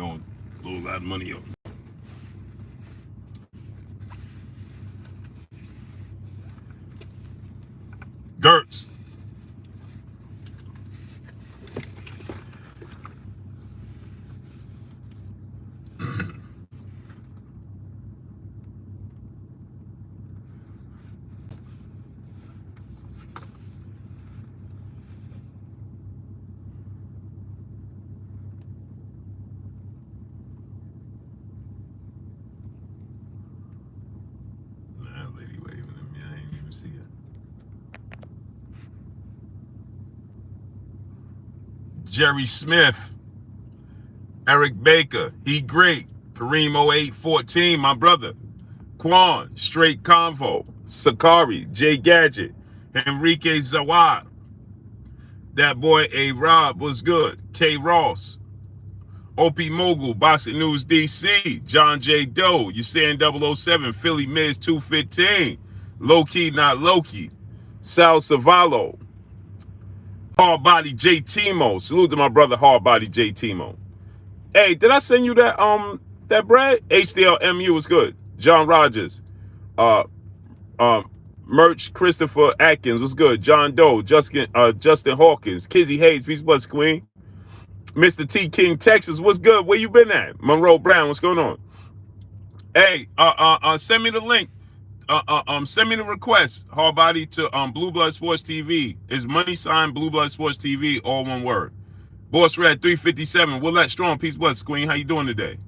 on. Blow a lot of money on. Gertz. Lady waving at me. I ain't even see it. Jerry Smith. Eric Baker. He great. Kareem 0814, my brother. Quan. Straight Convo. Sakari. Jay Gadget. Enrique Zawad. That boy A. Rob was good. K. Ross. OP Mogul, Boxing News DC, John J. Doe, Usain 007, Philly Miz 215, Low Key Not Loki, Sal Savallo, Hard Body J. Timo. Salute to my brother Hard Body J. Timo. Hey, did I send you that bread? HDLMU was good. John Rogers, Merch Christopher Atkins was good. John Doe, Justin Hawkins, Kizzy Hayes, Peace Bless Queen. Mr. T King, Texas, what's good? Where you been at? Monroe Brown, what's going on? Hey, send me the link. Send me the request. Hard Body to Blue Blood Sports TV. Is money sign Blue Blood Sports TV, all one word. Boss Red 357. Willette Strong, Peace Bless Queen. How you doing today?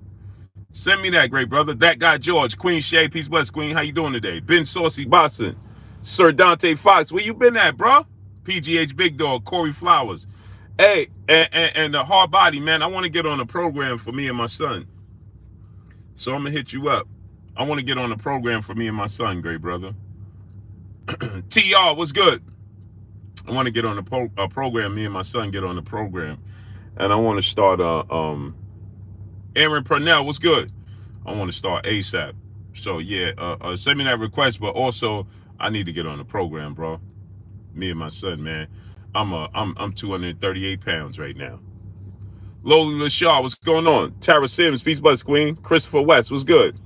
Send me that, great brother. That guy George, Queen Shay, Peace Bless Queen. How you doing today? Ben Saucy Boston, Sir Dante Fox. Where you been at, bro? PGH Big Dog, Corey Flowers. Hey, and the Hard Body, man, I want to get on a program for me and my son. So I'm going to hit you up. I want to get on a program for me and my son, great brother. TR, what's good? I want to get on a program, me and my son get on the program. And I want to start, Aaron Purnell, what's good? I want to start ASAP. So, yeah, send me that request, but also I need to get on the program, bro. Me and my son, man. I'm 238 pounds right now. Loli LaShaw, what's going on? Tara Sims, Peace Bless Queen. Christopher West, what's good?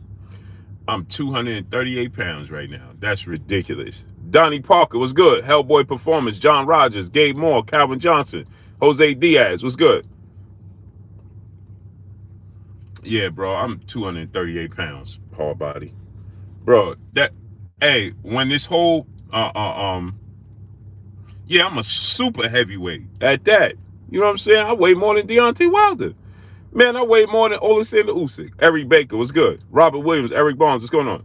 I'm 238 pounds right now. That's ridiculous. Donnie Parker, what's good? Hellboy Performance, John Rogers, Gabe Moore, Calvin Johnson, Jose Diaz, what's good? Yeah, bro, I'm 238 pounds, Hard Body. Bro, when this whole, yeah, I'm a super heavyweight at that. You know what I'm saying? I weigh more than Deontay Wilder. Man, I weigh more than Alexander Usyk. Eric Baker was good. Robert Williams, Eric Barnes, what's going on?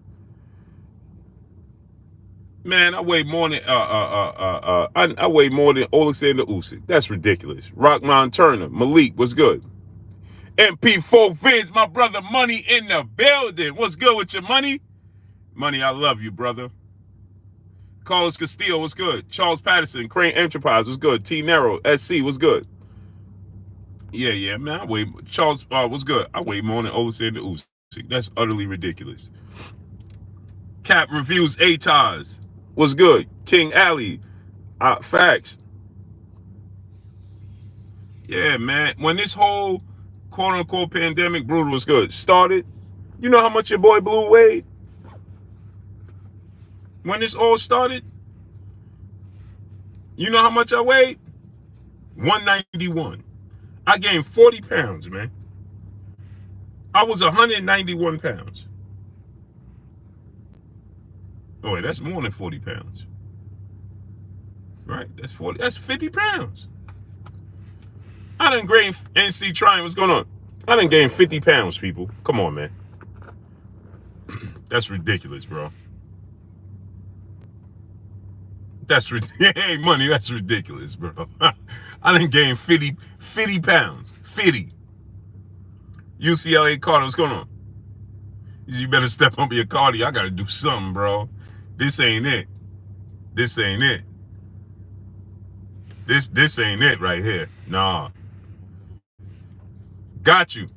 Man, I weigh more than I weigh more than Alexander Usyk. That's ridiculous. Rockman Turner, Malik, what's good? MP4 Vids, my brother, Money in the building. What's good with your money? Money, I love you, brother. Carlos Castillo, what's good? Charles Patterson, Crane Enterprise, what's good? T. Nero, SC, what's good? Yeah, man, Charles, what's good? I weigh more than Alexander Usyk. That's utterly ridiculous. Cap Reviews ATAS, what's good? King Ali, facts. Yeah, man, when this whole quote-unquote pandemic, brutal was good, started, you know how much your boy Blue weighed? When this all started, you know how much I weighed? 191. I gained 40 pounds, man. I was 191 pounds. Oh, wait, that's more than 40 pounds. Right? That's 40. That's 50 pounds. I done gained, NC Trying, what's going on? I done gained 50 pounds, people. Come on, man. That's ridiculous, bro. Hey, money, that's ridiculous, bro. I done gained 50 pounds. 50. UCLA Carter, what's going on? You better step up your cardio. I gotta do something, bro. This ain't it. This ain't it. This ain't it right here. Nah. Got you.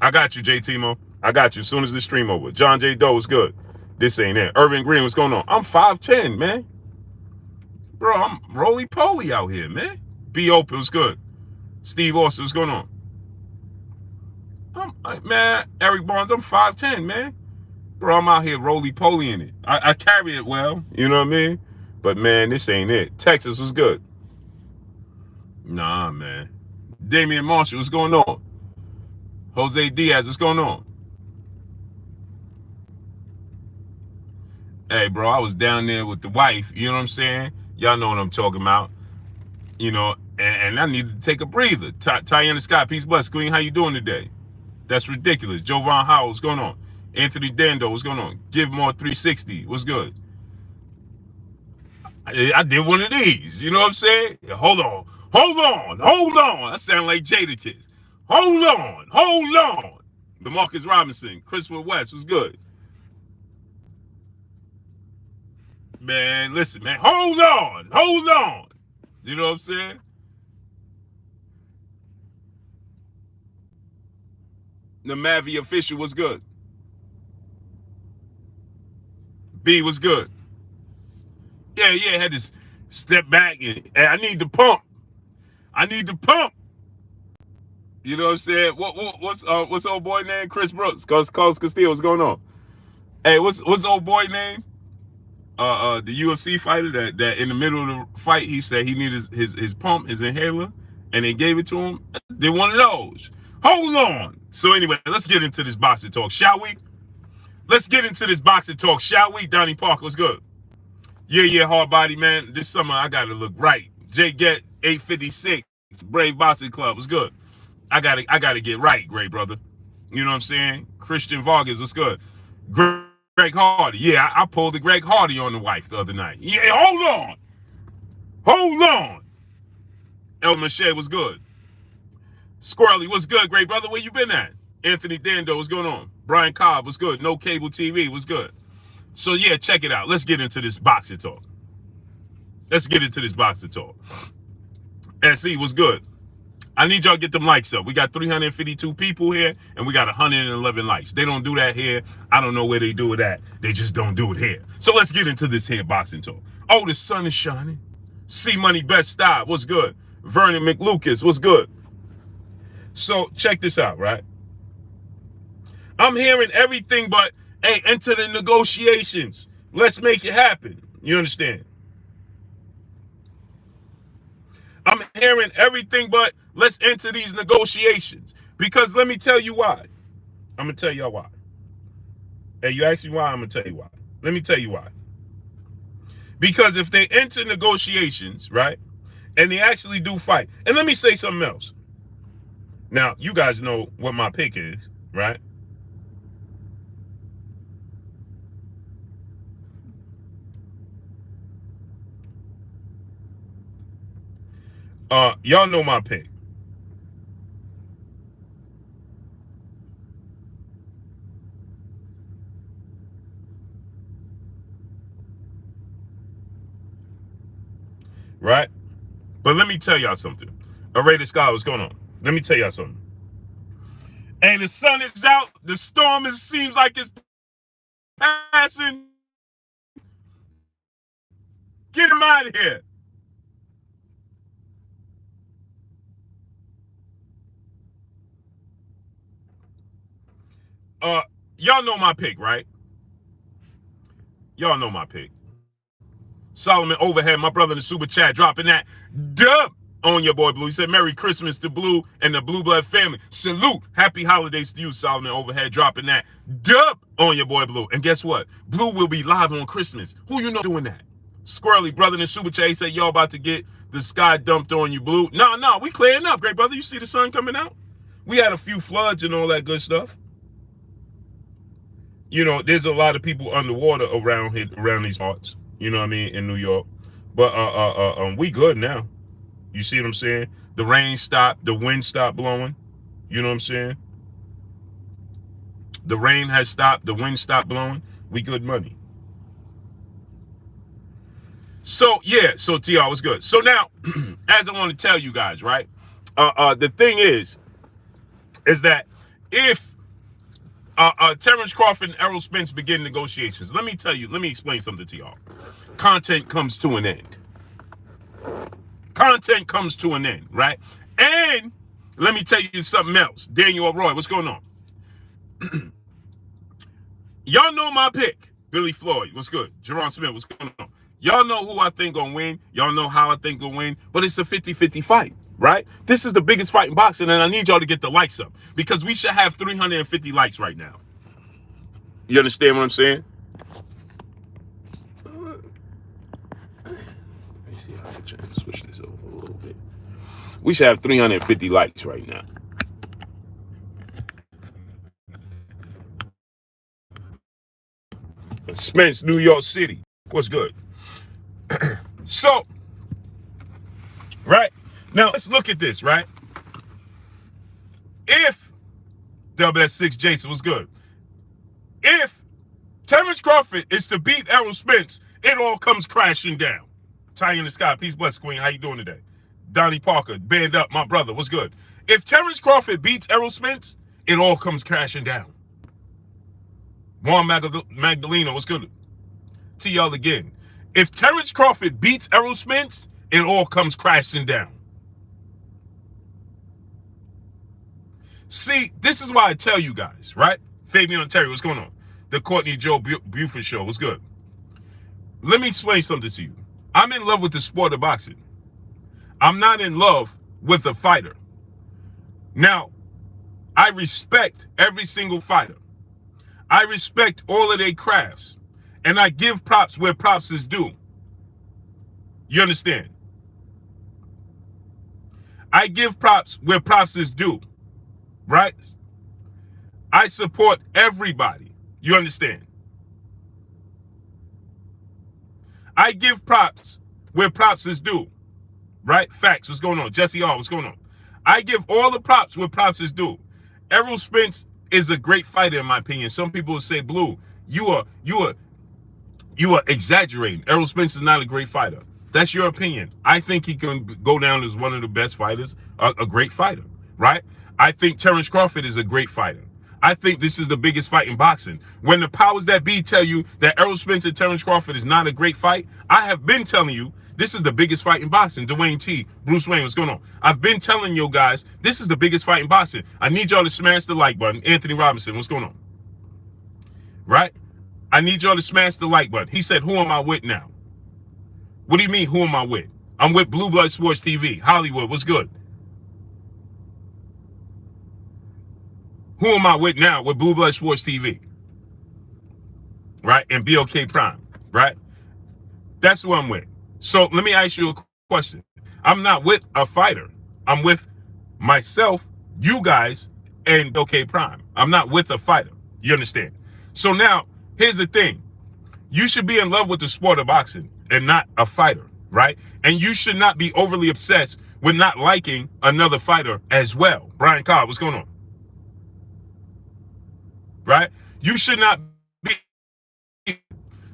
I got you, J. Timo. I got you as soon as the stream over. John J. Doe is good. This ain't it. Irvin Green, what's going on? I'm 5'10", man. Bro, I'm roly-poly out here, man. Be open, what's good? Steve Austin, what's going on? Man, Eric Barnes, I'm 5'10", man. Bro, I'm out here roly-poly in it. I carry it well, you know what I mean? But, man, this ain't it. Texas was good. Nah, man. Damian Marshall, what's going on? Jose Diaz, what's going on? Hey, bro, I was down there with the wife, you know what I'm saying? Y'all know what I'm talking about. You know, and I needed to take a breather. Tiana Scott, peace, bless. Queen, how you doing today? That's ridiculous. Jovan Howell, what's going on? Anthony Dando, what's going on? Give more 360, what's good? I did one of these, you know what I'm saying? Hold on. I sound like Jadakiss. Hold on. DeMarcus Robinson, Christopher West, what's good? Man, listen, man, hold on. You know what I'm saying? The Mavi official was good. B was good. Yeah, had to step back and I need to pump. You know what I'm saying? What's old boy name? Chris Brooks. Carlos Castillo, what's going on? Hey, what's old boy name? The UFC fighter that in the middle of the fight he said he needed his pump, his inhaler, and they gave it to him. Did one of those. Hold on. So anyway, let's get into this boxing talk, shall we? Donnie Parker, what's good? Yeah, hard body, man. This summer I gotta look right. Jay Get 856, Brave Boxing Club, what's good? I gotta get right, great brother. You know what I'm saying? Christian Vargas, what's good? Greg Hardy. Yeah, I pulled the Greg Hardy on the wife the other night. Yeah, hold on. El Mache was good. Squirrely, what's good, great brother? Where you been at? Anthony Dando, what's going on? Brian Cobb, what's good? No Cable TV, what's good? So yeah, check it out. Let's get into this boxing talk. SE, what's good? I need y'all to get them likes up. We got 352 people here, and we got 111 likes. They don't do that here. I don't know where they do it at. They just don't do it here. So let's get into this here boxing talk. Oh, the sun is shining. C-Money Best Style, what's good? Vernon McLucas, what's good? So check this out, right? I'm hearing everything but, hey, enter the negotiations. Let's make it happen. You understand? I'm hearing everything but let's enter these negotiations. Because let me tell you why. I'm going to tell y'all why. Hey, you ask me why, I'm going to tell you why. Let me tell you why. Because if they enter negotiations, right, and they actually do fight. And let me say something else. Now, you guys know what my pick is, right? Y'all know my pick. Right? But let me tell y'all something. Rated Scott, what's going on? Let me tell y'all something. And the sun is out. The storm seems like it's passing. Get him out of here. Y'all know my pick, right? Y'all know my pick. Solomon Overhead, my brother in the super chat, dropping that dub on your boy Blue. He said, Merry Christmas to Blue and the Blue Blood family. Salute. Happy holidays to you, Solomon Overhead, dropping that dub on your boy Blue. And guess what? Blue will be live on Christmas. Who you know doing that? Squirrely, brother in the super chat, he said, y'all about to get the sky dumped on you, Blue. No, we clearing up, great brother. You see the sun coming out? We had a few floods and all that good stuff. You know, there's a lot of people underwater around these parts. You know what I mean, in New York. But we good now. You see what I'm saying? The rain stopped, the wind stopped blowing. You know what I'm saying? The rain has stopped, the wind stopped blowing. We good money. So yeah, so TR was good. So now, as I want to tell you guys, right? The thing is that if Terence Crawford and Errol Spence begin negotiations, let me explain something to y'all. Content comes to an end. Right? And Let me tell you something else. Daniel Roy, what's going on? Y'all know my pick. Billy Floyd, what's good? Jerron Smith, what's going on? Y'all know who I think gonna win. Y'all know how I think gonna win. But it's a 50-50 fight, right? This is the biggest fight in boxing, and I need y'all to get the likes up because we should have 350 likes right now. You understand what I'm saying? Let me see how I can switch this over a little bit. We should have 350 likes right now. Spence, New York City. What's good? So, right? Now, let's look at this, right? If WS6 Jason was good. If Terence Crawford is to beat Errol Spence, it all comes crashing down. Ty in the sky, peace, bless, Queen. How you doing today? Donnie Parker, band up, my brother. What's good? If Terence Crawford beats Errol Spence, it all comes crashing down. Juan Magdalena, what's good? To y'all again. If Terence Crawford beats Errol Spence, it all comes crashing down. See, this is why I tell you guys, right? Fabian Terry, what's going on? The Courtney Joe Buford show, what's good? Let me explain something to you. I'm in love with the sport of boxing. I'm not in love with the fighter. Now, I respect every single fighter. I respect all of their crafts. And I give props where props is due. You understand? I give props where props is due. Right? I support everybody. You understand? I give props where props is due. Right? Facts. What's going on? Jesse R. What's going on? I give all the props where props is due. Errol Spence is a great fighter in my opinion. Some people will say, Blue, you are exaggerating. Errol Spence is not a great fighter. That's your opinion. I think he can go down as one of the best fighters, a great fighter, right? I think Terence Crawford is a great fighter. I think this is the biggest fight in boxing. When the powers that be tell you that Errol Spence and Terence Crawford is not a great fight, I have been telling you this is the biggest fight in boxing. Dwayne T, Bruce Wayne, what's going on? I've been telling you guys this is the biggest fight in boxing. I need y'all to smash the like button. Anthony Robinson, what's going on? Right? I need y'all to smash the like button. He said, who am I with now? What do you mean, who am I with? I'm with Blue Blood Sports TV. Hollywood, what's good? Who am I with now with Blue Blood Sports TV? Right? And BOK Prime, right? That's who I'm with. So let me ask you a question. I'm not with a fighter. I'm with myself, you guys, and BOK Prime. I'm not with a fighter. You understand? So now, here's the thing. You should be in love with the sport of boxing and not a fighter, right? And you should not be overly obsessed with not liking another fighter as well. Brian Cobb, what's going on? Right? You should not be,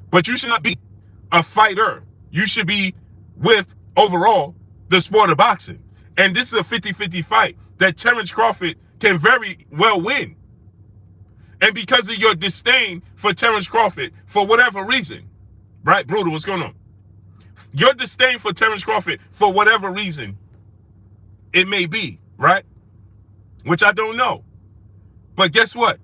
but you should not be a fighter. You should be with, overall, the sport of boxing. And this is a 50-50 fight that Terence Crawford can very well win. And because of your disdain for Terence Crawford, for whatever reason, right, Brutal, what's going on? Your disdain for Terence Crawford, for whatever reason it may be, right? Which I don't know. But guess what?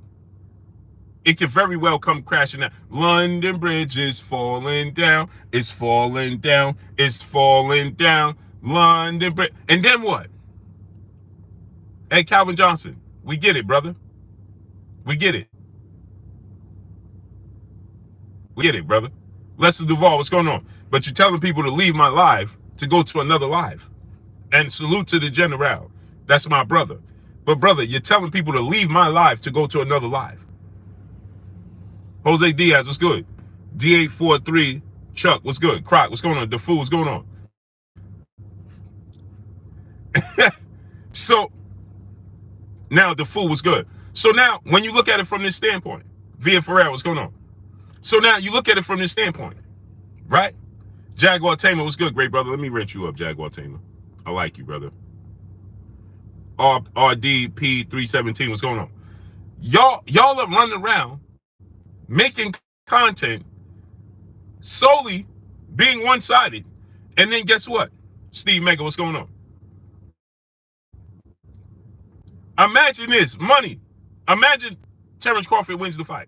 It could very well come crashing down. London Bridge is falling down. It's falling down. It's falling down. London Bridge. And then what? Hey, Calvin Johnson, we get it, brother. We get it. We get it, brother. Lester Duvall, what's going on? But you're telling people to leave my live to go to another live. And salute to the general. That's my brother. But brother, you're telling people to leave my live to go to another live. Jose Diaz, what's good? D843, Chuck, what's good? Croc, what's going on? The Fool, what's going on? So, now the Fool was good. So now, when you look at it from this standpoint, Via Ferrer, what's going on? So now you look at it from this standpoint, right? Jaguar Tamer, what's good, great brother? Let me rent you up, Jaguar Tamer. I like you, brother. RDP317, what's going on? Y'all are running around making content solely being one-sided. And then guess what? Steve Mega, what's going on? Imagine this, money. Imagine Terence Crawford wins the fight.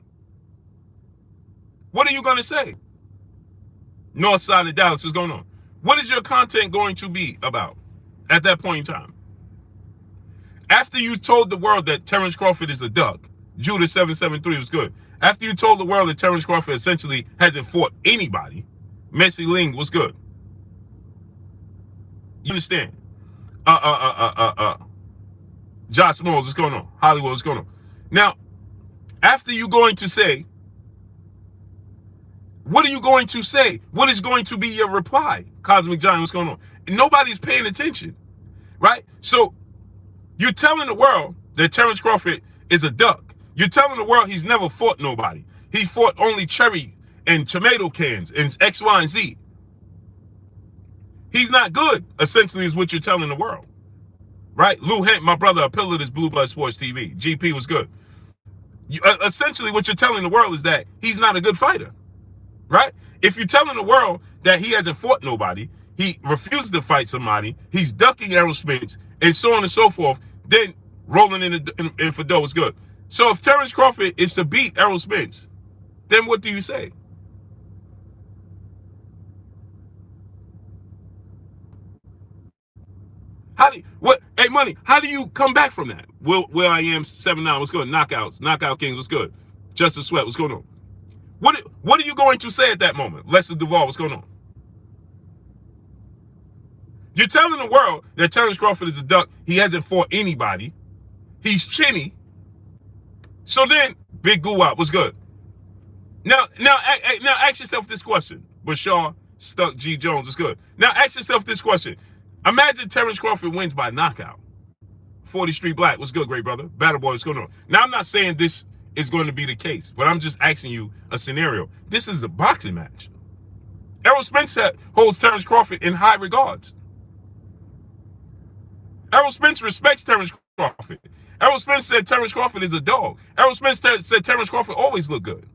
What are you going to say? North side of Dallas, what's going on? What is your content going to be about at that point in time? After you told the world that Terence Crawford is a duck, Judah 773 was good. After you told the world that Terence Crawford essentially hasn't fought anybody, Messi Ling was good. You understand? Josh Moles, what's going on? Hollywood, what's going on? Now, after you going to say, what are you going to say? What is going to be your reply? Cosmic Giant, what's going on? Nobody's paying attention, right? So you're telling the world that Terence Crawford is a duck. You're telling the world he's never fought nobody. He fought only cherry and tomato cans and X, Y, and Z. He's not good, essentially, is what you're telling the world. Right? Lou Hent, my brother, a pillar of this Blue Blood Sports TV. GP was good. Essentially, what you're telling the world is that he's not a good fighter. Right? If you're telling the world that he hasn't fought nobody, he refused to fight somebody, he's ducking Errol Spence, and so on and so forth, then rolling in for dough is good. So if Terence Crawford is to beat Errol Spence, then what do you say? Hey, money, how do you come back from that? Will I am 7-9, what's good? Knockouts, Knockout Kings, what's good? Justice Sweat, what's going on? What are you going to say at that moment? Lester Duvall, what's going on? You're telling the world that Terence Crawford is a duck. He hasn't fought anybody. He's chinny. So then, Big Guwap, what's good? Now ask yourself this question. Bashar Stuck G. Jones, what's good? Now ask yourself this question. Imagine Terence Crawford wins by knockout. 40 Street Black, what's good, great brother? Battle Boy, what's going on? Now, I'm not saying this is going to be the case, but I'm just asking you a scenario. This is a boxing match. Errol Spence holds Terence Crawford in high regards. Errol Spence respects Terence Crawford. Errol Spence said Terence Crawford is a dog. Errol Spence said Terence Crawford always looked good.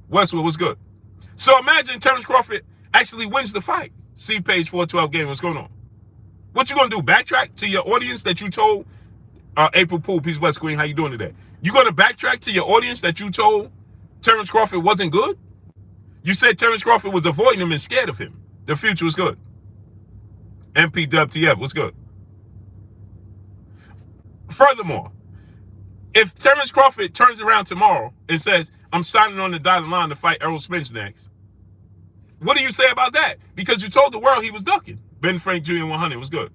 Westwood was good. So imagine Terence Crawford actually wins the fight. See page 412 game, what's going on? What you gonna do? Backtrack to your audience that you told April Poole, Peace West Queen, how you doing today? You gonna backtrack to your audience that you told Terence Crawford wasn't good? You said Terence Crawford was avoiding him and scared of him. The future was good. MPWTF, what's good? Furthermore, if Terence Crawford turns around tomorrow and says, I'm signing on the dotted line to fight Errol Spence next, what do you say about that? Because you told the world he was ducking. Ben Frank Jr. 100 was good.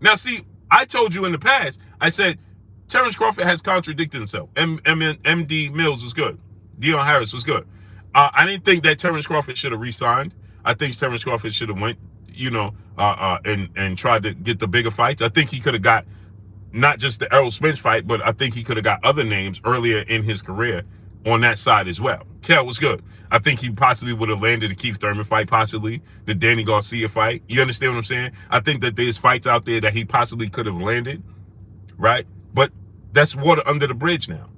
Now, see, I told you in the past, I said Terence Crawford has contradicted himself. MD Mills was good. Dion Harris was good. I didn't think that Terence Crawford should have re-signed. I think Terence Crawford should have went, and tried to get the bigger fights. I think he could have got not just the Errol Spence fight, but I think he could have got other names earlier in his career on that side as well. Kel was good. I think he possibly would have landed the Keith Thurman fight, possibly the Danny Garcia fight. You understand what I'm saying? I think that there's fights out there that he possibly could have landed, right? But that's water under the bridge now.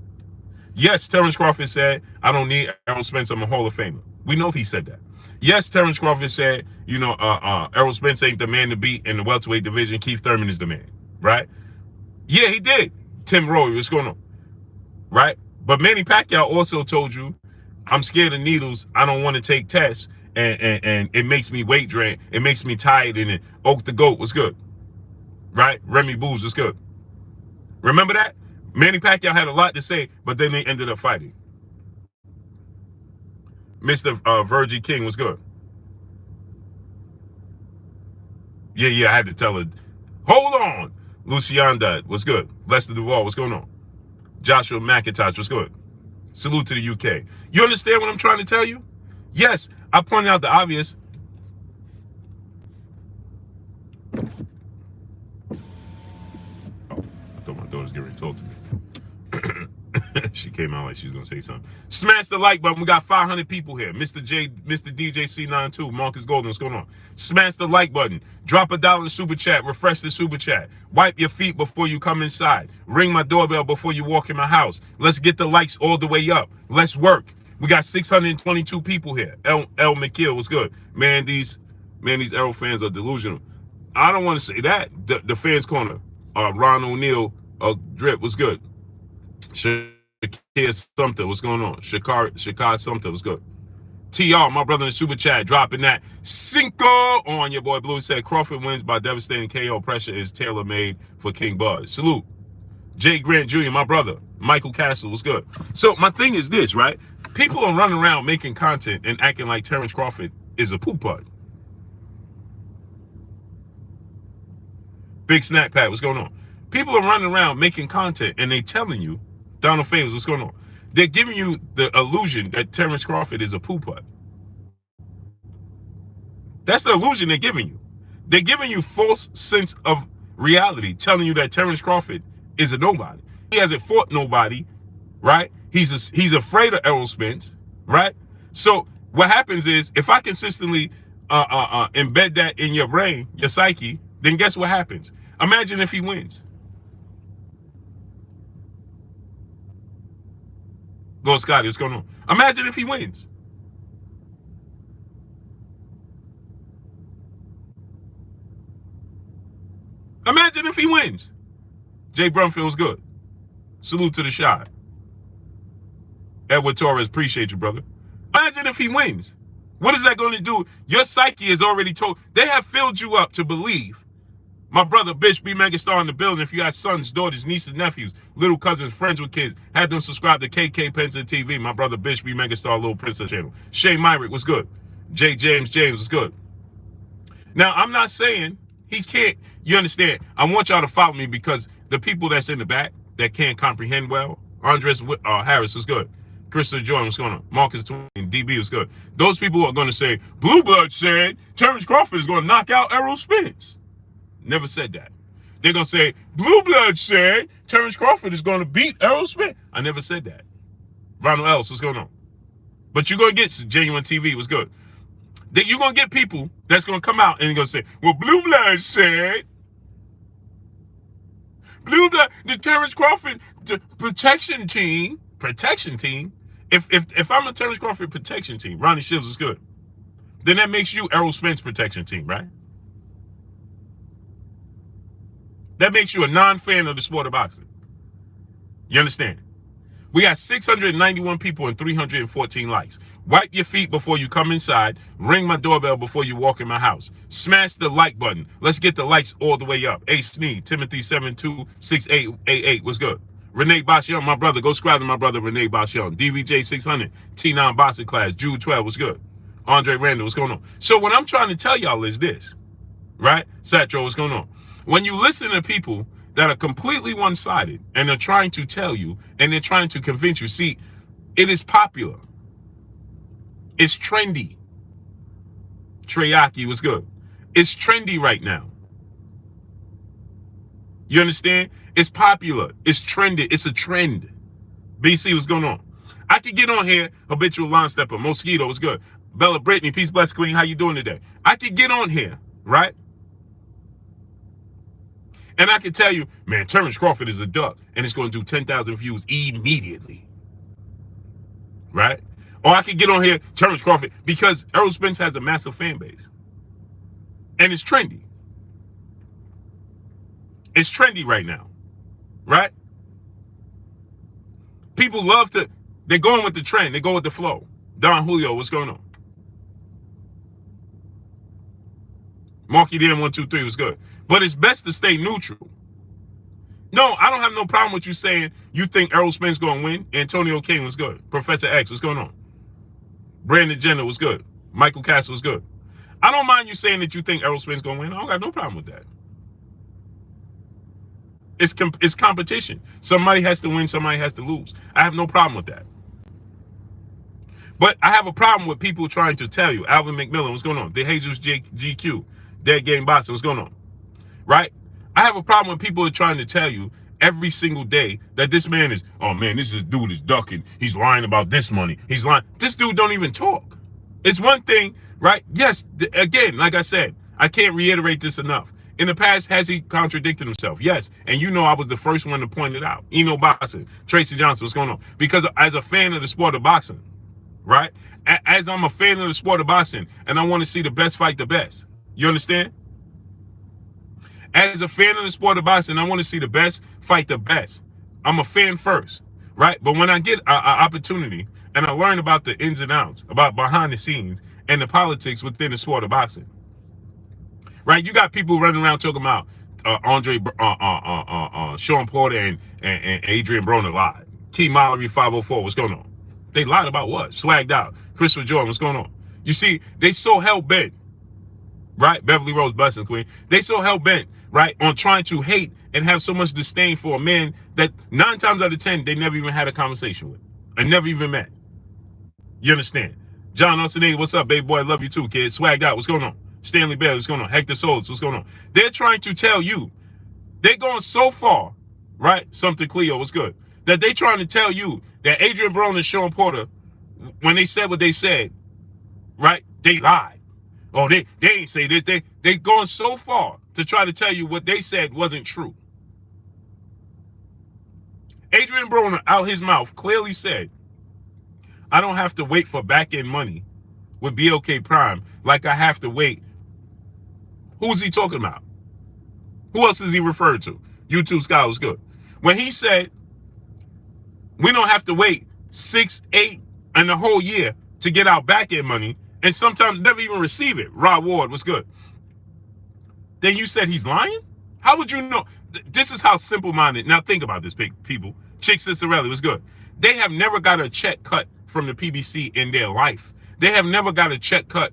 Yes, Terence Crawford said, I don't need Errol Spence, I'm a Hall of Famer. We know he said that. Yes, Terence Crawford said, Errol Spence ain't the man to beat in the welterweight division. Keith Thurman is the man, right? Yeah, he did. Tim Roy, what's going on? Right? But Manny Pacquiao also told you, I'm scared of needles. I don't want to take tests. And it makes me weight drain. It makes me tired. And it, Oak the Goat was good. Right? Remy Booz was good. Remember that? Manny Pacquiao had a lot to say, but then they ended up fighting. Mr. Virgie King was good. Yeah, I had to tell her. Hold on. Lucianda was good. Lester Duvall, what's going on? Joshua McIntosh was good. Salute to the UK. You understand what I'm trying to tell you? Yes, I pointed out the obvious. Oh, I thought my daughter's getting ready to talk to me. She came out like she was going to say something. Smash the like button. We got 500 people here. Mr. DJ C92, Marcus Golden, what's going on? Smash the like button. Drop $1 in super chat. Refresh the super chat. Wipe your feet before you come inside. Ring my doorbell before you walk in my house. Let's get the likes all the way up. Let's work. We got 622 people here. L McKill, what's good? Man, these Errol fans are delusional. I don't want to say that. The fans corner. Ron O'Neal Drip, what's good? Shakir Sumter, what's going on? Shakar Sumter, what's good? TR, my brother in the super chat, dropping that cinco on your boy Blue. Said Crawford wins by devastating KO. Pressure is tailor-made for King Bud. Salute. Jay Grant Jr., my brother. Michael Castle, what's good? So my thing is this, right? People are running around making content and acting like Terence Crawford is a poop putt. Big Snack Pat, what's going on? People are running around making content and they telling you, Donald Favors, what's going on? They're giving you the illusion that Terence Crawford is a poop putt. That's the illusion they're giving you. They're giving you false sense of reality, telling you that Terence Crawford is a nobody. He hasn't fought nobody, right? He's afraid of Errol Spence, right? So what happens is, if I consistently embed that in your brain, your psyche, then guess what happens? Imagine if he wins. Go, Scotty, what's going on? Imagine if he wins. Imagine if he wins. Jay Brumfield's good. Salute to the shot. Edward Torres, appreciate you, brother. Imagine if he wins. What is that going to do? Your psyche is already told. They have filled you up to believe. My brother Bish B Megastar in the building. If you got sons, daughters, nieces, nephews, little cousins, friends with kids, have them subscribe to KK Penson TV. My brother Bish B Megastar, Little Princess channel. Shay Myrick was good. J James was good. Now, I'm not saying he can't. You understand? I want y'all to follow me, because the people that's in the back that can't comprehend well, Andres Harris was good. Krista Jordan, what's going on? Marcus Twain, DB was good. Those people are going to say, Blue Blood said Terence Crawford is going to knock out Errol Spence. Never said that. They're going to say, Blue Blood said Terence Crawford is going to beat Errol Spence. I never said that. Ronald Ellis, what's going on? But you're going to get Genuine TV, was good. That you're going to get people that's going to come out and going to say, well, Blue Blood said, Blue Blood, the Terence Crawford protection team. If I'm a Terence Crawford protection team, Ronnie Shields is good. Then that makes you Errol Spence protection team, right? That makes you a non-fan of the sport of boxing. You understand? We got 691 people and 314 likes. Wipe your feet before you come inside. Ring my doorbell before you walk in my house. Smash the like button. Let's get the likes all the way up. A Sneed, Timothy 726888 was good. Renee Bashion, my brother. Go subscribe to my brother Renee Bashion. DVJ 600, T9 boxing class. Jude 12 was good. Andre Randall, what's going on? So what I'm trying to tell y'all is this, right? Satro, what's going on? When you listen to people that are completely one-sided and they're trying to tell you and they're trying to convince you, see, it is popular. It's trendy. Treyaki was good. It's trendy right now. You understand? It's popular. It's trendy. It's a trend. BC, what's going on? I could get on here, habitual line stepper. Mosquito was good. Bella Brittany, peace, bless, queen. How you doing today? I could get on here, right? And I can tell you, man, Terence Crawford is a duck, and it's going to do 10,000 views immediately. Right? Or I could get on here, Terence Crawford, because Errol Spence has a massive fan base. And it's trendy. It's trendy right now. Right? People love to, they're going with the trend. They go with the flow. Don Julio, what's going on? Marky DM 123 was good. But it's best to stay neutral. No, I don't have no problem with you saying you think Errol Spence going to win. Antonio King was good. Professor X, what's going on? Brandon Jenner was good. Michael Castle was good. I don't mind you saying that you think Errol Spence going to win. I don't got no problem with that. It's competition. Somebody has to win, somebody has to lose. I have no problem with that. But I have a problem with people trying to tell you, Alvin McMillan, what's going on? The Jesus GQ, Dead Game Boxing, what's going on? Right? I have a problem when people are trying to tell you every single day that this man is, oh man, this dude is ducking. He's lying about this money. He's lying. This dude don't even talk. It's one thing, right? Yes, again, like I said, I can't reiterate this enough. In the past, has he contradicted himself? Yes. And you know I was the first one to point it out. Eno Boxing, Tracy Johnson, what's going on? Because as a fan of the sport of boxing, right? As I'm a fan of the sport of boxing, and I want to see the best fight the best. You understand? As a fan of the sport of boxing, I want to see the best fight the best. I'm a fan first, right? But when I get an opportunity and I learn about the ins and outs, about behind the scenes and the politics within the sport of boxing, right? You got people running around talking about Sean Porter and Adrian Broner lied. Key Mallory 504, what's going on? They lied about what? Swagged out. Christopher Jordan, what's going on? You see, they so hell-bent, right? Beverly Rose, blessings, queen. They so hell-bent, right, on trying to hate and have so much disdain for a man that 9 times out of 10, they never even had a conversation with and never even met. You understand? John Austin, what's up, baby boy? I love you too, kid. Swagged out, what's going on? Stanley Bell, what's going on? Hector Souls, what's going on? They're trying to tell you, they're going so far, right? Something Cleo, what's good? That they trying to tell you that Adrian Broner and Sean Porter, when they said what they said, right? They lied. Oh, they ain't say this. They going so far to try to tell you what they said wasn't true. Adrian Broner, out his mouth, clearly said, I don't have to wait for back-end money with BLK Prime like I have to wait. Who's he talking about? Who else is he referred to? YouTube Scholar was good. When he said, we don't have to wait 6, 8, and a whole year to get our back-end money, and sometimes never even receive it. Rod Ward was good. Then you said he's lying? How would you know? This is how simple-minded. Now think about this, people. Chick Cicerelli was good. They have never got a check cut from the PBC in their life. They have never got a check cut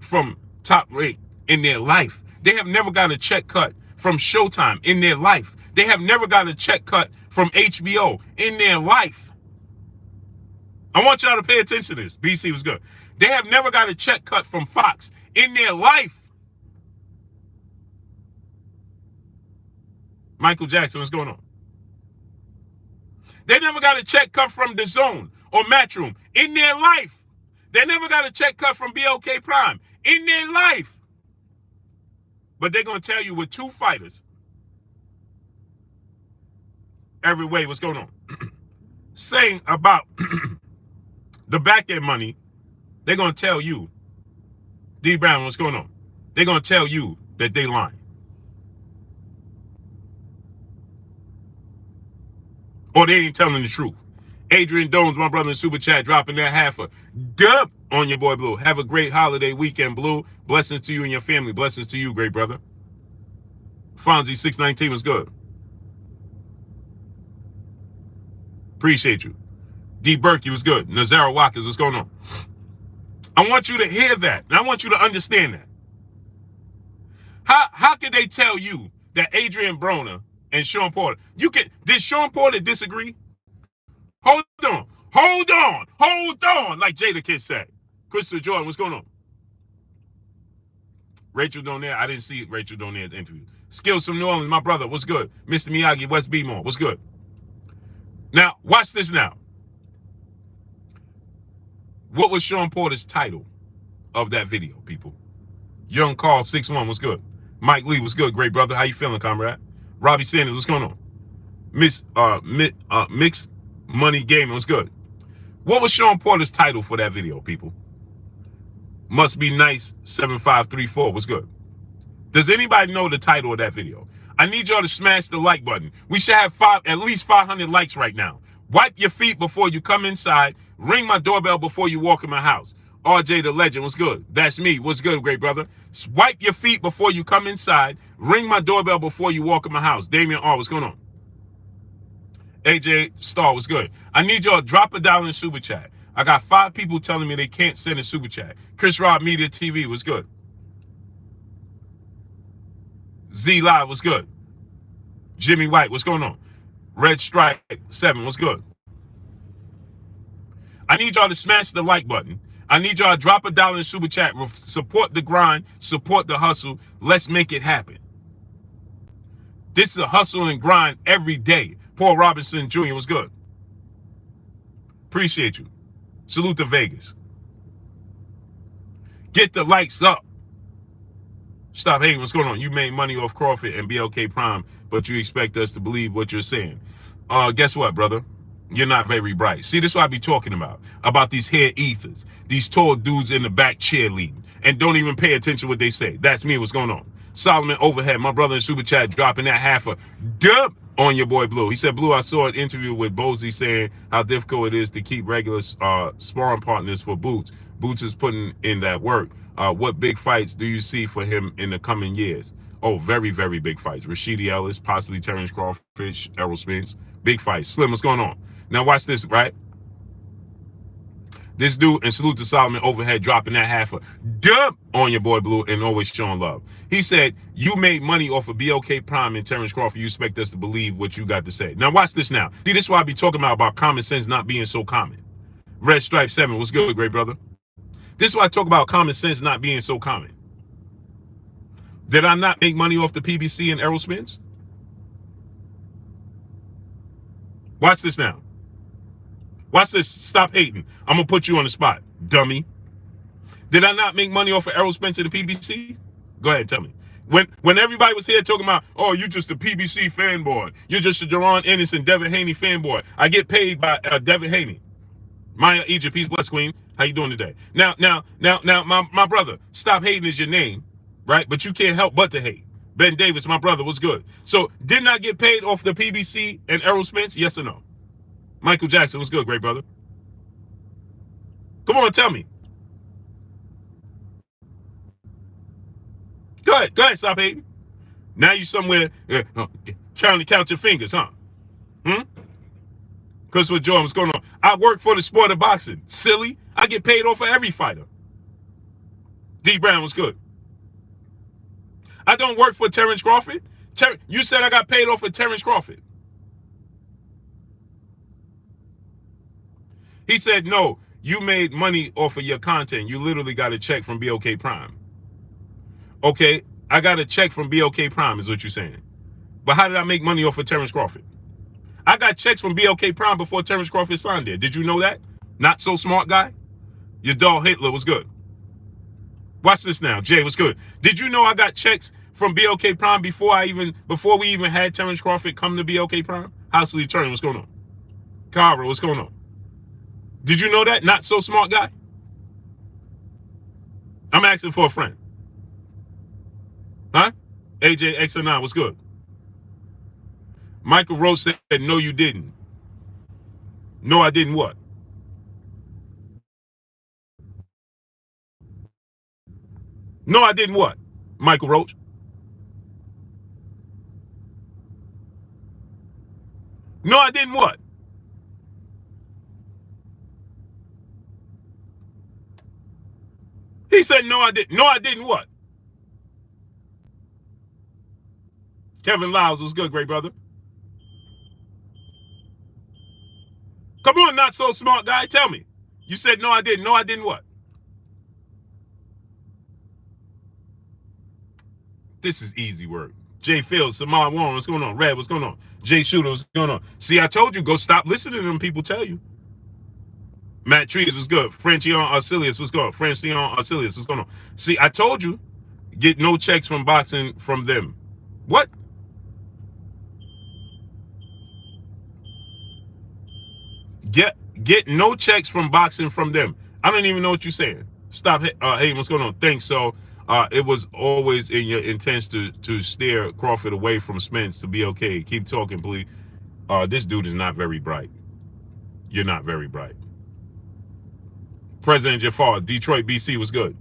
from Top Rate in their life. They have never got a check cut from Showtime in their life. They have never got a check cut from HBO in their life. I want y'all to pay attention to this. BC was good. They have never got a check cut from Fox in their life. Michael Jackson, what's going on? They never got a check cut from DAZN or Matchroom in their life. They never got a check cut from BLK Prime in their life. But they're going to tell you with 2 fighters every way what's going on. Saying about the back end money, they're going to tell you, D Brown, what's going on? They're going to tell you that they lying. Or they ain't telling the truth. Adrian Dones, my brother in Super Chat, dropping that half a dub on your boy Blue. Have a great holiday weekend, Blue. Blessings to you and your family. Blessings to you, great brother. Fonzie 619 was good. Appreciate you. D. Berkey was good. Nazara Watkins, what's going on? I want you to hear that. And I want you to understand that. How could they tell you that Adrian Broner and Sean Porter, did Sean Porter disagree? Hold on, like Jada Kid said. Christopher Jordan, what's going on? Rachel Donaire, I didn't see Rachel Donaire's interview. Skills from New Orleans, my brother, what's good? Mr. Miyagi, West Beemore, what's good? Now, watch this now. What was Sean Porter's title of that video, people? Young Carl 61 was good. Mike Lee was good, great brother. How you feeling, comrade? Robbie Sanders, what's going on? Mixed Money Gaming was good. What was Sean Porter's title for that video, people? Must Be Nice 7534 was good. Does anybody know the title of that video? I need y'all to smash the like button. We should have at least 500 likes right now. Wipe your feet before you come inside. Ring my doorbell before you walk in my house. RJ the Legend, what's good? That's me. What's good, great brother? Wipe your feet before you come inside. Ring my doorbell before you walk in my house. Damian R, what's going on? AJ Star, what's good? I need y'all to drop $1 in Super Chat. I got 5 people telling me they can't send a Super Chat. Chris Rod Media TV, what's good? Z Live, what's good? Jimmy White, what's going on? Red Stripe 7, what's good? I need y'all to smash the like button. I need y'all to drop $1 in Super Chat. Support the grind. Support the hustle. Let's make it happen. This is a hustle and grind every day. Paul Robinson Jr. was good. Appreciate you. Salute to Vegas. Get the likes up. Stop hating. What's going on? You made money off Crawford and BLK Prime, but you expect us to believe what you're saying. Guess what, brother? You're not very bright. See, this is what I be talking about these hair ethers, these tall dudes in the back cheerleading, and don't even pay attention to what they say. That's me. What's going on? Solomon Overhead, my brother in Super Chat, dropping that half a dub on your boy Blue. He said, Blue, I saw an interview with Bozy saying how difficult it is to keep regular sparring partners for Boots. Boots is putting in that work. What big fights do you see for him in the coming years? Oh, very, very big fights. Rashidi Ellis, possibly Terence Crawford, Errol Spence. Big fights. Slim, what's going on? Now watch this, right? This dude, and salute to Solomon Overhead, dropping that half a dub on your boy Blue and always showing love. He said, you made money off of BLK Prime and Terence Crawford. You expect us to believe what you got to say. Now watch this now. See, this is why I be talking about common sense not being so common. Red Stripe 7, what's good, great brother? This is why I talk about common sense not being so common. Did I not make money off the PBC and Errol Spence? Watch this now. Watch this. Stop hating. I'm going to put you on the spot, dummy. Did I not make money off of Errol Spence and the PBC? Go ahead, tell me. When everybody was here talking about, oh, you just a PBC fanboy. You're just a Deron Ennis and Devin Haney fanboy. I get paid by Devin Haney. Maya Egypt, peace, bless, queen. How you doing today? Now, my brother, stop hating is your name, right? But you can't help but to hate. Ben Davis, my brother, was good. So, didn't I get paid off the PBC and Errol Spence? Yes or no? Michael Jackson, what's good, great brother? Come on, tell me. Go ahead, stop hating. Now you somewhere, count your fingers, huh? Christopher Jordan, what's going on? I work for the sport of boxing. Silly. I get paid off for every fighter. D Brown was good. I don't work for Terence Crawford. You said I got paid off for Terence Crawford. He said, no, you made money off of your content. You literally got a check from BOK Prime. Okay, I got a check from BOK Prime is what you're saying. But how did I make money off of Terence Crawford? I got checks from BOK Prime before Terence Crawford signed there. Did you know that? Not so smart guy? Your dog Hitler was good. Watch this now. Jay was good. Did you know I got checks from BOK Prime before we even had Terence Crawford come to BOK Prime? Housley Turner, what's going on? Cara, what's going on? Did you know that? Not so smart guy? I'm asking for a friend. Huh? AJ XNI, what's good? Michael Rose said, no, you didn't. No, I didn't what? No, I didn't what? Michael Roach. No, I didn't what? He said, no, I didn't. No, I didn't what? Kevin Lyles was good, great brother. Come on, not so smart guy. Tell me. You said, no, I didn't. No, I didn't what? This is easy work. Jay Fields, Samar Warren, what's going on? Red, what's going on? Jay Shooter, what's going on? See, I told you, go stop listening to them people tell you. Matt Trees was good. Francion Arcelius was good. Francion Arcelius was going on. See, I told you, get no checks from boxing from them. What? Get no checks from boxing from them. I don't even know what you're saying. Stop. Hey, what's going on? Thanks. So it was always in your intent to steer Crawford away from Spence to be okay. Keep talking, please. This dude is not very bright. You're not very bright. President Jafar, Detroit, BC was good.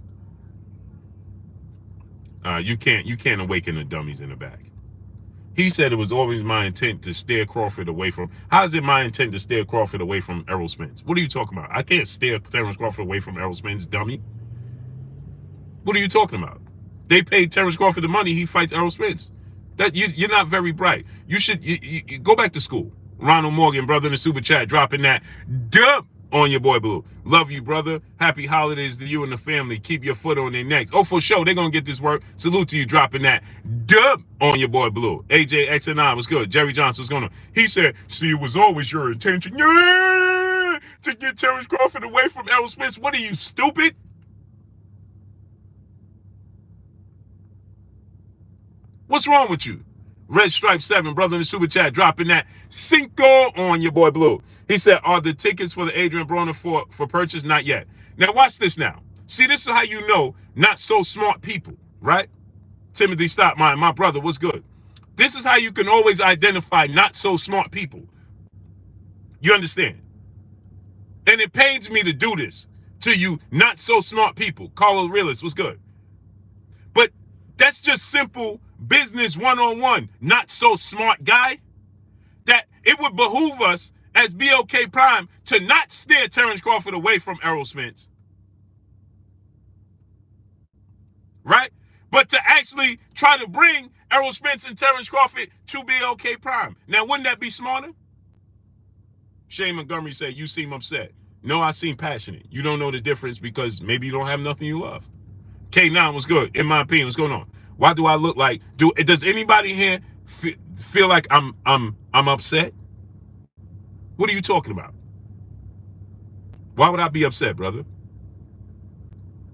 You can't awaken the dummies in the back. He said it was always my intent to steer Crawford away from. How is it my intent to steer Crawford away from Errol Spence? What are you talking about? I can't steer Terence Crawford away from Errol Spence, dummy. What are you talking about? They paid Terence Crawford the money. He fights Errol Spence. That you're not very bright. You should you go back to school. Ronald Morgan, brother in the super chat, dropping that dub on your boy Blue. Love you, brother. Happy holidays to you and the family. Keep your foot on their necks. Oh, for sure. They're going to get this work. Salute to you dropping that dub on your boy Blue. AJ XNI was good. Jerry Johnson was going on. He said, see, it was always your intention to get Terence Crawford away from Errol Spence. What are you, stupid? What's wrong with you? Red Stripe 7, brother in the super chat, dropping that cinco on your boy Blue. He said, are the tickets for the Adrian Broner for purchase? Not yet. Now watch this now. See, this is how you know not so smart people, right? Timothy Stockmine, my brother, what's good? This is how you can always identify not so smart people. You understand? And it pains me to do this to you not so smart people. Carlos Realist, what's good? But that's just simple business one-on-one. Not so smart guy. That it would behoove us as BOK Prime to not steer Terence Crawford away from Errol Spence. Right? But to actually try to bring Errol Spence and Terence Crawford to BOK Prime. Now, wouldn't that be smarter? Shane Montgomery said, you seem upset. No, I seem passionate. You don't know the difference because maybe you don't have nothing you love. K9 was good. In my opinion, what's going on? Why do I look like? Does anybody here feel like I'm upset? What are you talking about? Why would I be upset, brother?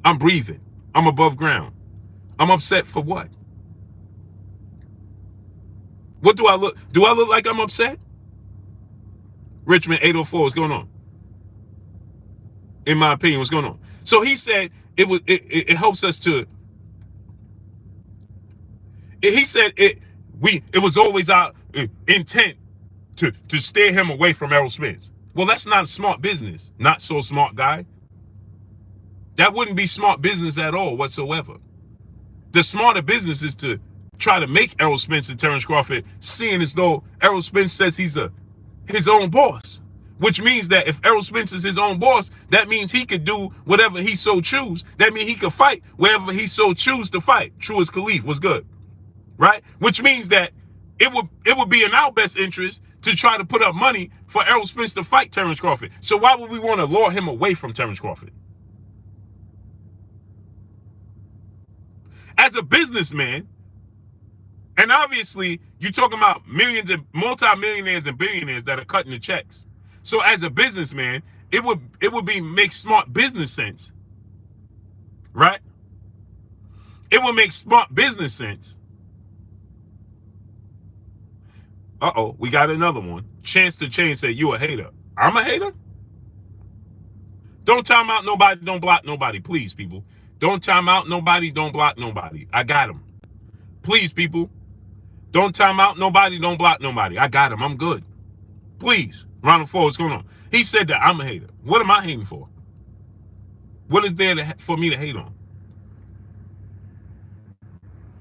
I'm breathing. I'm above ground. I'm upset for what? What do I look? Do I look like I'm upset? Richmond 804, what's going on? In my opinion, what's going on? So he said it helps us to. He said it was always our intent to steer him away from Errol Spence. Well, that's not a smart business. Not so smart guy. That wouldn't be smart business at all whatsoever. The smarter business is to try to make Errol Spence and Terence Crawford seeing as though Errol Spence says he's his own boss. Which means that if Errol Spence is his own boss, that means he could do whatever he so choose. That means he could fight wherever he so choose to fight. True as Khalif was good. Right? Which means that it would be in our best interest to try to put up money for Errol Spence to fight Terence Crawford. So why would we want to lure him away from Terence Crawford? As a businessman, and obviously you're talking about millions and multi-millionaires and billionaires that are cutting the checks. So as a businessman, it would make smart business sense. Right? It would make smart business sense. Uh-oh, we got another one. Chance to Change said, you a hater. I'm a hater? Don't time out nobody, don't block nobody. Please, people. Don't time out nobody, don't block nobody. I got him. Please, people. Don't time out nobody, don't block nobody. I got him. I'm good. Please. Round of 4, what's going on? He said that I'm a hater. What am I hating for? What is there for me to hate on?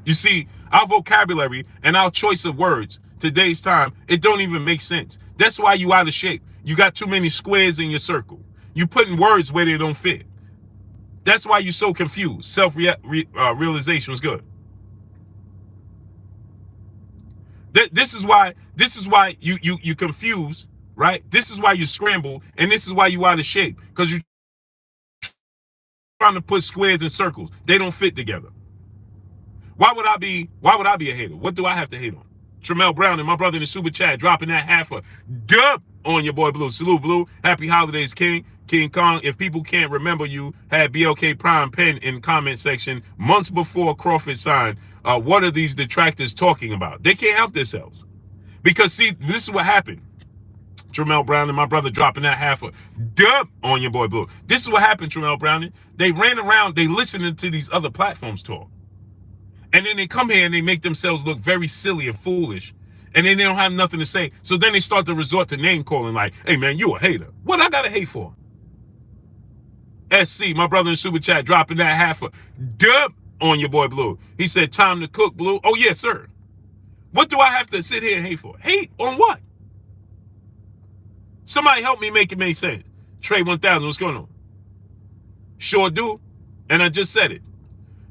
You see, our vocabulary and our choice of words, today's time, it don't even make sense. That's why you out of shape. You got too many squares in your circle. You putting words where they don't fit. That's why you're so confused. Self-realization was good. This is why you confused, right? This is why you scramble, and this is why you out of shape. Because you're trying to put squares in circles. They don't fit together. Why would I be a hater? What do I have to hate on? Tremel Brown and my brother in the super chat dropping that half a dub on your boy Blue. Salute, Blue. Happy holidays, King. King Kong, if people can't remember you, had BLK Prime pen in comment section months before Crawford signed. What are these detractors talking about? They can't help themselves. Because, see, this is what happened. Tremel Brown and my brother dropping that half a dub on your boy Blue. This is what happened, Tremel Brown. They ran around, they listening to these other platforms talk. And then they come here and they make themselves look very silly and foolish. And then they don't have nothing to say. So then they start to resort to name calling like, hey, man, you a hater. What I got to hate for? SC, my brother in super chat, dropping that half a dub on your boy Blue. He said, time to cook, Blue. Oh, yes, sir. What do I have to sit here and hate for? Hate on what? Somebody help me make it make sense. Trey 1000, what's going on? Sure do. And I just said it.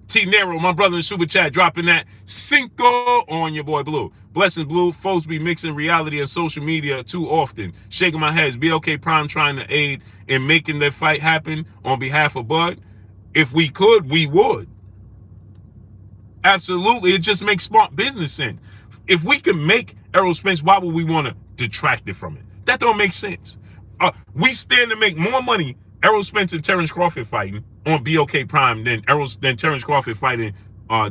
T Nero, my brother in super chat, dropping that cinco on your boy Blue. Blessings, Blue. Folks be mixing reality and social media too often. Shaking my head. BLK Prime trying to aid in making that fight happen on behalf of Bud. If we could, we would. Absolutely. It just makes smart business sense. If we can make Errol Spence, why would we want to detract it from it? That don't make sense. We stand to make more money Errol Spence and Terence Crawford fighting on BOK Prime than Terence Crawford fighting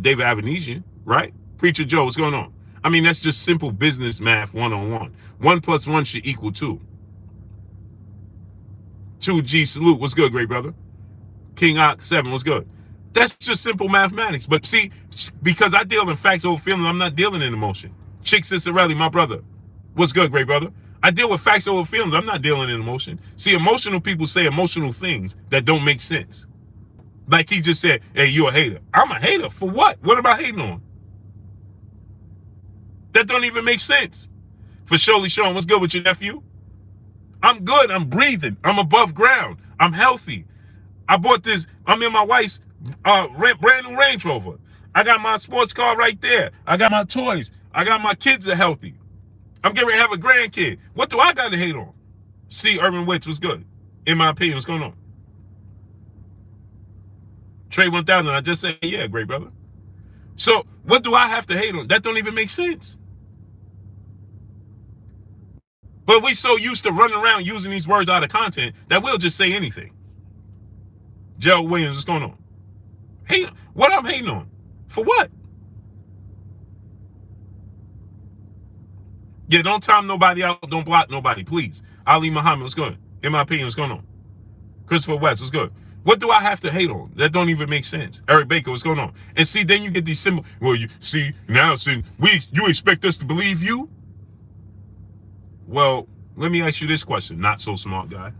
David Avenisian, right? Preacher Joe, what's going on? I mean, that's just simple business math one-on-one. 1 + 1 should equal 2. 2G salute, what's good, great brother? King Ox 7, what's good? That's just simple mathematics. But see, because I deal in facts over feelings, I'm not dealing in emotion. Chick Cicerelli, my brother. What's good, great brother? I deal with facts over feelings. I'm not dealing in emotion. See, emotional people say emotional things that don't make sense. Like he just said, hey, you're a hater. I'm a hater. For what? What am I hating on? That don't even make sense. For Shirley Sean, what's good with your nephew? I'm good. I'm breathing. I'm above ground. I'm healthy. I bought this. I'm in my wife's brand new Range Rover. I got my sports car right there. I got my toys. I got my kids are healthy. I'm getting ready to have a grandkid. What do I got to hate on? See, Urban Witch was good. In my opinion, what's going on? Trey 1000, I just said, yeah, great brother. So what do I have to hate on? That don't even make sense. But we so used to running around using these words out of content that we'll just say anything. Gerald Williams, what's going on? Hate, what I'm hating on? For what? Yeah, don't time nobody out. Don't block nobody, please. Ali Muhammad, what's good? In my opinion, what's going on? Christopher West, what's good? What do I have to hate on? That don't even make sense. Eric Baker, what's going on? And see, then you get these symbols. Well, you see, now you expect us to believe you? Well, let me ask you this question, not so smart guy.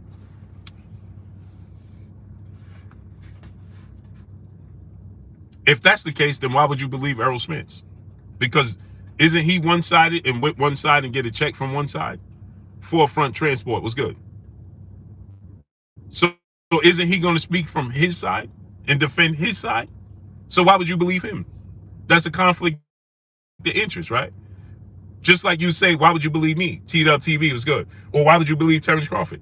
If that's the case, then why would you believe Errol Spence? Because isn't he one-sided and with one side and get a check from one side? Forefront Transport was good. So isn't he going to speak from his side and defend his side? So why would you believe him? That's a conflict of interest, right? Just like you say, why would you believe me? T-Dub TV was good. Or why would you believe Terence Crawford?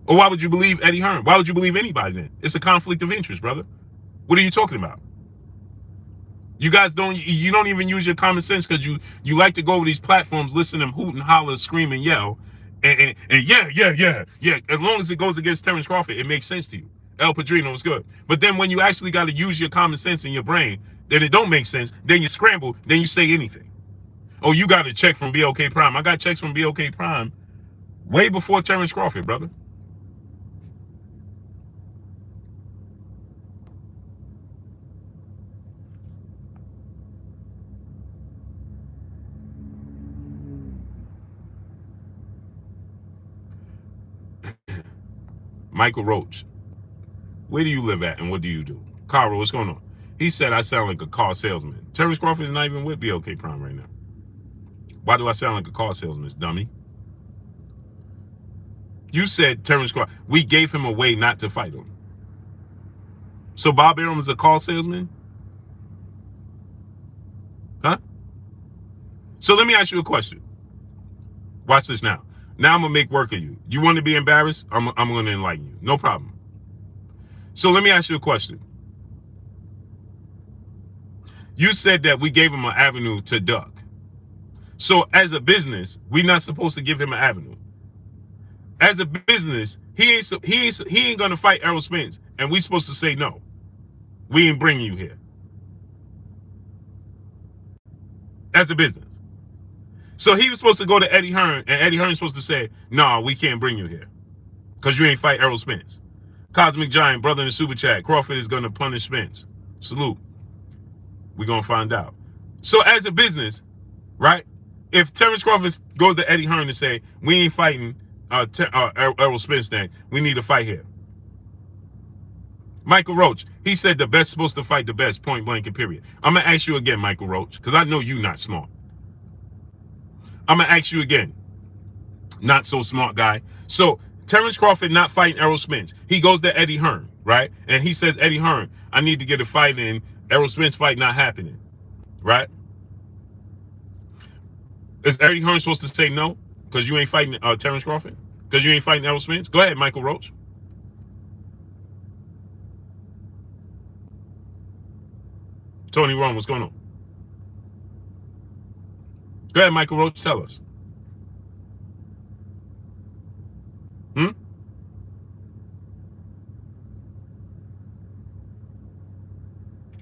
Or why would you believe Eddie Hearn? Why would you believe anybody then? It's a conflict of interest, brother. What are you talking about? You guys don't even use your common sense because you like to go over these platforms, listen to them hoot and holler, scream and yell, and yeah. As long as it goes against Terence Crawford, it makes sense to you. El Padrino was good. But then when you actually got to use your common sense in your brain, then it don't make sense. Then you scramble, then you say anything. Oh, you got a check from BLK Prime. I got checks from BLK Prime way before Terence Crawford, brother. Michael Roach, where do you live at and what do you do? Cara, what's going on? He said I sound like a car salesman. Terence Crawford is not even with BLK Prime right now. Why do I sound like a car salesman, dummy? You said Terence Crawford. We gave him a way not to fight him. So Bob Arum is a car salesman? Huh? So let me ask you a question. Watch this now. Now I'm going to make work of you. You want to be embarrassed? I'm going to enlighten you. No problem. So let me ask you a question. You said that we gave him an avenue to duck. So as a business, we're not supposed to give him an avenue. As a business, he ain't going to fight Errol Spence, and we supposed to say no. We ain't bringing you here. As a business. So he was supposed to go to Eddie Hearn, and Eddie Hearn's supposed to say, no, we can't bring you here because you ain't fight Errol Spence. Cosmic Giant, brother in the super chat, Crawford is going to punish Spence. Salute. We're going to find out. So as a business, right, if Terence Crawford goes to Eddie Hearn and say, we ain't fighting Errol Spence then, we need to fight here. Michael Roach, he said the best supposed to fight the best, point blank and period. I'm going to ask you again, Michael Roach, because I know you not smart. I'm going to ask you again. Not so smart guy. So Terence Crawford not fighting Errol Spence. He goes to Eddie Hearn, right? And he says, Eddie Hearn, I need to get a fight in. Errol Spence fight not happening, right? Is Eddie Hearn supposed to say no? Because you ain't fighting Terence Crawford? Because you ain't fighting Errol Spence? Go ahead, Michael Roach. Tony Rome, what's going on? Go ahead, Michael Roach, tell us.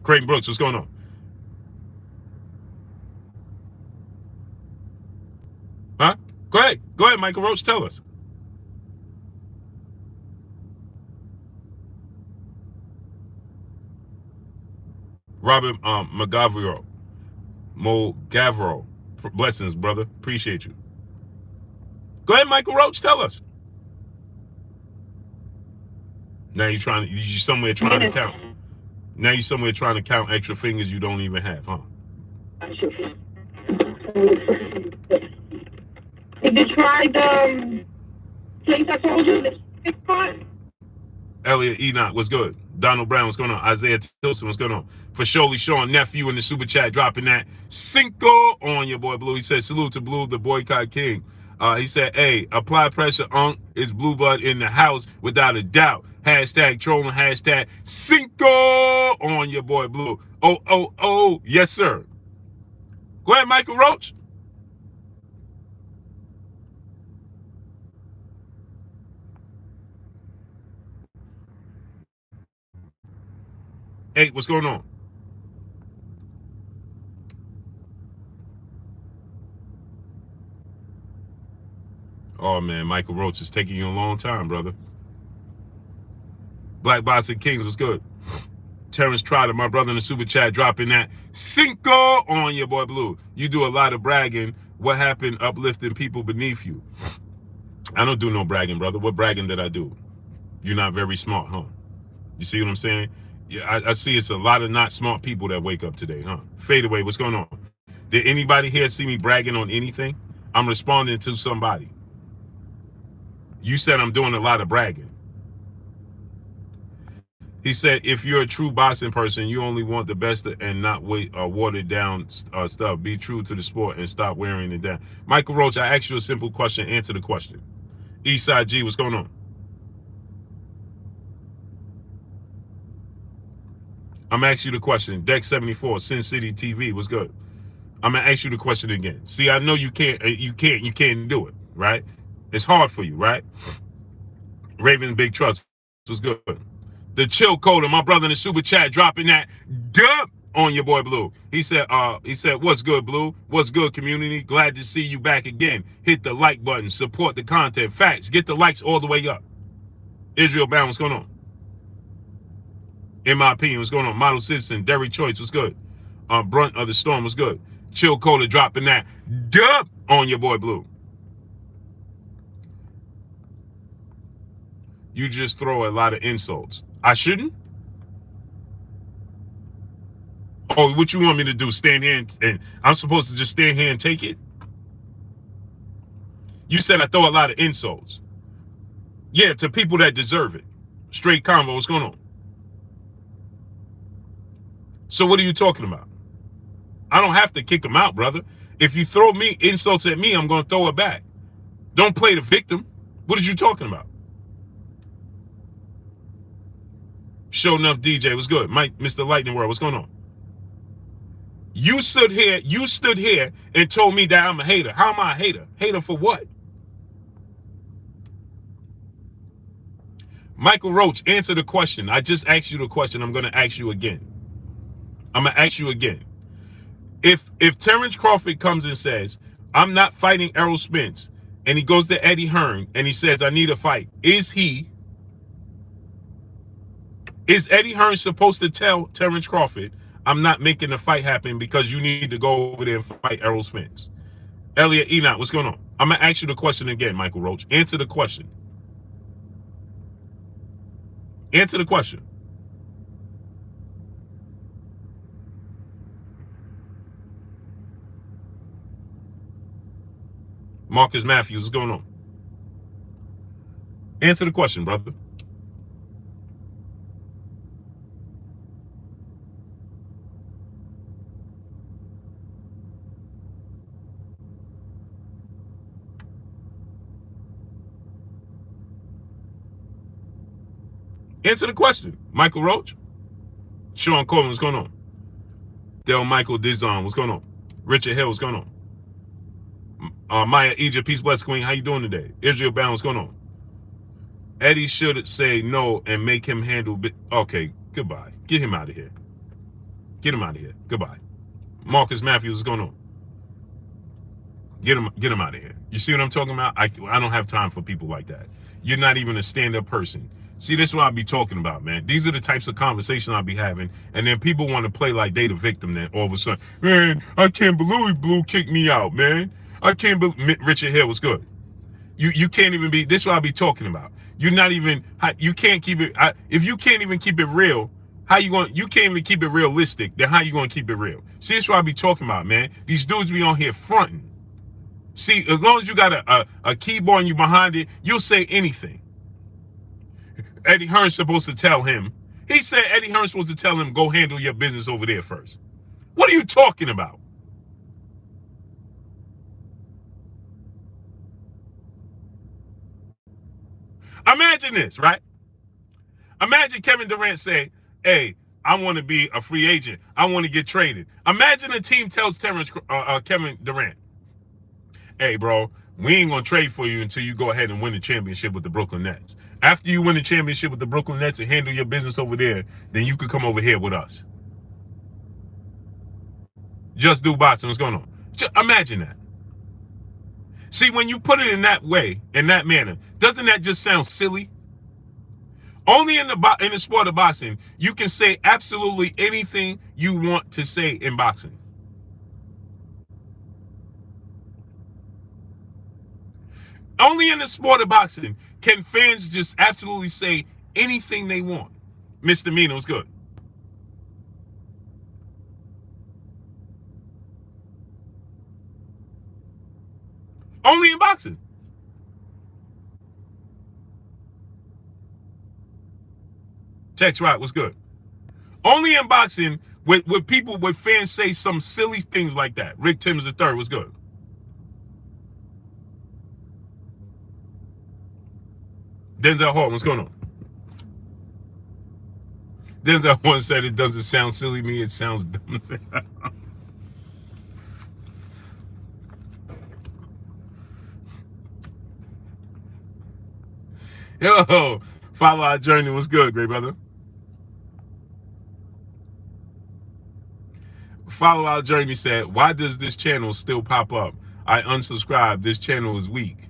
Creighton Brooks, what's going on? Huh? Go ahead, Michael Roach, tell us. Robert Mogavero. Blessings, brother. Appreciate you. Go ahead, Michael Roach. Tell us. Now you're somewhere trying to count. Now you're somewhere trying to count extra fingers you don't even have, huh? Did you try the place I told you? The spot? Elliot Enoch, what's good? Donald Brown, what's going on? Isaiah Tilson, what's going on? For Surely Sean, nephew in the super chat, dropping that Cinco on your boy Blue. He said, salute to Blue, the boycott king. He said, hey, apply pressure, is Blue Blood in the house without a doubt. Hashtag trolling, hashtag Cinco on your boy Blue. Oh, yes, sir. Go ahead, Michael Roach. Hey, what's going on? Oh, man, Michael Roach is taking you a long time, brother. Black Boxing Kings, what's good? Terence Trotter, my brother in the super chat, dropping that Cinco on your boy Blue. You do a lot of bragging. What happened uplifting people beneath you? I don't do no bragging, brother. What bragging did I do? You're not very smart, huh? You see what I'm saying? Yeah, I see it's a lot of not smart people that wake up today, huh? Fade away, what's going on? Did anybody here see me bragging on anything? I'm responding to somebody. You said I'm doing a lot of bragging. He said, if you're a true boxing person, you only want the best and not watered down stuff. Be true to the sport and stop wearing it down. Michael Roach, I asked you a simple question. Answer the question. Eastside G, what's going on? I'm going to ask you the question. Deck 74, Sin City TV, what's good? I'm going to ask you the question again. See, I know you can't do it, right? It's hard for you, right? Raven Big Trust, what's good? The chill coder, my brother in the super chat, dropping that dub on your boy Blue. He said, what's good, Blue? What's good, community? Glad to see you back again. Hit the like button, support the content. Facts, get the likes all the way up. Israel Bound, what's going on? In my opinion, what's going on? Model Citizen, Derry Choice, what's good? Brunt of the Storm, what's good? Chill coder, dropping that dub on your boy Blue. You just throw a lot of insults. I shouldn't? Oh, what you want me to do? Stand here and I'm supposed to just stand here and take it? You said I throw a lot of insults. Yeah, to people that deserve it. Straight convo, what's going on? So what are you talking about? I don't have to kick them out, brother. If you throw me insults at me, I'm going to throw it back. Don't play the victim. What are you talking about? Show enough DJ, what's good? Mike, Mr. Lightning World, what's going on? You stood here and told me that I'm a hater. How am I a hater? Hater for what? Michael Roach, answer the question. I just asked you the question. I'm going to ask you again. If Terence Crawford comes and says, I'm not fighting Errol Spence, and he goes to Eddie Hearn and he says, I need a fight, is Eddie Hearn supposed to tell Terence Crawford, I'm not making the fight happen because you need to go over there and fight Errol Spence? Elliot Enoch, what's going on? I'm going to ask you the question again, Michael Roach. Answer the question. Answer the question. Marcus Matthews, what's going on? Answer the question, brother. Answer the question. Michael Roach. Sean Coleman, what's going on? Del Michael Dizon, what's going on? Richard Hill, what's going on? Maya Egypt, peace, bless Queen. How you doing today? Israel Bound, what's going on? Eddie should say no and make him handle. Okay, goodbye. Get him out of here. Get him out of here. Goodbye. Marcus Matthews, what's going on? Get him out of here. You see what I'm talking about? I don't have time for people like that. You're not even a stand-up person. See, this is what I'll be talking about, man. These are the types of conversations I'll be having, and then people want to play like they the victim. Then all of a sudden, man, I can't believe Blue kicked me out, man. I can't believe Richard Hill was good. You can't even be. This is what I'll be talking about. You're not even. You can't keep it. If you can't even keep it real, how you going? You can't even keep it realistic. Then how you going to keep it real? See, this is what I'll be talking about, man. These dudes be on here fronting. See, as long as you got a keyboard and you behind it, you'll say anything. Eddie Hearn's supposed to tell him. He said Eddie Hearn's supposed to tell him, go handle your business over there first. What are you talking about? Imagine this, right? Imagine Kevin Durant say, hey, I want to be a free agent. I want to get traded. Imagine a team tells Terence, Kevin Durant, hey, bro, we ain't going to trade for you until you go ahead and win the championship with the Brooklyn Nets. After you win the championship with the Brooklyn Nets and handle your business over there, then you could come over here with us. Just do boxing. What's going on? Just imagine that. See, when you put it in that way, in that manner, doesn't that just sound silly? Only in the sport of boxing, you can say absolutely anything you want to say in boxing. Only in the sport of boxing can fans just absolutely say anything they want. Misdemeanor was good. Only in boxing. Text right was good. Only in boxing with people, with fans say some silly things like that. Rick Timmons III was good. Denzel Hall, what's going on? Denzel once said it doesn't sound silly to me, it sounds dumb. Yo, follow our journey. What's good, great brother? Follow our journey said, why does this channel still pop up? I unsubscribed. This channel is weak.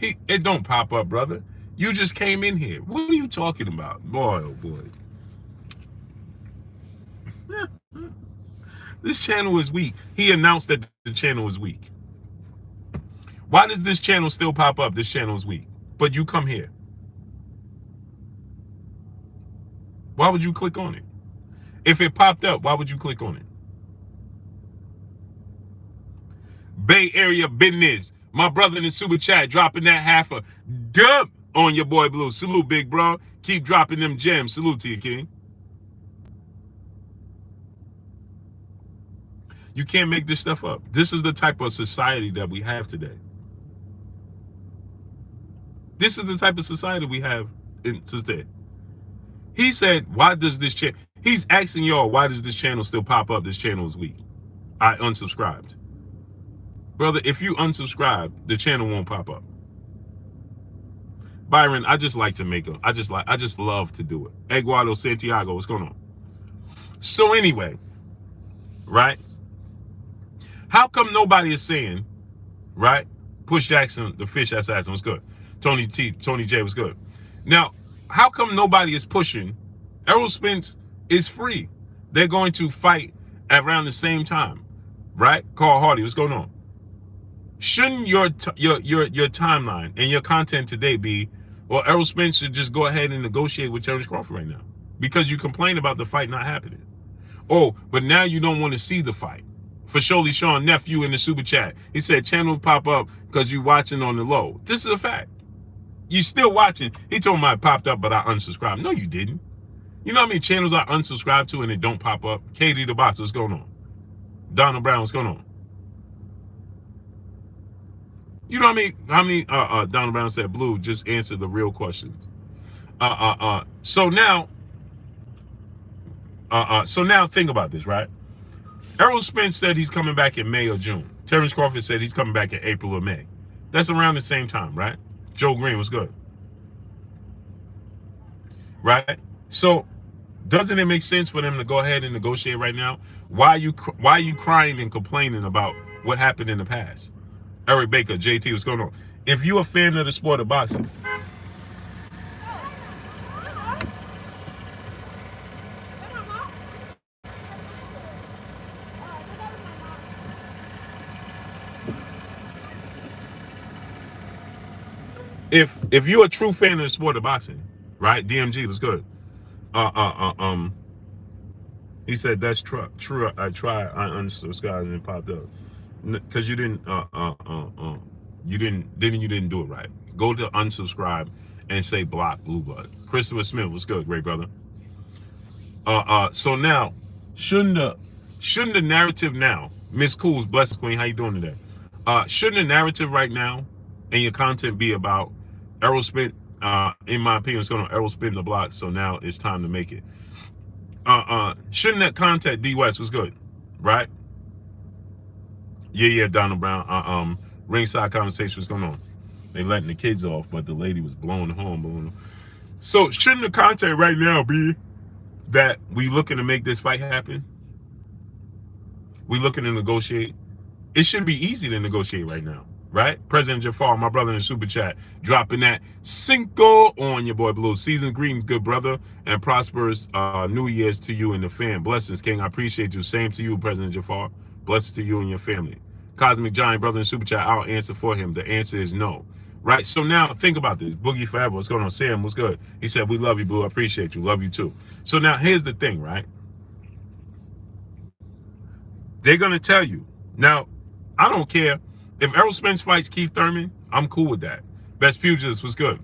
It don't pop up, brother. You just came in here. What are you talking about? Boy, oh boy. This channel is weak. He announced that the channel is weak. Why does this channel still pop up? This channel is weak. But you come here. Why would you click on it? If it popped up, why would you click on it? Bay Area business. My brother in the super chat dropping that half a dub on your boy Blue. Salute, big bro. Keep dropping them gems. Salute to you, King. You can't make this stuff up. This is the type of society that we have today. This is the type of society we have today. He said, why does this channel... He's asking y'all, why does this channel still pop up? This channel is weak. I unsubscribed. Brother, if you unsubscribe, the channel won't pop up. Byron, I just like to make them. I just love to do it. Eduardo Santiago, what's going on? So anyway, right? How come nobody is saying, right? Push Jackson, the fish assassin was good. Tony J was good. Now, how come nobody is pushing? Errol Spence is free. They're going to fight around the same time, right? Carl Hardy, what's going on? Shouldn't your timeline and your content today be, well, Errol Spence should just go ahead and negotiate with Terence Crawford right now because you complain about the fight not happening. Oh, but now you don't want to see the fight. For Surely Sean, nephew in the super chat, he said channel pop up because you watching on the low. This is a fact. You still watching. He told me it popped up, but I unsubscribed. No, you didn't. You know how many channels I unsubscribe to and it don't pop up? Katie the Box, what's going on? Donald Brown, what's going on? You know how many Donald Brown said, Blue, just answer the real questions. So now think about this, right? Errol Spence said he's coming back in May or June. Terence Crawford said he's coming back in April or May. That's around the same time, right? Joe Green was good. Right? So doesn't it make sense for them to go ahead and negotiate right now? Why are you crying and complaining about what happened in the past? Eric Baker, JT, what's going on? If you're a fan of the sport of boxing, if you're a true fan of the sport of boxing, right? DMG was good. Uh, uh, uh, um, he said that's true. True. I tried. I unsubscribed and it popped up because you didn't. You didn't. Then you didn't do it right. Go to unsubscribe and say block Blue Blood. Christopher Smith was good, great brother. So now, shouldn't the narrative now, Miss Cool's blessed queen, how you doing today? Shouldn't the narrative right now and your content be about Errol Spence? In my opinion, it's going to Errol spin the block. So now it's time to make it. Shouldn't that content D West was good, right? Yeah, Donald Brown. Ringside conversation was going on. They letting the kids off, but the lady was blowing the horn. So shouldn't the content right now be that we looking to make this fight happen? We looking to negotiate. It should be easy to negotiate right now, right? President Jafar, my brother in the super chat, dropping that Cinco on your boy Blue. Season greetings, good brother, and prosperous New Year's to you and the fam. Blessings, King. I appreciate you. Same to you, President Jafar. Blessings to you and your family. Cosmic Giant, brother in super chat, I'll answer for him. The answer is no. Right? So now think about this. Boogie Forever, what's going on? Sam, what's good? He said, we love you, Blue. I appreciate you. Love you too. So now here's the thing, right? They're going to tell you. Now, I don't care. If Errol Spence fights Keith Thurman, I'm cool with that. Best Pugilist was good.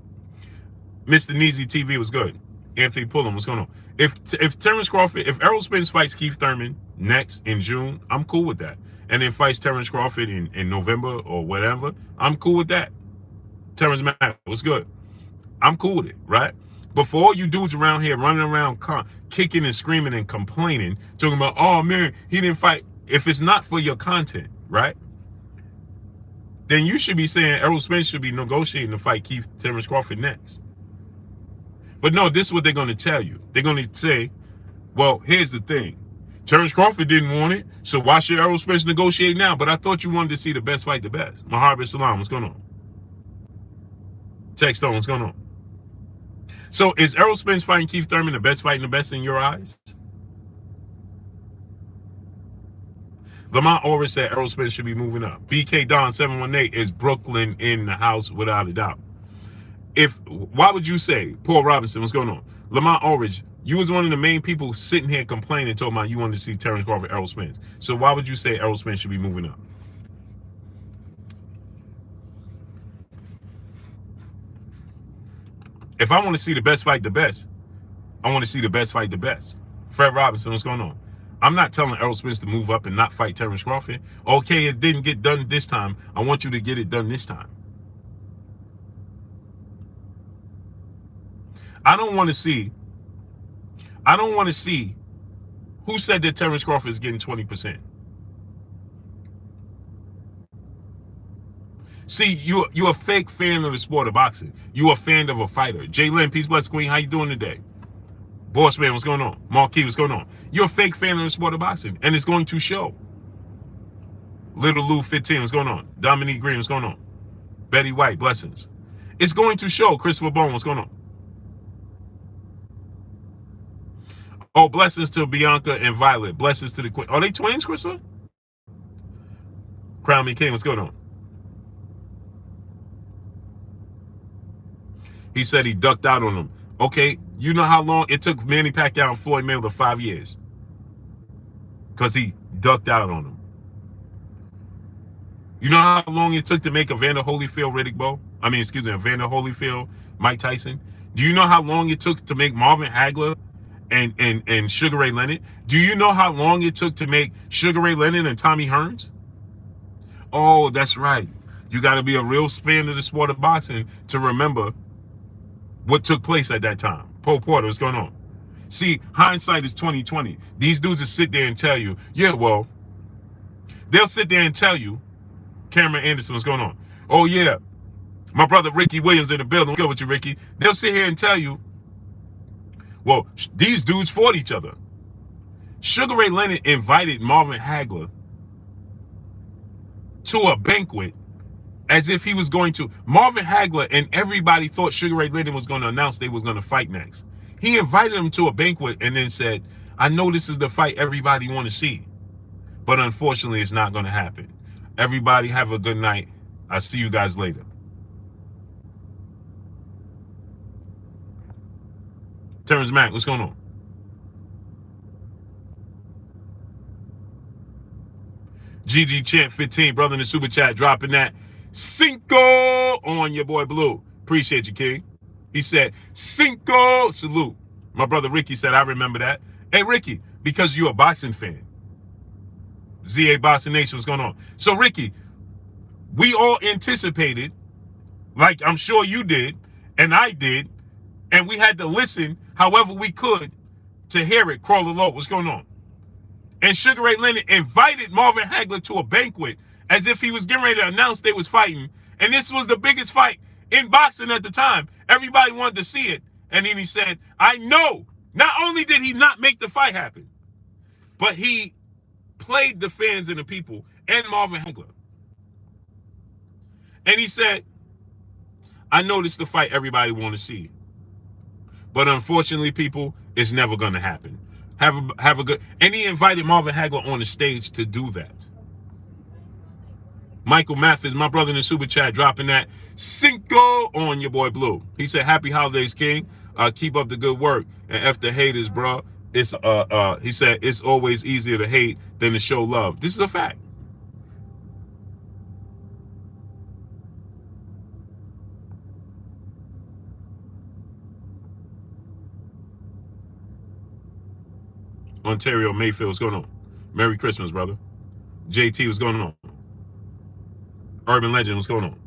Mr. Neezy TV was good. Anthony Pullen, what's going on? If Terence Crawford, if Errol Spence fights Keith Thurman next in June, I'm cool with that. And then fights Terence Crawford in November or whatever, I'm cool with that. Terence Matt was good. I'm cool with it, right? But for all you dudes around here running around kicking and screaming and complaining, talking about, oh man, he didn't fight. If it's not for your content, right? Then you should be saying Errol Spence should be negotiating to fight Terence Crawford next. But no, this is what they're going to tell you. They're going to say, well, here's the thing. Terence Crawford didn't want it, so why should Errol Spence negotiate now? But I thought you wanted to see the best fight the best. Maharba Salam, what's going on? Text on, what's going on? So is Errol Spence fighting Keith Thurman the best fight and the best in your eyes? Lamont Orris said Errol Spence should be moving up. BK Don 718 is Brooklyn in the house without a doubt. Why would you say, Paul Robinson, what's going on? Lamont Orris, you was one of the main people sitting here complaining, talking about you wanted to see Terence Crawford, Errol Spence. So why would you say Errol Spence should be moving up? If I want to see the best fight the best, I want to see the best fight the best. Fred Robinson, what's going on? I'm not telling Errol Spence to move up and not fight Terence Crawford. Okay, it didn't get done this time. I want you to get it done this time. I don't want to see who said that Terence Crawford is getting 20%. See, you're a fake fan of the sport of boxing. You're a fan of a fighter. Jay Lynn, peace, bless, queen. How you doing today? Boss man, what's going on? Marquis, what's going on? You're a fake fan of the sport of boxing, and it's going to show. Little Lou 15, what's going on? Dominique Green, what's going on? Betty White, blessings. It's going to show. Christopher Bone, what's going on? Oh, blessings to Bianca and Violet. Blessings to the queen. Are they twins, Christopher? Crown Me King, what's going on? He said he ducked out on them. Okay, you know how long it took Manny Pacquiao and Floyd Mayweather 5 years? Because he ducked out on them. You know how long it took to make Evander Holyfield Riddick Bowe? Evander Holyfield Mike Tyson? Do you know how long it took to make Marvin Hagler and Sugar Ray Leonard? Do you know how long it took to make Sugar Ray Leonard and Tommy Hearns? Oh, that's right. You got to be a real fan of the sport of boxing to remember what took place at that time. Paul Porter, what's going on? See, hindsight is 20/20. These dudes will sit there and tell you, yeah, well, they'll sit there and tell you, Cameron Anderson, what's going on? Oh, yeah, my brother Ricky Williams in the building. What's good with you, Ricky? They'll sit here and tell you, well, these dudes fought each other. Sugar Ray Leonard invited Marvin Hagler to a banquet as if he was going to. Marvin Hagler and everybody thought Sugar Ray Leonard was going to announce they was going to fight next. He invited him to a banquet and then said, I know this is the fight everybody want to see, but unfortunately it's not going to happen. Everybody have a good night. I'll see you guys later. Terence Mack, what's going on? GG Champ 15, brother in the super chat, dropping that Cinco on your boy Blue. Appreciate you, King. He said, Cinco, salute. My brother Ricky said, I remember that. Hey, Ricky, because you're a boxing fan. ZA Boxing Nation, what's going on? So, Ricky, we all anticipated, like I'm sure you did, and I did, and we had to listen however we could to hear it crawl along. What's going on? And Sugar Ray Leonard invited Marvin Hagler to a banquet as if he was getting ready to announce they was fighting. And this was the biggest fight in boxing at the time. Everybody wanted to see it. And then he said, I know. Not only did he not make the fight happen, but he played the fans and the people and Marvin Hagler. And he said, I know this is the fight everybody want to see. But unfortunately, people, it's never going to happen. Have a good. And he invited Marvin Hagler on the stage to do that. Michael Mathis, my brother in the super chat, dropping that Cinco on your boy Blue. He said, happy holidays, King. Keep up the good work. And F the haters, bro. It's he said, it's always easier to hate than to show love. This is a fact. Ontario Mayfield, what's going on? Merry Christmas, brother. JT, what's going on? Urban Legend, what's going on?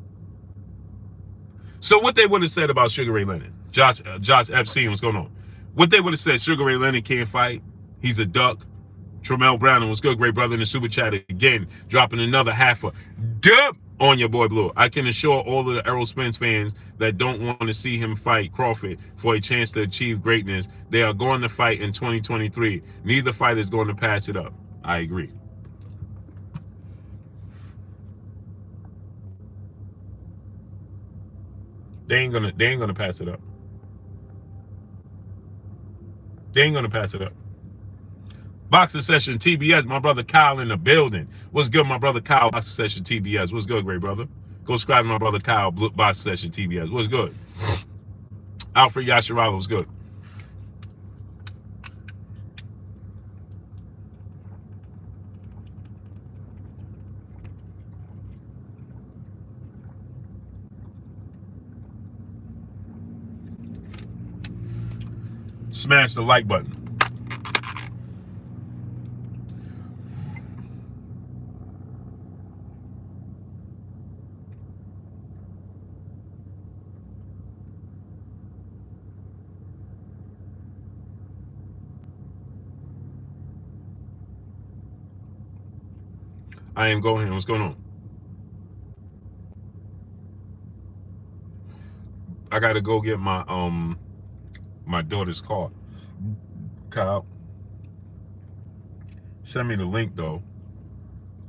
So what they would have said about Sugar Ray Leonard, Josh Epstein, what's going on? What they would have said, Sugar Ray Leonard can't fight. He's a duck. Tremel Brown, what's good, great brother in the super chat again, dropping another half a dub on your boy Blue. I can assure all of the Errol Spence fans that don't want to see him fight Crawford for a chance to achieve greatness, they are going to fight in 2023. Neither fighter is going to pass it up. I agree. They ain't gonna pass it up. They ain't gonna pass it up. Boxing Session TBS, my brother Kyle in the building. What's good, my brother Kyle? Boxing Session TBS. What's good, great brother? Go subscribe to my brother Kyle, Boxing Session TBS. What's good? Alfred Yashirawa, what's good? Smash the like button. I am going. What's going on? I gotta go get my my daughter's car. Kyle, send me the link though.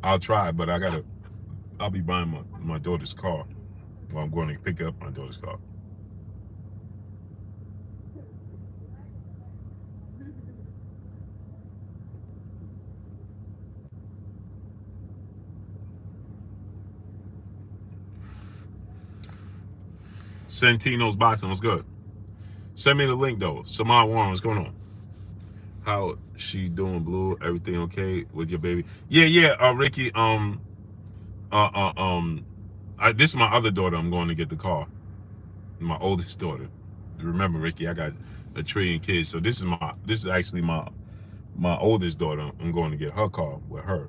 I'll try, but I'll be buying my daughter's car. Well, I'm going to pick up my daughter's car. Santino's boxing was good. Send me the link though. Samar Warren, what's going on? How she doing, Blue? Everything okay with your baby? Yeah. Ricky. This is my other daughter. I'm going to get the car. My oldest daughter. Remember, Ricky, I got a trillion kids, so this is actually my oldest daughter. I'm going to get her car with her.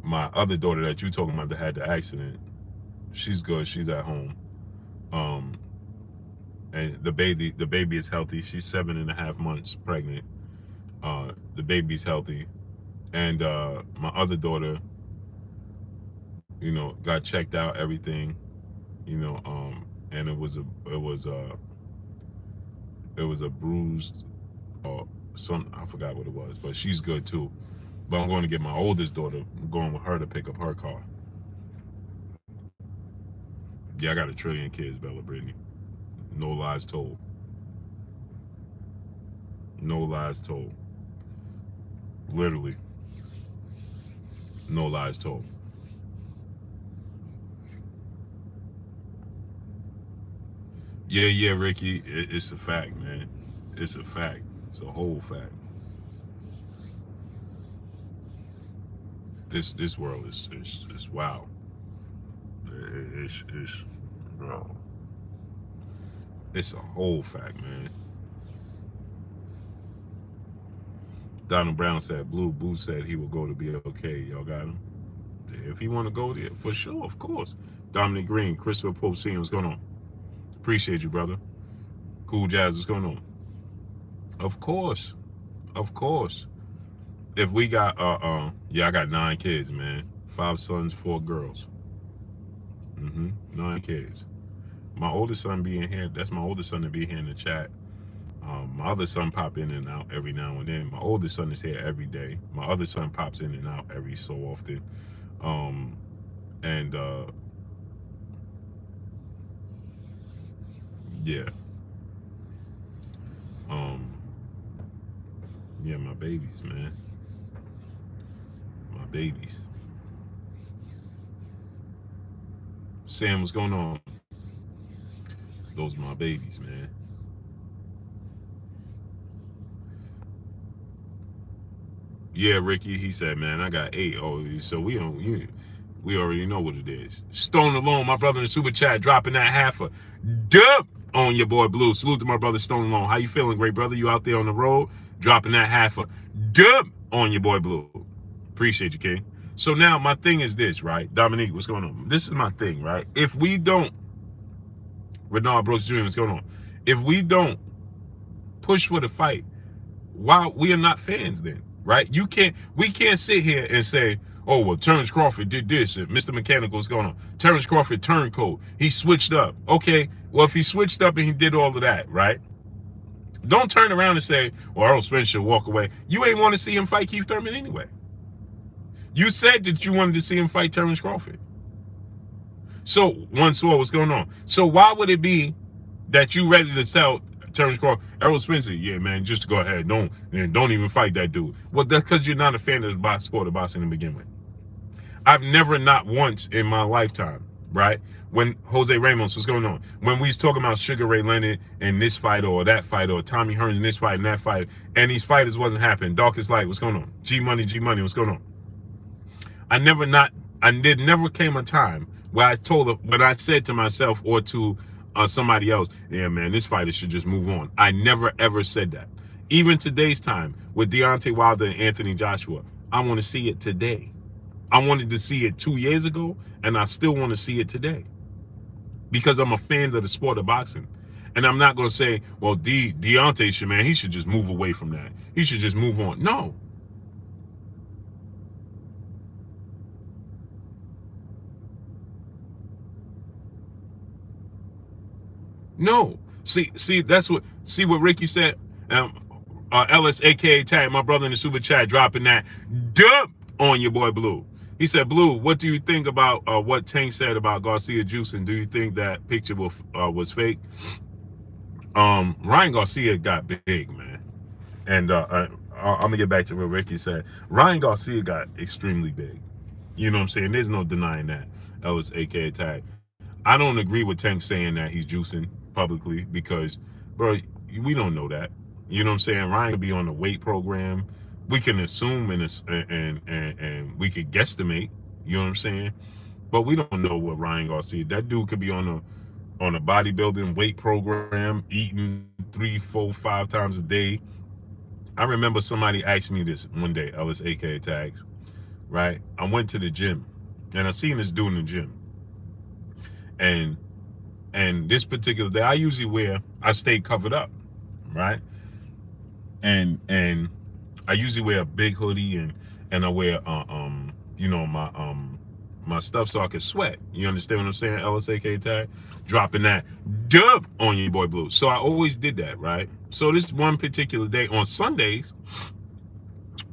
My other daughter that you talking about that had the accident, she's good. She's at home. And the baby is healthy. She's 7.5 months pregnant. The baby's healthy. And my other daughter, got checked out, everything, and it was a bruised or I forgot what it was, but she's good too. But I'm going to get my oldest daughter. I'm going with her to pick up her car. Yeah, I got 1 trillion kids, Bella Brittany. No lies told. No lies told. Literally, no lies told. Yeah, Ricky. It's a fact, man. It's a fact. It's a whole fact. This world is wow. It's bro. It's a whole fact, man. Donald Brown said, Boo said he will go to be okay. Y'all got him? If he want to go there, for sure, of course. Dominic Green, Christopher Pope Sr., what's going on? Appreciate you, brother. Cool Jazz, what's going on? Of course. Of course. If we got, yeah, I got 9 kids, man. 5 sons, 4 girls. 9 kids. My oldest son being here, that's my oldest son to be here in the chat. My other son pop in and out every now and then. My oldest son is here every day. My other son pops in and out every so often. And yeah. Yeah, my babies, man. My babies. Sam, what's going on? Those are my babies, man. Yeah, Ricky, he said, man, I got 8. Oh, so we already know what it is. Stone Alone, my brother in the super chat, dropping that half a dub on your boy Blue. Salute to my brother Stone Alone. How you feeling, great brother? You out there on the road, dropping that half a dub on your boy Blue. Appreciate you, King. So now my thing is this, right? Dominique, what's going on? This is my thing, right? If we don't, Renard Brooks Jr., what's going on? If we don't push for the fight, why we are not fans then, right? We can't sit here and say, oh, well, Terence Crawford did this, and Mr. Mechanical, what's going on? Terence Crawford turncoat. He switched up. Okay, well, if he switched up and he did all of that, right? Don't turn around and say, well, Errol Spence should walk away. You ain't want to see him fight Keith Thurman anyway. You said that you wanted to see him fight Terence Crawford. So, one swore, what's going on? So why would it be that you ready to tell Terence Crawford, Errol Spencer, yeah, man, just go ahead. Don't even fight that dude. Well, that's because you're not a fan of the sport of boxing to begin with. I've never, not once in my lifetime, right? When Jose Ramos was going on, when we was talking about Sugar Ray Leonard and this fight or that fight, or Tommy Hearns in this fight and that fight, and these fighters wasn't happening. Darkest Light, what's going on? G Money, what's going on? There never came a time where I said to myself or to somebody else, yeah, man, this fighter should just move on. I never, ever said that. Even today's time with Deontay Wilder and Anthony Joshua, I want to see it today. I wanted to see it 2 years ago, and I still want to see it today because I'm a fan of the sport of boxing. And I'm not going to say, well, Deontay should, man, he should just move away from that. He should just move on. No. No. See what Ricky said. Ellis, aka Tag, my brother in the super chat, dropping that dub on your boy Blue. He said, Blue, what do you think about what Tank said about Garcia juicing? Do you think that picture was fake? Ryan Garcia got big, man. And I'm gonna get back to what Ricky said. Ryan Garcia got extremely big. You know what I'm saying? There's no denying that. Ellis, aka Tag. I don't agree with Tank saying that he's juicing publicly because, bro, we don't know that. You know what I'm saying? Ryan could be on the weight program. We can assume and we could guesstimate. You know what I'm saying? But we don't know what Ryan Garcia. That dude could be on a bodybuilding weight program, eating 3, 4, 5 times a day. I remember somebody asked me this one day, Ellis, aka Tags, right? I went to the gym and I seen this dude in the gym. And this particular day, I stay covered up, right? And I usually wear a big hoodie and I wear my stuff so I can sweat. You understand what I'm saying? LSAK tag, dropping that dub on your boy Blue. So I always did that, right? So this one particular day on Saturdays,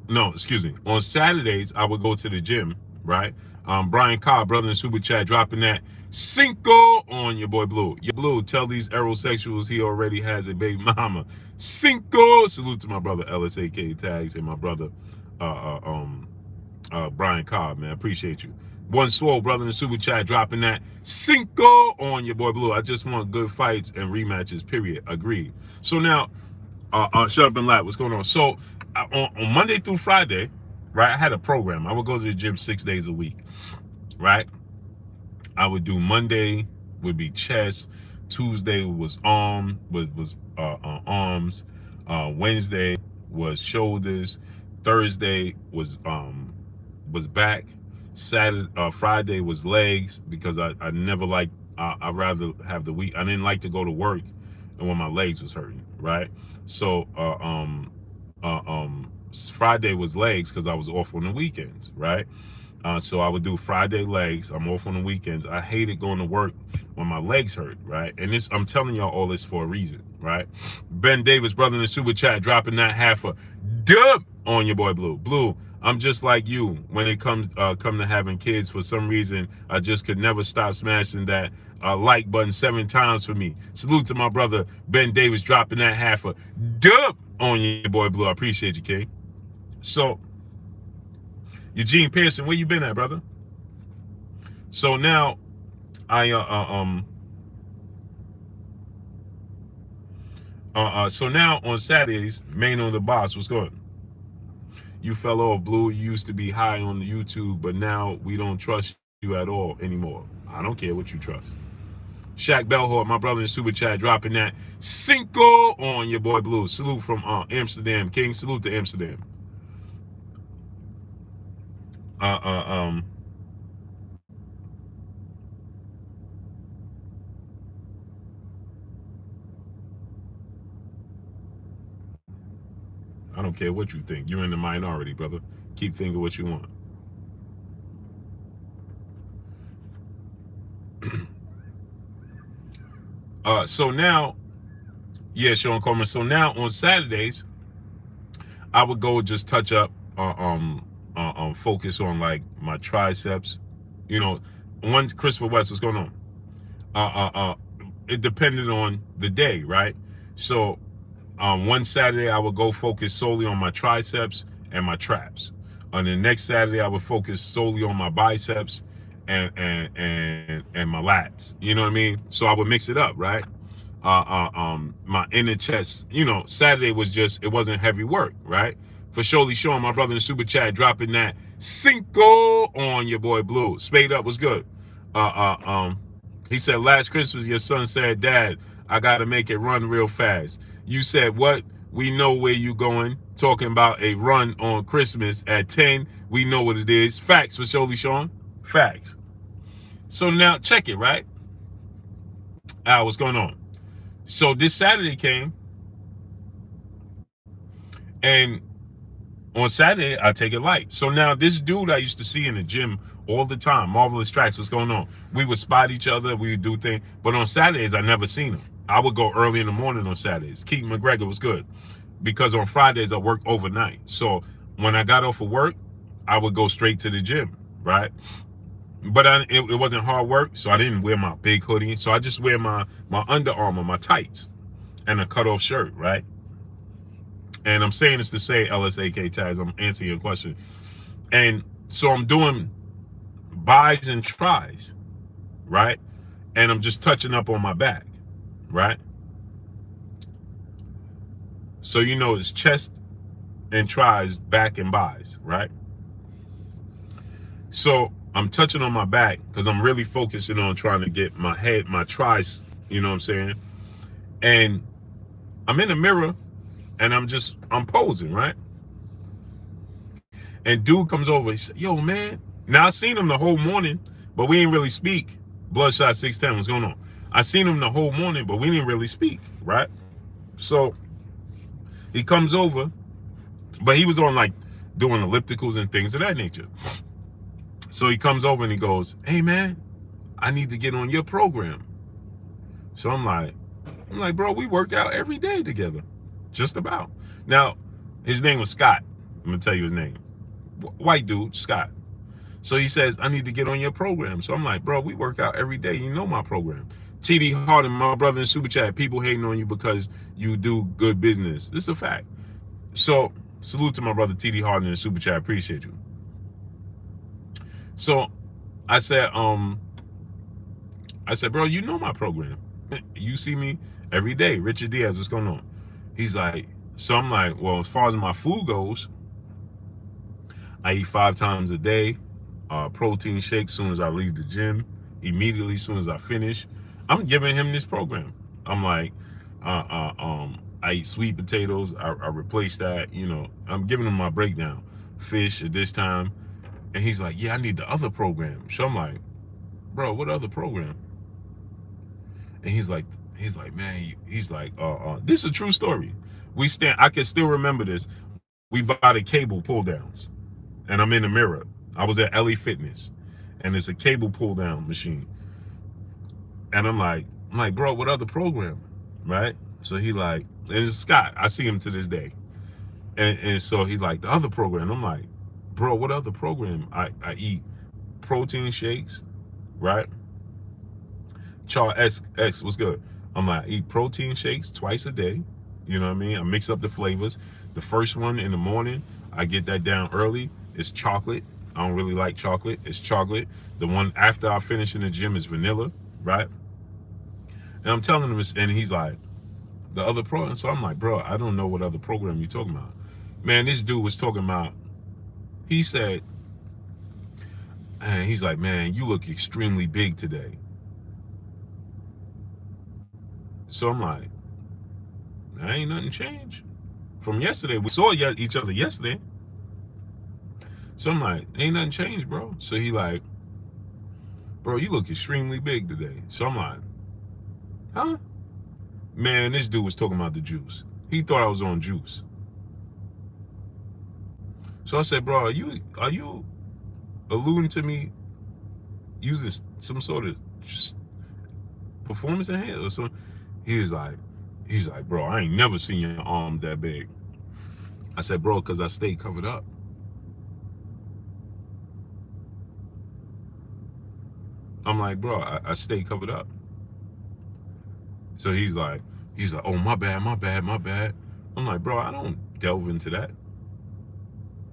I would go to the gym, right? Brian Cobb, brother in super chat, dropping that Cinco on your boy Blue. Your Blue, tell these aerosexuals he already has a baby mama. Cinco. Salute to my brother LSAK Tags and my brother Brian Cobb, man. Appreciate you. One Swole, brother in the super chat, dropping that Cinco on your boy Blue. I just want good fights and rematches, period. Agreed. So now, shut up and laugh. What's going on? So on Monday through Friday, right, I had a program. I would go to the gym 6 days a week, right? I would do Monday would be chest, Tuesday was arms, Wednesday was shoulders, Thursday was back, Friday was legs because I never liked I'd rather have the week. I didn't like to go to work and when my legs was hurting, right? So Friday was legs because I was off on the weekends, right? So I would do Friday legs. I'm off on the weekends. I hated going to work when my legs hurt, right? And this, I'm telling y'all all this for a reason, right? Ben Davis, brother in the super chat, dropping that half a dub on your boy Blue. Blue, I'm just like you when it comes come to having kids. For some reason, I just could never stop smashing that like button 7 times for me. Salute to my brother Ben Davis, dropping that half a dub on your boy Blue. I appreciate you, King. So, Eugene Pearson, where you been at, brother? So now, so now on Saturdays, main on the boss, what's going? You fell off, Blue. You used to be high on the YouTube, but now we don't trust you at all anymore. I don't care what you trust. Shaq Bellhort, my brother in super chat, dropping that Cinco on your boy Blue. Salute from Amsterdam, King. Salute to Amsterdam. I don't care what you think. You're in the minority, brother. Keep thinking what you want. So now, yeah, Sean Coleman. So now on Saturdays, I would go just touch up, focus on like my triceps. You know, one Christopher West, what's going on? It depended on the day, right? So one Saturday I would go focus solely on my triceps and my traps. On the next Saturday I would focus solely on my biceps and my lats. You know what I mean? So I would mix it up, right? My inner chest. You know, Saturday was just, it wasn't heavy work, right? For surely Sean, my brother in the super chat, dropping that Cinco on your boy Blue. Spade up was good. He said last Christmas your son said, Dad, I gotta make it run real fast. You said what? We know where you going. Talking about a run on Christmas at 10. We know what it is. Facts for surely Sean. Facts. So now check it, right? What's going on? So this Saturday came, and on Saturday I take it light. So now this dude I used to see in the gym all the time, Marvelous Tracks, what's going on? We would spot each other, we would do things, but on Saturdays I never seen him. I would go early in the morning on Saturdays. Keaton McGregor was good because on Fridays I worked overnight. So when I got off of work, I would go straight to the gym, right? But it wasn't hard work, so I didn't wear my big hoodie. So I just wear my Under Armour, my tights, and a cut-off shirt, right? And I'm saying this to say, LSAK Tags, I'm answering your question. And so I'm doing buys and tries, right? And I'm just touching up on my back, right? So you know it's chest and tries, back and buys, right? So I'm touching on my back because I'm really focusing on trying to get my head, my tries, you know what I'm saying? And I'm in the mirror and I'm posing, right? And dude comes over, he said, yo, man. Now I seen him the whole morning, but we didn't really speak. Bloodshot 610, what's going on? I seen him the whole morning, but we didn't really speak, right? So he comes over, but he was on like doing ellipticals and things of that nature. So he comes over and he goes, hey man, I need to get on your program. So I'm like, bro, we work out every day together. Just about. Now, his name was Scott. I'm gonna tell you his name. White dude, Scott. So he says, I need to get on your program. So I'm like, bro, we work out every day. You know my program. TD Harden, my brother in Super Chat, people hating on you because you do good business. This is a fact. So salute to my brother TD Harden in Super Chat. Appreciate you. So I said, bro, you know my program. You see me every day. Richard Diaz, what's going on? He's like, so I'm like, well, as far as my food goes, I eat 5 times a day. Protein shake as soon as I leave the gym. Immediately as soon as I finish. I'm giving him this program. I'm like, I eat sweet potatoes. I replace that. You know, I'm giving him my breakdown. Fish at this time. And he's like, yeah, I need the other program. So I'm like, bro, what other program? And he's like, man, this is a true story. I can still remember this. We bought a cable pull downs, and I'm in the mirror. I was at LA Fitness, and it's a cable pull down machine. And I'm like, bro, what other program? Right? So he like, and it's Scott. I see him to this day. And so he's like, the other program. I'm like, bro, what other program? I eat protein shakes, right? Charles X, what's good? I'm like, I eat protein shakes twice a day. You know what I mean? I mix up the flavors. The first one in the morning, I get that down early. It's chocolate. I don't really like chocolate. It's chocolate. The one after I finish in the gym is vanilla, right? And I'm telling him, and he's like, the other program. So I'm like, bro, I don't know what other program you're talking about. Man, this dude was talking about, he said, and he's like, man, you look extremely big today. So I'm like, there ain't nothing changed from yesterday. We saw each other yesterday. So I'm like, ain't nothing changed, bro. So he like, bro, you look extremely big today. So I'm like, huh? Man, this dude was talking about the juice. He thought I was on juice. So I said, bro, are you alluding to me using some sort of performance enhancer or something? He's like, bro, I ain't never seen your arm that big. I said, bro, because I stay covered up. I'm like, bro, I stay covered up. So he's like, oh, my bad. I'm like, bro, I don't delve into that.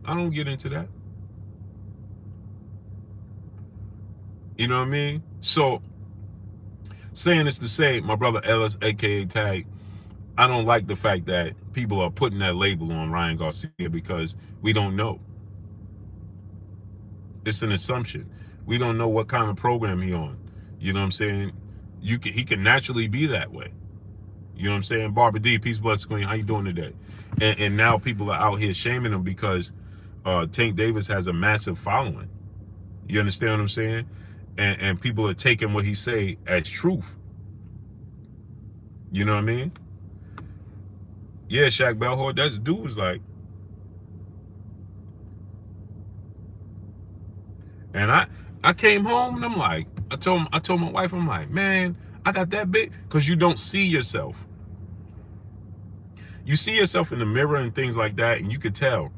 I don't get into that. You know what I mean? So, saying this to say, my brother Ellis, aka Tag, I don't like the fact that people are putting that label on Ryan Garcia because we don't know. It's an assumption. We don't know what kind of program he on. You know what I'm saying? He can naturally be that way. You know what I'm saying? Barbara D, peace, bless, queen. How you doing today? And now people are out here shaming him because Tank Davis has a massive following. You understand what I'm saying? And people are taking what he say as truth. You know what I mean? Yeah, Shaq Bellhor, that's dude was like. And I came home and I'm like, I told my wife, I'm like, man, I got that big, because you don't see yourself. You see yourself in the mirror and things like that, and you could tell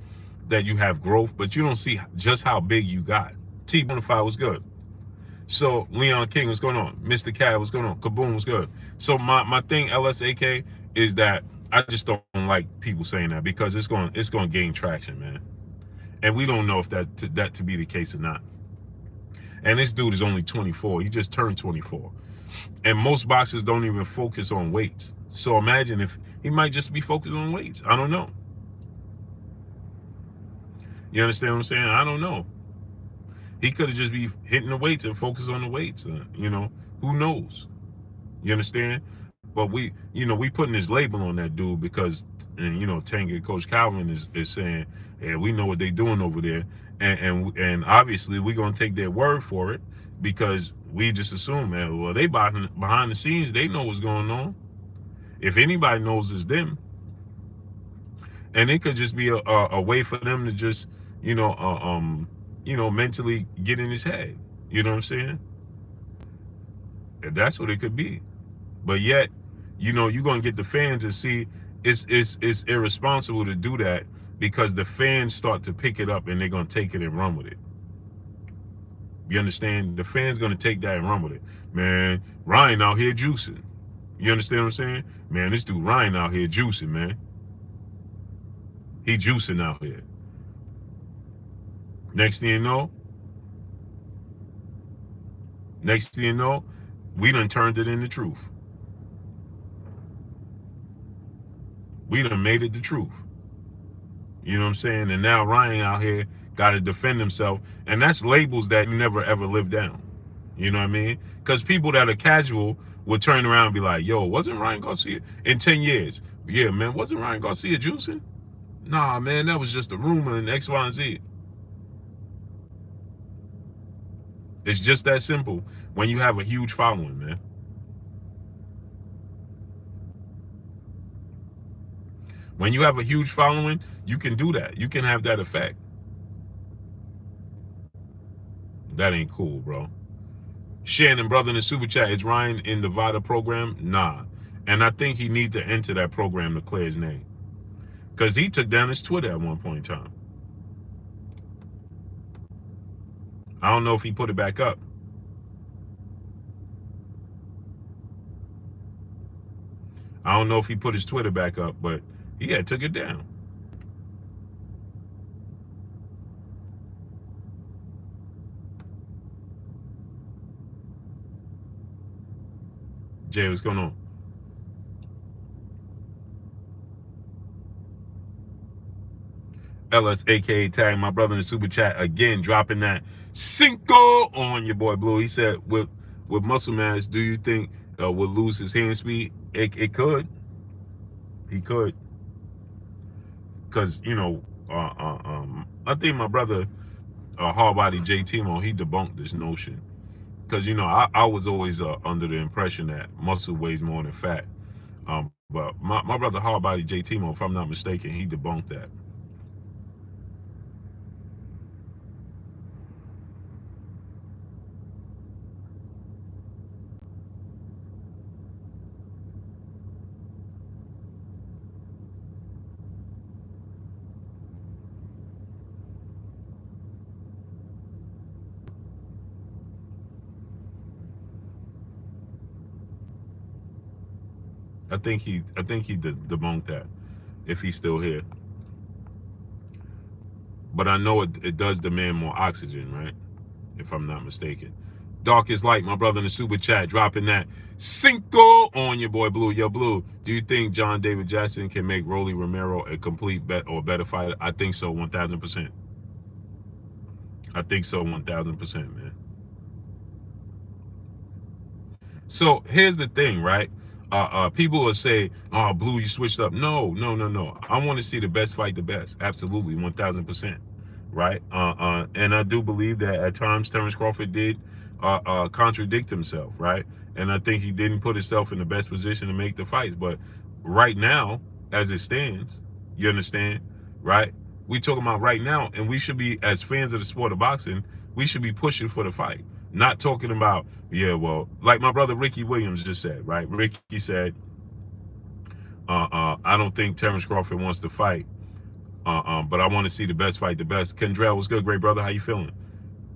that you have growth, but you don't see just how big you got. T Bonafide was good. So Leon King, what's going on? Mr. Cat, what's going on? Kaboom, what's good? So my thing, LSAK, is that I just don't like people saying that because it's going to gain traction, man. And we don't know if that to be the case or not. And this dude is only 24. He just turned 24. And most boxers don't even focus on weights. So imagine if he might just be focused on weights. I don't know. You understand what I'm saying? I don't know. He could have just be hitting the weights and focus on the weights. You know, who knows? You understand? But we putting this label on that dude because, and you know, Tank and Coach Calvin is saying, yeah, we know what they're doing over there. And obviously we're going to take their word for it because we just assume, man, well, they behind the scenes, they know what's going on. If anybody knows, it's them. And it could just be a way for them to just, mentally get in his head. You know what I'm saying? And that's what it could be. But yet, you're going to get the fans to see it's irresponsible to do that because the fans start to pick it up and they're going to take it and run with it. You understand? The fans gonna take that and run with it. Man, Ryan out here juicing. You understand what I'm saying? Man, this dude Ryan out here juicing, man. He juicing out here. Next thing you know, we done turned it into truth. We done made it the truth. You know what I'm saying? And now Ryan out here got to defend himself. And that's labels that you never ever live down. You know what I mean? Because people that are casual would turn around and be like, yo, wasn't Ryan Garcia in 10 years? Yeah, man, wasn't Ryan Garcia juicing? Nah, man, that was just a rumor and X, Y, and Z. It's just that simple when you have a huge following, man. When you have a huge following, you can do that. You can have that effect. That ain't cool, bro. Shannon, brother in the super chat, is Ryan in the VADA program? Nah. And I think he needs to enter that program to clear his name. Because he took down his Twitter at one point in time. I don't know if he put it back up. I don't know if he put his Twitter back up, but he had took it down. Jay, what's going on? LS, aka Tag, my brother in the super chat, again dropping that cinco on your boy Blue. He said, with muscle mass, do you think will lose his hand speed? It could. He could. Because, you know, I think my brother, hard body J Timo, he debunked this notion. Because, you know, I was always under the impression that muscle weighs more than fat. But my brother hard body J Timo, if I'm not mistaken, he debunked that. I think he debunked that, if he's still here. But I know it does demand more oxygen, right? If I'm not mistaken. Darkest Light, my brother in the super chat, dropping that cinco on your boy Blue. Yo, Blue, do you think John David Jackson can make Rolly Romero a complete better fighter? I think so, 1,000%. I think so, 1,000%, man. So here's the thing, right? People will say, "Oh, Blue, you switched up." No. I want to see the best fight the best. Absolutely, 1,000%. Right? And I do believe that at times Terence Crawford did contradict himself, right? And I think he didn't put himself in the best position to make the fights. But right now, as it stands, you understand, right? We talking about right now, and we should be, as fans of the sport of boxing, we should be pushing for the fight. Not talking about, yeah, well, like my brother Ricky Williams just said, right? Ricky said, I don't think Terence Crawford wants to fight, but I want to see the best fight the best. Kendrell, what's good, great brother? How you feeling?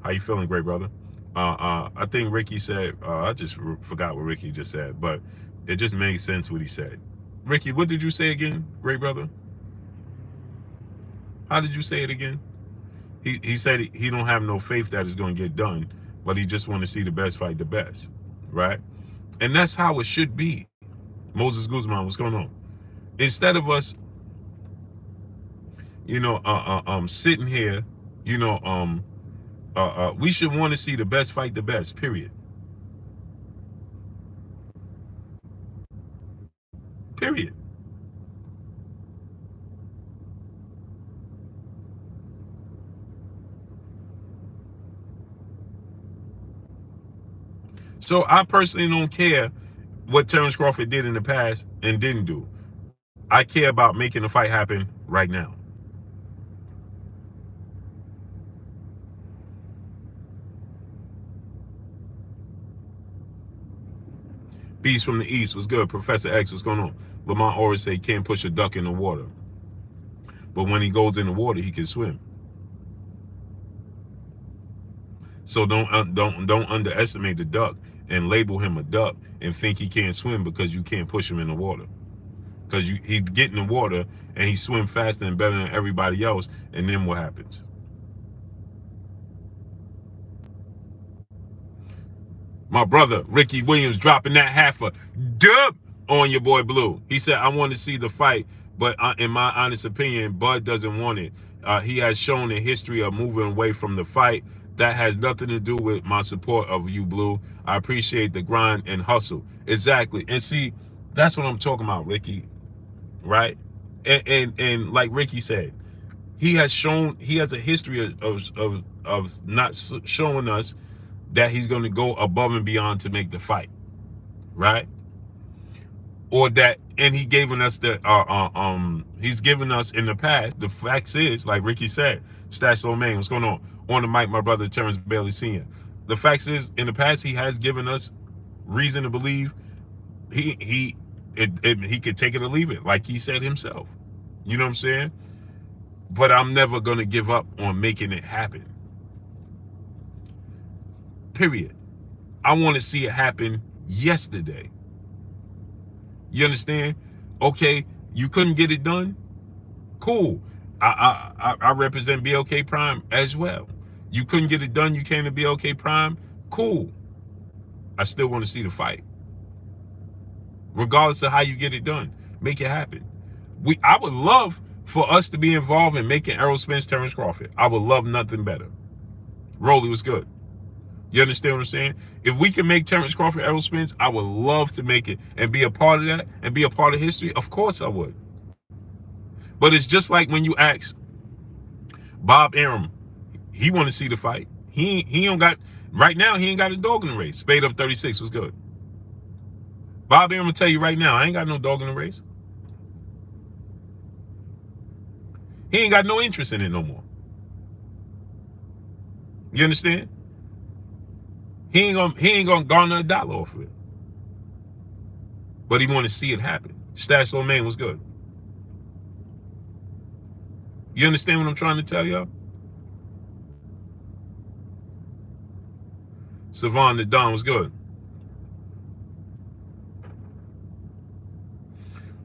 How you feeling, great brother? I think Ricky said, I just forgot what Ricky just said, but it just made sense what he said. Ricky, what did you say again, great brother? How did you say it again? He said he don't have no faith that it's going to get done, but he just want to see the best fight the best, right? And that's how it should be. Moses Guzman, what's going on? Instead of us, you know, sitting here, you know, we should want to see the best fight the best, period. Period. So I personally don't care what Terence Crawford did in the past and didn't do. I care about making the fight happen right now. Beast from the East, what's good? Professor X, what's going on? Lamont always say can't push a duck in the water. But when he goes in the water, he can swim. So don't underestimate the duck and label him a duck and think he can't swim because you can't push him in the water. Because he get in the water and he swim faster and better than everybody else, and then what happens? My brother Ricky Williams dropping that half a dub on your boy Blue. He said, I want to see the fight, but in my honest opinion, Bud doesn't want it. He has shown a history of moving away from the fight. That has nothing to do with my support of you, Blue. I appreciate the grind and hustle. Exactly. And see, that's what I'm talking about, Ricky. Right? And like Ricky said, he has a history of not showing us that he's going to go above and beyond to make the fight, right? Or that, and he's given us in the past. The facts is, like Ricky said, Stash Low Man, what's going on? On the mic, my brother Terence Bailey Sr. The facts is, in the past, he has given us reason to believe he could take it or leave it, like he said himself. You know what I'm saying? But I'm never gonna give up on making it happen. Period. I want to see it happen yesterday. You understand? Okay, you couldn't get it done? Cool. I represent BLK Prime as well. You couldn't get it done, you came to BLK Prime? Cool. I still want to see the fight. Regardless of how you get it done, make it happen. I would love for us to be involved in making Errol Spence Terence Crawford. I would love nothing better. Rolly was good. You understand what I'm saying? If we can make Terence Crawford Errol Spence, I would love to make it and be a part of that and be a part of history. Of course I would. But it's just like when you ask Bob Arum, he want to see the fight. He don't got, right now, he ain't got a dog in the race. Spade up 36 was good. Bob Arum will tell you right now, I ain't got no dog in the race. He ain't got no interest in it no more. You understand? He ain't gonna garner a dollar off of it. But he want to see it happen. Stash Low Man was good. You understand what I'm trying to tell y'all? Savon the Don was good.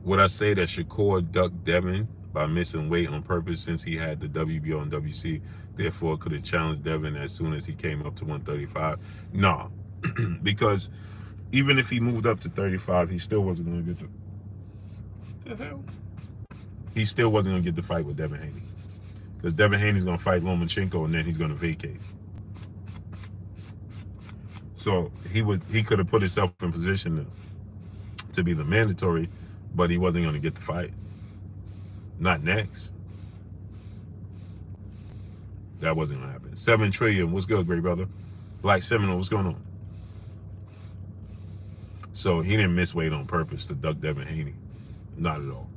Would I say that Shakur ducked Devin by missing weight on purpose since he had the WBO and WC, therefore could have challenged Devin as soon as he came up to 135? No, because even if he moved up to 35, he still wasn't going to get the hell? He still wasn't going to get the fight with Devin Haney. Because Devin Haney's going to fight Lomachenko and then he's going to vacate. So he could have put himself in position to be the mandatory, but he wasn't going to get the fight. Not next. That wasn't going to happen. 7 Trillion, what's good, great brother? Black Seminole, what's going on? So he didn't miss weight on purpose to duck Devin Haney. Not at all.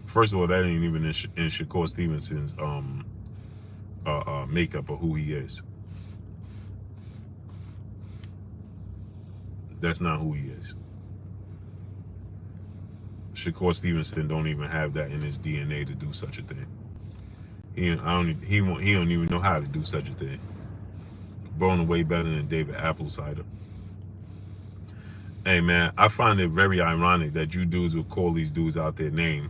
First of all, that ain't even in Shakur Stevenson's makeup of who he is. That's not who he is. Shakur Stevenson don't even have that in his DNA to do such a thing. He don't even know how to do such a thing. Blown away better than David Applesider. Hey man, I find it very ironic that you dudes will call these dudes out their name,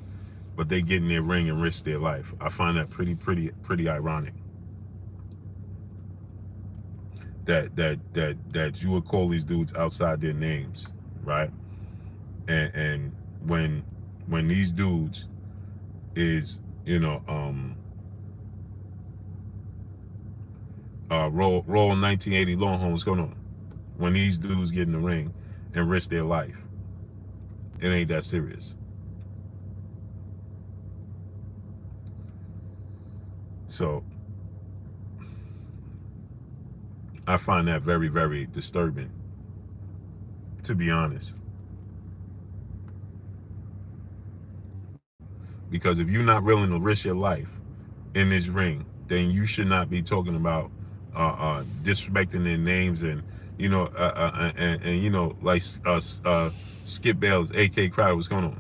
but they get in their ring and risk their life. I find that pretty ironic. That you would call these dudes outside their names, right? And when these dudes is, roll 1980 Longhorn, what's going on? When these dudes get in the ring and risk their life, it ain't that serious. So I find that very, very disturbing, to be honest. Because if you're not willing to risk your life in this ring, then you should not be talking about disrespecting their names and like Skip Bayless, AK Crowder, what's going on?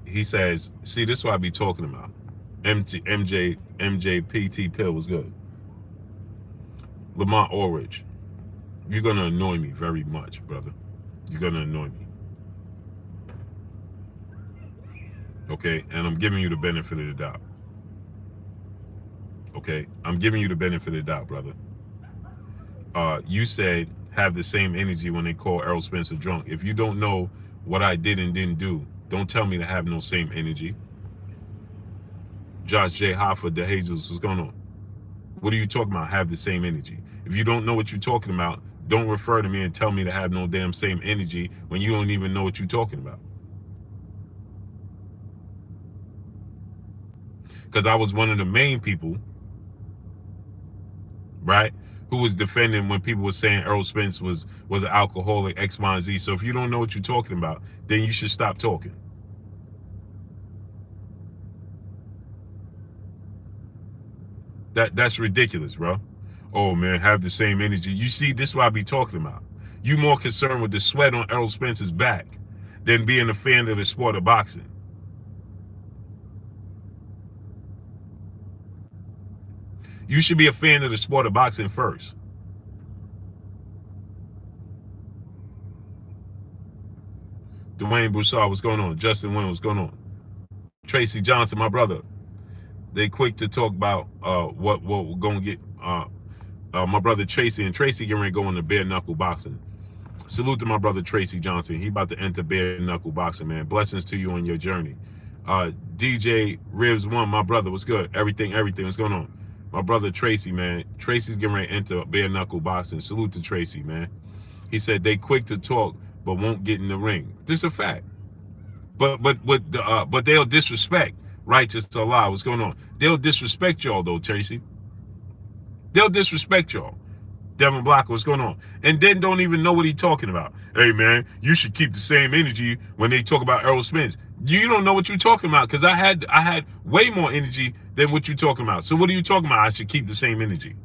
He says, see, this is what I be talking about. MJPT Pill was good. Lamont Orridge, you're gonna annoy me very much, brother. You're gonna annoy me. Okay, and I'm giving you the benefit of the doubt. Okay, I'm giving you the benefit of the doubt, brother. You said have the same energy when they call Errol Spence drunk. If you don't know what I did and didn't do, don't tell me to have no same energy. Josh J. Hoffa, De Jesus, what's going on? What are you talking about? Have the same energy. If you don't know what you're talking about, don't refer to me and tell me to have no damn same energy when you don't even know what you're talking about. Because I was one of the main people, right, who was defending when people were saying Errol Spence was an alcoholic, X, Y, and Z. So if you don't know what you're talking about, then you should stop talking. That's ridiculous, bro. Oh man, have the same energy. You see, this is what I be talking about. You more concerned with the sweat on Errol Spence's back than being a fan of the sport of boxing. You should be a fan of the sport of boxing first. Dwayne Broussard, what's going on? Justin Wayne, what's going on? Tracy Johnson, my brother. They quick to talk about what we're gonna get. My brother Tracy and Tracy getting ready to go into bare knuckle boxing. Salute to my brother Tracy Johnson. He about to enter bare knuckle boxing, man. Blessings to you on your journey. DJ Ribs One, my brother, what's good? Everything, what's going on? My brother Tracy, man. Tracy's getting ready to enter bare knuckle boxing. Salute to Tracy, man. He said they quick to talk but won't get in the ring. This is a fact. But they'll disrespect righteous Allah. What's going on? They'll disrespect y'all though, Tracy. They'll disrespect y'all. Devin Blocker, what's going on? And then don't even know what he's talking about. Hey man, you should keep the same energy when they talk about Errol Spence. You don't know what you're talking about because I had way more energy than what you're talking about. So what are you talking about? I should keep the same energy.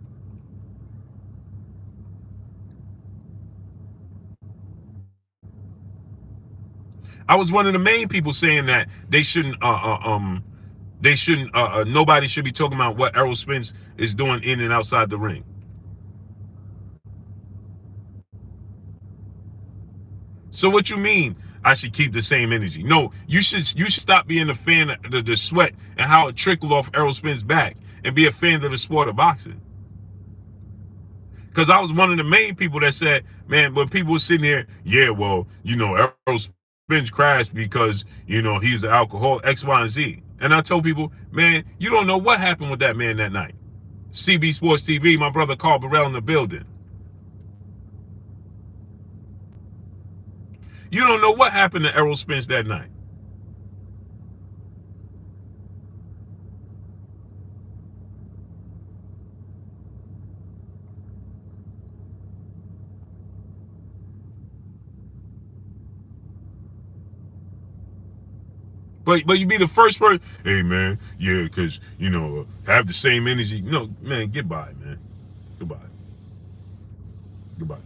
I was one of the main people saying that they shouldn't nobody should be talking about what Errol Spence is doing in and outside the ring. So what you mean I should keep the same energy? No, you should stop being a fan of the sweat and how it trickled off Errol Spence's back and be a fan of the sport of boxing. Because I was one of the main people that said, man, when people were sitting here, yeah, well, Errol Spence crashed because, he's an alcoholic, X, Y, and Z. And I told people, man, you don't know what happened with that man that night. CB Sports TV, my brother Carl Burrell in the building. You don't know what happened to Errol Spence that night. But you be the first person, hey man, yeah, because have the same energy. No, man, goodbye, man. Goodbye. Goodbye.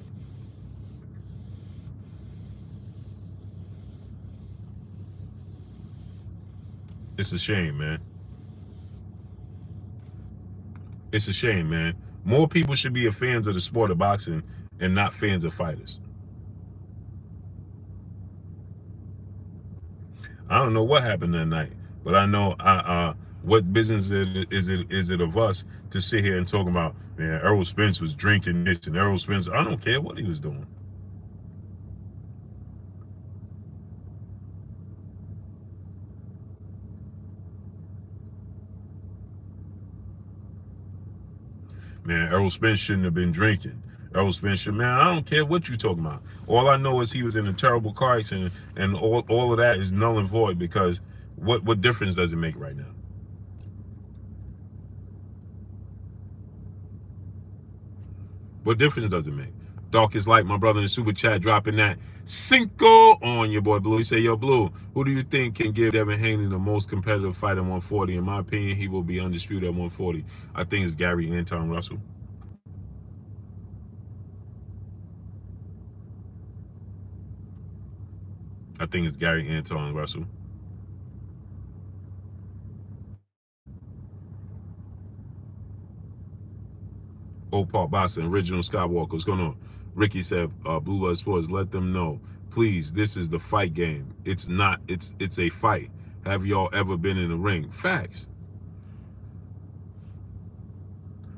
It's a shame, man. It's a shame, man. More people should be fans of the sport of boxing and not fans of fighters. I don't know what happened that night, but I know what business is it of us to sit here and talk about, man, Errol Spence was drinking this and Errol Spence, I don't care what he was doing. Man, Errol Spence shouldn't have been drinking. Errol Spence should, man, I don't care what you're talking about. All I know is he was in a terrible car accident, and all of that is null and void because what difference does it make right now? What difference does it make? Darkest Light, my brother in the super chat, dropping that Cinco on your boy Blue. He say, yo, Blue, who do you think can give Devin Haney the most competitive fight at 140? In my opinion, he will be undisputed at 140. I think it's Gary Anton Russell. I think it's Gary Anton Russell. Park Boxing, Original Skywalker. What's going on? Ricky said, Blue Blood Sports, let them know. Please, this is the fight game. It's not, it's a fight. Have y'all ever been in a ring? Facts.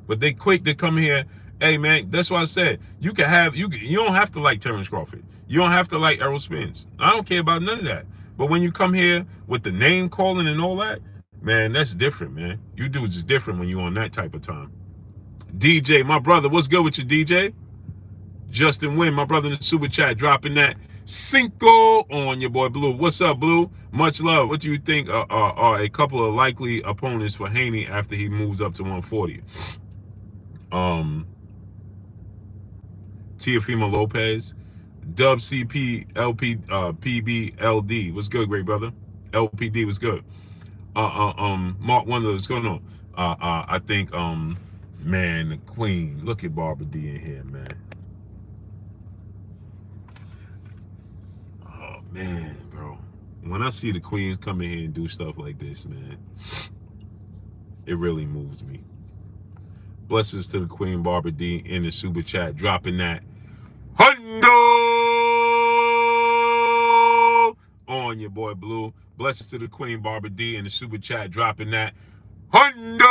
But they quick to come here. Hey man, that's why I said you don't have to like Terence Crawford. You don't have to like Errol Spence. I don't care about none of that. But when you come here with the name calling and all that, man, that's different, man. You dudes is different when you on that type of time. DJ, my brother, what's good with you, DJ? Justin Wynn, my brother in the super chat, dropping that Cinco on your boy Blue. What's up, Blue? Much love. What do you think are a couple of likely opponents for Haney after he moves up to 140? Teofimo Lopez, Dub CP LP PBLD. What's good, great brother? LPD was good. Mark Wonder, what's going on? I think man, the Queen. Look at Barbara D in here, man. Oh man, bro. When I see the Queens come in here and do stuff like this, man, it really moves me. Blessings to the Queen Barbara D in the super chat, dropping that Hundo on your boy Blue. Blessings to the Queen Barbara D in the super chat, dropping that Hundo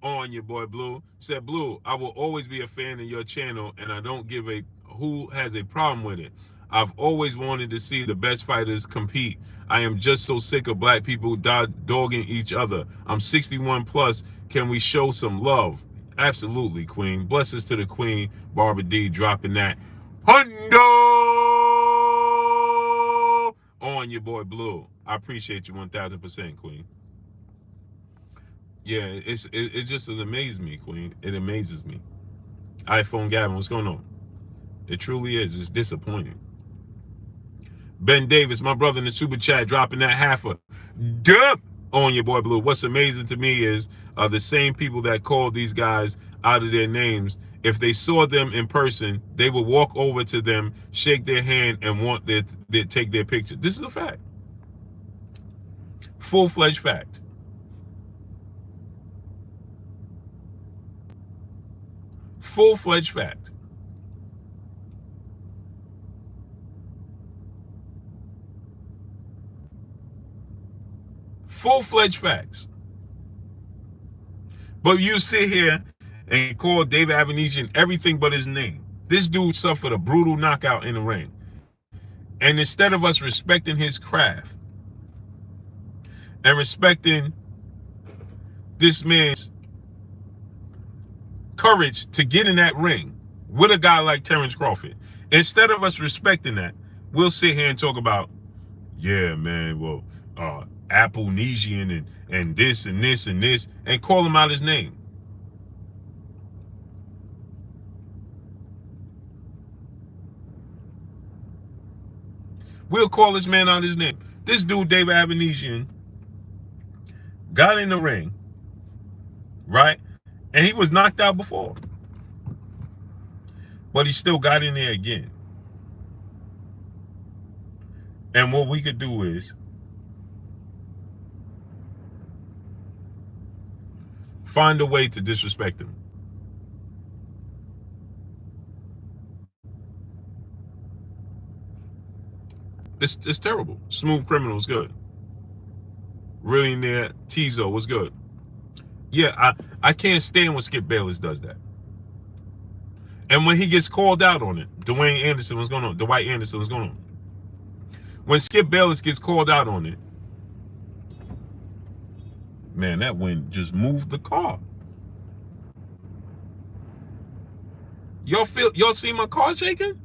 on your boy Blue. Said, Blue, I will always be a fan of your channel, and I don't give a who has a problem with it. I've always wanted to see the best fighters compete. I am just so sick of black people dogging each other. I'm 61 plus. Can we show some love? Absolutely, Queen. Blessings to the Queen, Barbara D, dropping that Hundo on your boy Blue. I appreciate you 1,000%, Queen. Yeah, it just amazes me, Queen. It amazes me. iPhone Gavin, what's going on? It truly is. It's disappointing. Ben Davis, my brother in the super chat, dropping that half a dub on your boy Blue. What's amazing to me is the same people that called these guys out of their names, if they saw them in person, they would walk over to them, shake their hand, and want their take their picture. This is a fact. Full-fledged fact. Full-fledged fact. Full-fledged facts. But you sit here and call David Avenisian everything but his name. This dude suffered a brutal knockout in the ring. And instead of us respecting his craft and respecting this man's courage to get in that ring with a guy like Terence Crawford, instead of us respecting that, we'll sit here and talk about, yeah, man, well, Avenisian and this and this and this, and call him out his name. We'll call this man out his name. This dude, David Avenisian, got in the ring, right? And he was knocked out before. But he still got in there again. And what we could do is find a way to disrespect him. It's terrible. Smooth Criminal was good. Really near Tizo was good. Yeah, I can't stand when Skip Bayless does that. And when he gets called out on it, Dwight Anderson was going on. When Skip Bayless gets called out on it, man, that wind just moved the car. Y'all see my car shaking?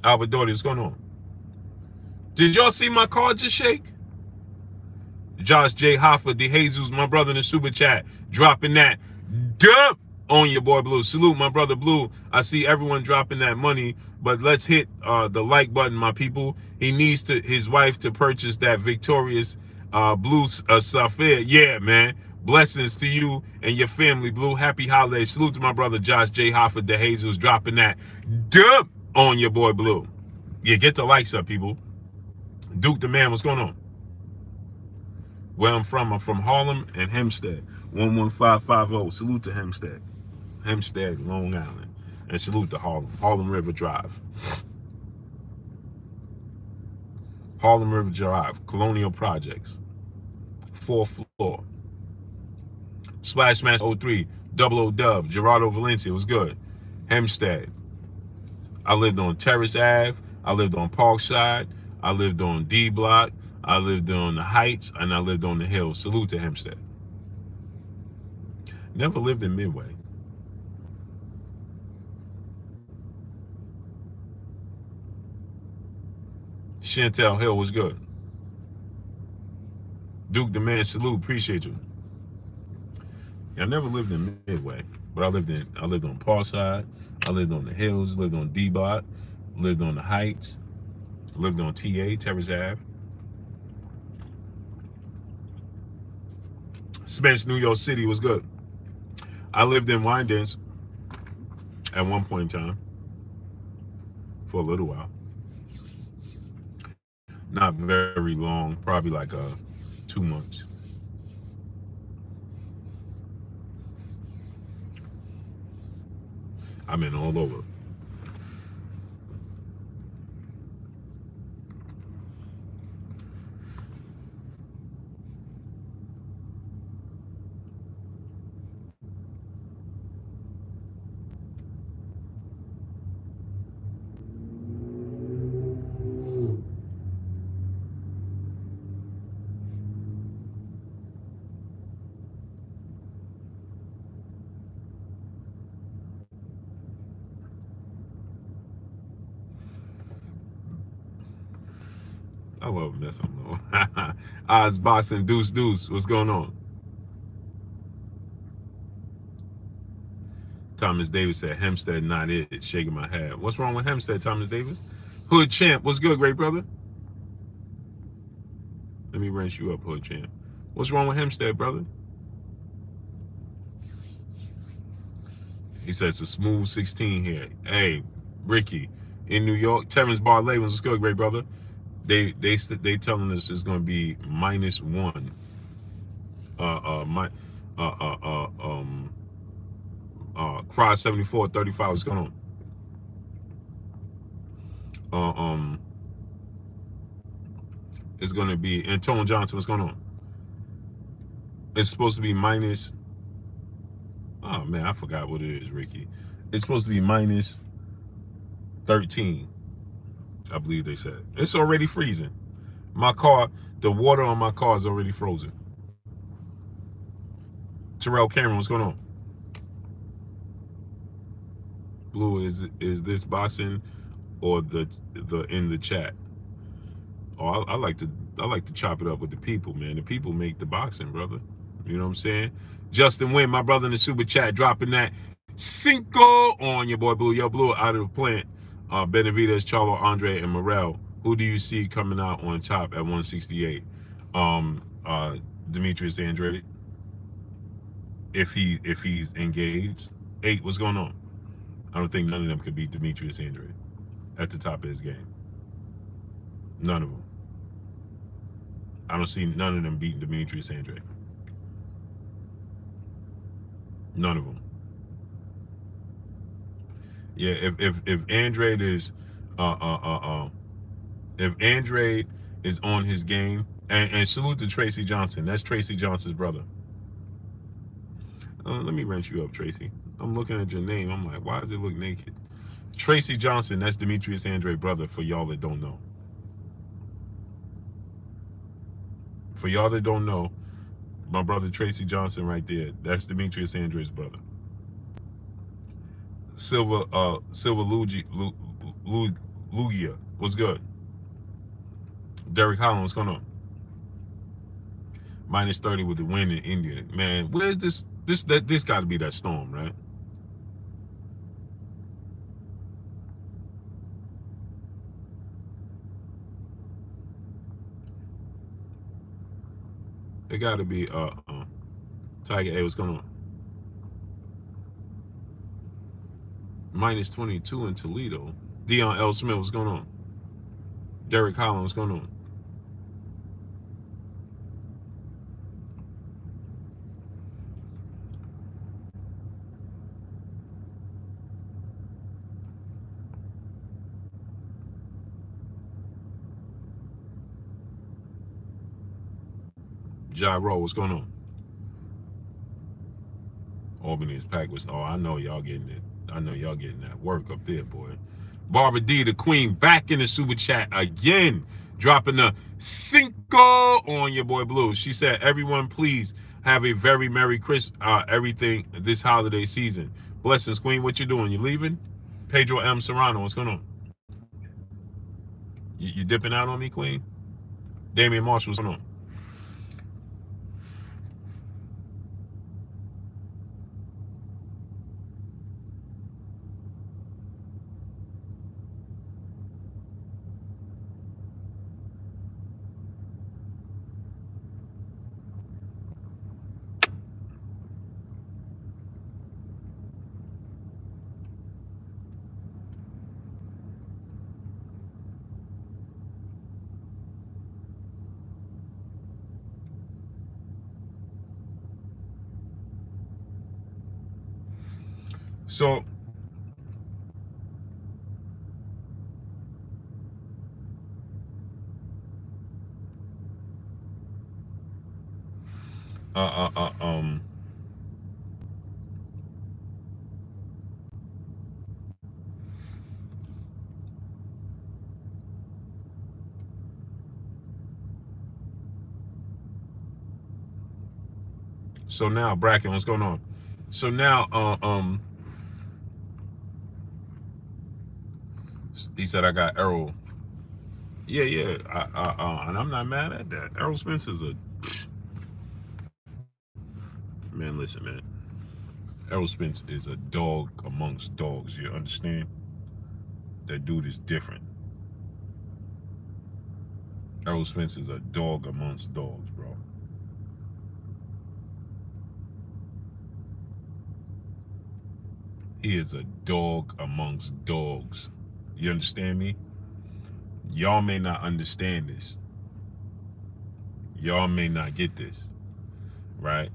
Albert Doherty, what's going on? Did y'all see my car just shake? Josh J. Hoffa, De Jesus, my brother in the super chat, dropping that dub on your boy Blue. Salute, my brother Blue. I see everyone dropping that money, but let's hit the like button, my people. He needs his wife to purchase that victorious blue Sapphire. Yeah, man. Blessings to you and your family, Blue. Happy holidays. Salute to my brother Josh J. Hoffa, De Jesus, dropping that dub on your boy Blue. Yeah, get the likes up, people. Duke the man, what's going on? Where I'm from Harlem and Hempstead. 11550. Salute to Hempstead. Hempstead, Long Island. And salute to Harlem. Harlem River Drive. Harlem River Drive. Colonial Projects. 4th floor. Splash Mass 03. Double O Dub. Gerardo Valencia was good. Hempstead. I lived on Terrace Ave. I lived on Parkside. I lived on D Block. I lived on the Heights. And I lived on the Hill. Salute to Hempstead. Never lived in Midway. Chantel Hill was good. Duke the Man, salute, appreciate you. I never lived in Midway, but I lived on Parkside, I lived on the Hills, lived on D-Bot, lived on the Heights, lived on TA, Terrace Ave. Spence, New York City was good. I lived in Wyandanch at one point in time for a little while. Not very long, probably like 2 months. I've been all over. I love messing with Oz Boxing, Deuce Deuce. What's going on? Thomas Davis said Hempstead not it. Shaking my head. What's wrong with Hempstead, Thomas Davis? Hood Champ, what's good, great brother? Let me wrench you up, Hood Champ. What's wrong with Hempstead, brother? He says it's a smooth 16 here. Hey, Ricky, in New York, Terence Barley, what's good, great brother? They telling us it's going to be -1. Cry 7435. What's going on? It's going to be Antonio Johnson. What's going on? It's supposed to be minus. Oh man, I forgot what it is, Ricky. It's supposed to be -13. I believe they said. It's already freezing. My car, the water on my car is already frozen. Terrell Cameron, what's going on? Blue, is this boxing or the in the chat? Oh, I like to chop it up with the people, man. The people make the boxing, brother. You know what I'm saying? Justin Wynn, my brother in the super chat, dropping that cinco on your boy Blue. Yo, Blue out of the plant. Benavidez, Charlo, Andre, and Morel. Who do you see coming out on top at 168? Demetrius Andrade. If he's engaged. 8, what's going on? I don't think none of them could beat Demetrius Andrade at the top of his game. None of them. I don't see none of them beating Demetrius Andrade. None of them. Yeah, if Andrade is if Andrade is on his game, and salute to Tracy Johnson. That's Tracy Johnson's brother. Let me wrench you up, Tracy. I'm looking at your name. I'm like, why does it look naked? Tracy Johnson, that's Demetrius Andrade brother, for y'all that don't know. For y'all that don't know, my brother Tracy Johnson right there, that's Demetrius Andrade's brother. Silver Lugia, what's good? Derek Holland, what's going on? -30 with the wind in India. Man, where's this? This got to be that storm, right? It got to be Tiger A. What's going on? -22 in Toledo. Dion L. Smith, what's going on? Derek Holland, what's going on? Gyro, what's going on? Albany is packed with. Oh, I know y'all getting it. I know y'all getting that work up there, boy. Barbara D, the queen, back in the super chat again, dropping a cinco on your boy Blue. She said, "Everyone, please have a very Merry Christmas, everything this holiday season. Blessings, queen. What you doing? You leaving?" Pedro M. Serrano, what's going on? You dipping out on me, queen? Damian Marshall, what's going on? So, so now, Bracken, what's going on? So now, he said I got Errol. Yeah, and I'm not mad at that. Errol Spence is a man. Listen, man. Errol Spence is a dog amongst dogs. You understand? That dude is different. Errol Spence is a dog amongst dogs, bro. He is a dog amongst dogs. You understand me? Y'all may not understand this. Y'all may not get this, right?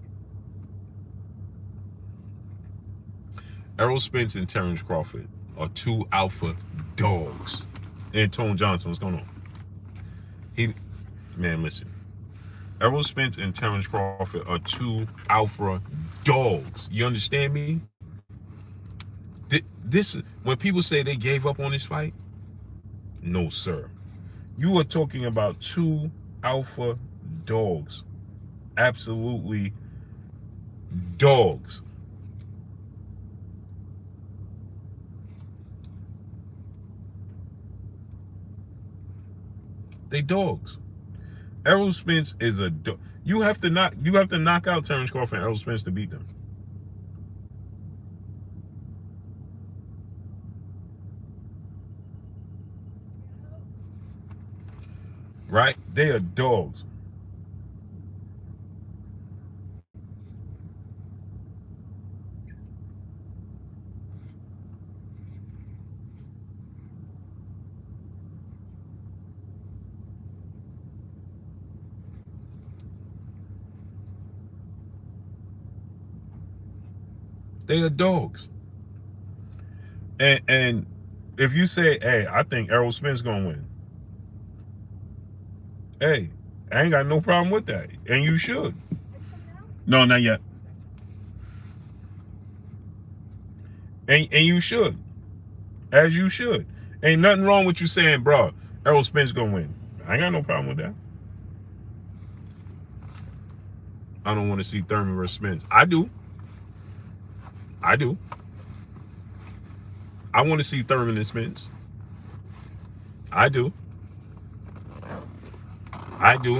Errol Spence and Terence Crawford are two alpha dogs. And Tone Johnson, what's going on? Man, listen. Errol Spence and Terence Crawford are two alpha dogs. You understand me? This, when people say they gave up on this fight, no, sir. You are talking about two alpha dogs. Absolutely dogs. They dogs. Errol Spence is a dog. You have to knock out Terence Crawford and Errol Spence to beat them. Right? They are dogs. They are dogs. And if you say, hey, I think Errol Spence gonna win. Hey, I ain't got no problem with that. And you should. No, not yet. And you should. As you should. Ain't nothing wrong with you saying, bro, Errol Spence gonna win. I ain't got no problem with that. I don't want to see Thurman versus Spence. I do. I want to see Thurman and Spence. I do.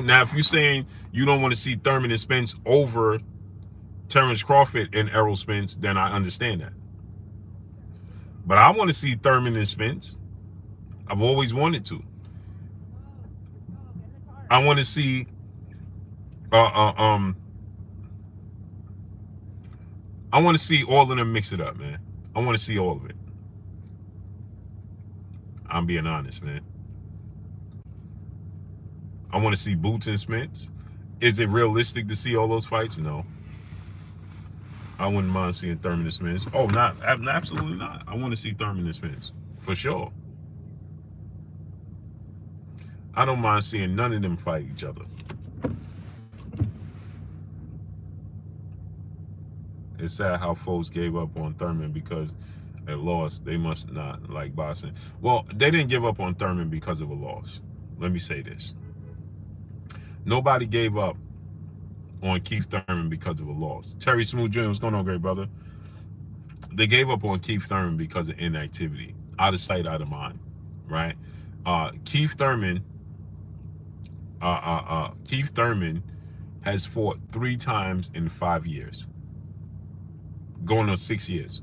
Now, if you're saying you don't want to see Thurman and Spence over Terence Crawford and Errol Spence, then I understand that. But I want to see Thurman and Spence. I've always wanted to. I want to see I want to see all of them mix it up, man. I want to see all of it. I'm being honest, man. I want to see Boots and Spence. Is it realistic to see all those fights? No. I wouldn't mind seeing Thurman and Spence. Oh, absolutely not. I want to see Thurman and Spence for sure. I don't mind seeing none of them fight each other. It's sad how folks gave up on Thurman because a loss. They must not like boxing. Well, they didn't give up on Thurman because of a loss. Let me say this. Nobody gave up on Keith Thurman because of a loss. Terry Smooth Jr., what's going on, great brother? They gave up on Keith Thurman because of inactivity. Out of sight, out of mind, right? Keith Thurman has fought 3 times in 5 years. Going on 6 years.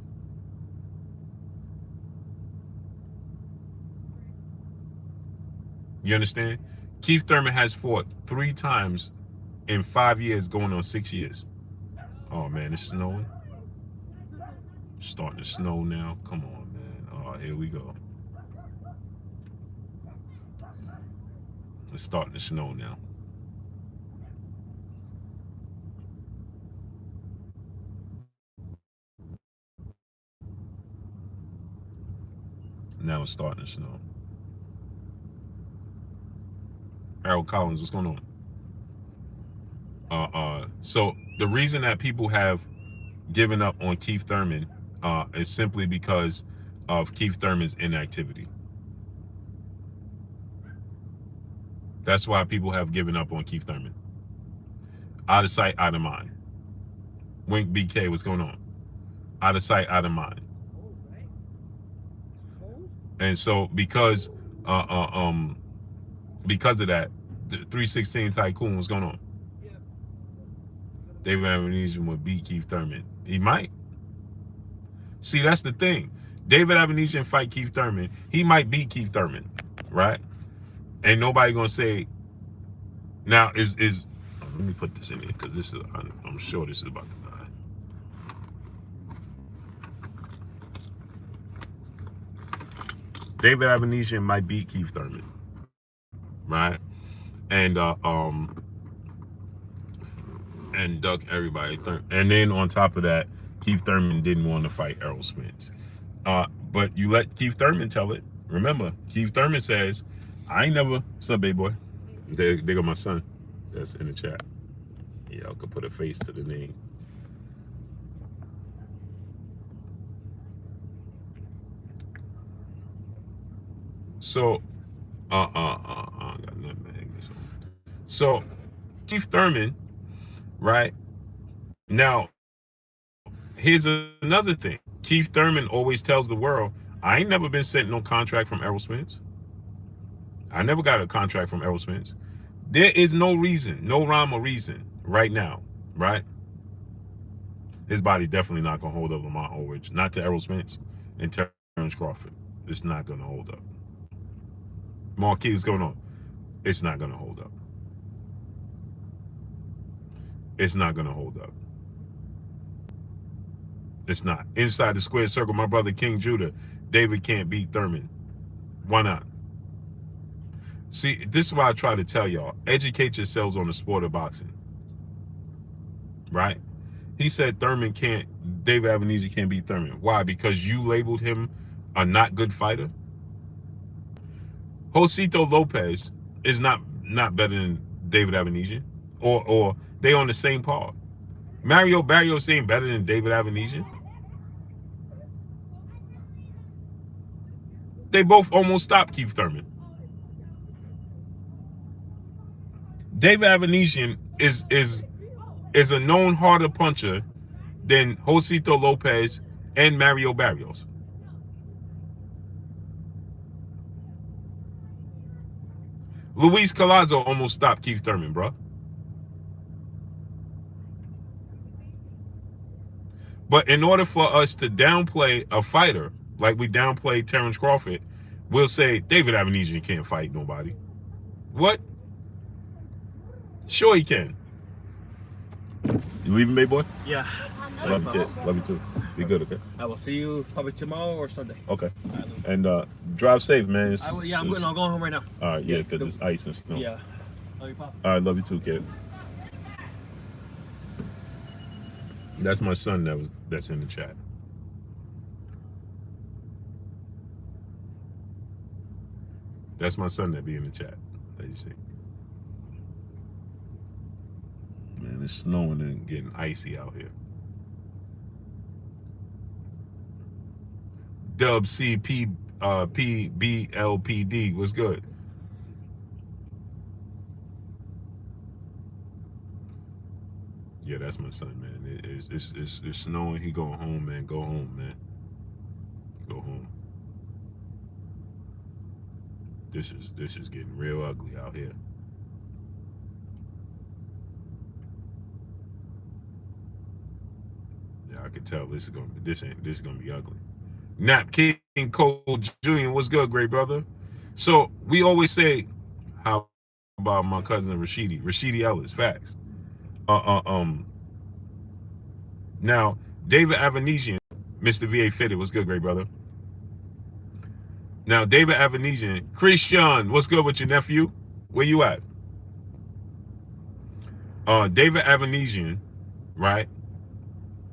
You understand? Keith Thurman has fought 3 times in 5 years, going on 6 years. Oh man, it's snowing. It's starting to snow now. Come on, man. Oh, here we go. It's starting to snow now. Now it's starting to snow. Errol Collins, what's going on? So the reason that people have given up on Keith Thurman is simply because of Keith Thurman's inactivity. That's why people have given up on Keith Thurman. Out of sight, out of mind. Wink BK, what's going on? Out of sight, out of mind. And so because of that, the 316 Tycoon, what's going on? David Avenisian would beat Keith Thurman. He might. See, that's the thing. David Avenisian fight Keith Thurman. He might beat Keith Thurman, right? Ain't nobody gonna say. Now is let me put this in here because this is I'm sure this is about to die. David Avenisian might beat Keith Thurman, right? And duck everybody. And then on top of that, Keith Thurman didn't want to fight Errol Spence. But you let Keith Thurman tell it. Remember, Keith Thurman says, I ain't never, what's up, baby boy? There go my son. That's in the chat. Yeah, I could put a face to the name. So, I got nothing to hang this on. So, Keith Thurman, right? Now, here's another thing. Keith Thurman always tells the world, I ain't never been sent no contract from Errol Spence. I never got a contract from Errol Spence. There is no reason, no rhyme or reason right now, right? His body definitely not going to hold up Lamont Ulrich, not to Errol Spence and Terence Crawford. It's not going to hold up. Marquis, what's going on? It's not going to hold up. It's not going to hold up. It's not. Inside the square circle, my brother King Judah, David can't beat Thurman. Why not? See, this is why I try to tell y'all. Educate yourselves on the sport of boxing. Right? He said Thurman can't, David Avenisian can't beat Thurman. Why? Because you labeled him a not good fighter? Josito Lopez is not better than David Avenisian. Or they on the same par. Mario Barrios ain't better than David Avenisian. They both almost stopped Keith Thurman. David Avenisian is a known harder puncher than Josito Lopez and Mario Barrios. Luis Collazo almost stopped Keith Thurman, bro. But in order for us to downplay a fighter, like we downplayed Terence Crawford, we'll say David Avenisian can't fight nobody. What? Sure he can. You leaving, baby boy? Yeah. Love you, kid. Love you too. Be good, okay? I will see you probably tomorrow or Sunday. Okay. And drive safe, man. I'm going home right now. All right, yeah, because it's ice and snow. Yeah. Love you, Pop. All right, love you too, kid. That's my son that's in the chat. That's my son that be in the chat that you see. Man, it's snowing and getting icy out here. Dub CP PBLPD. What's good? Yeah, that's my son, man. It's snowing. He going home, man. Go home, man. Go home. This is getting real ugly out here. Yeah, I can tell this is gonna be ugly. Nap King Cole Jr. What's good, great brother? So we always say, how about my cousin Rashidi Ellis? Facts. Uh, uh, um. Now David Avenisian, Mr. VA Fitted. What's good, great brother? Now David Avenisian, Christian. What's good with your nephew? Where you at? David Avenisian, right?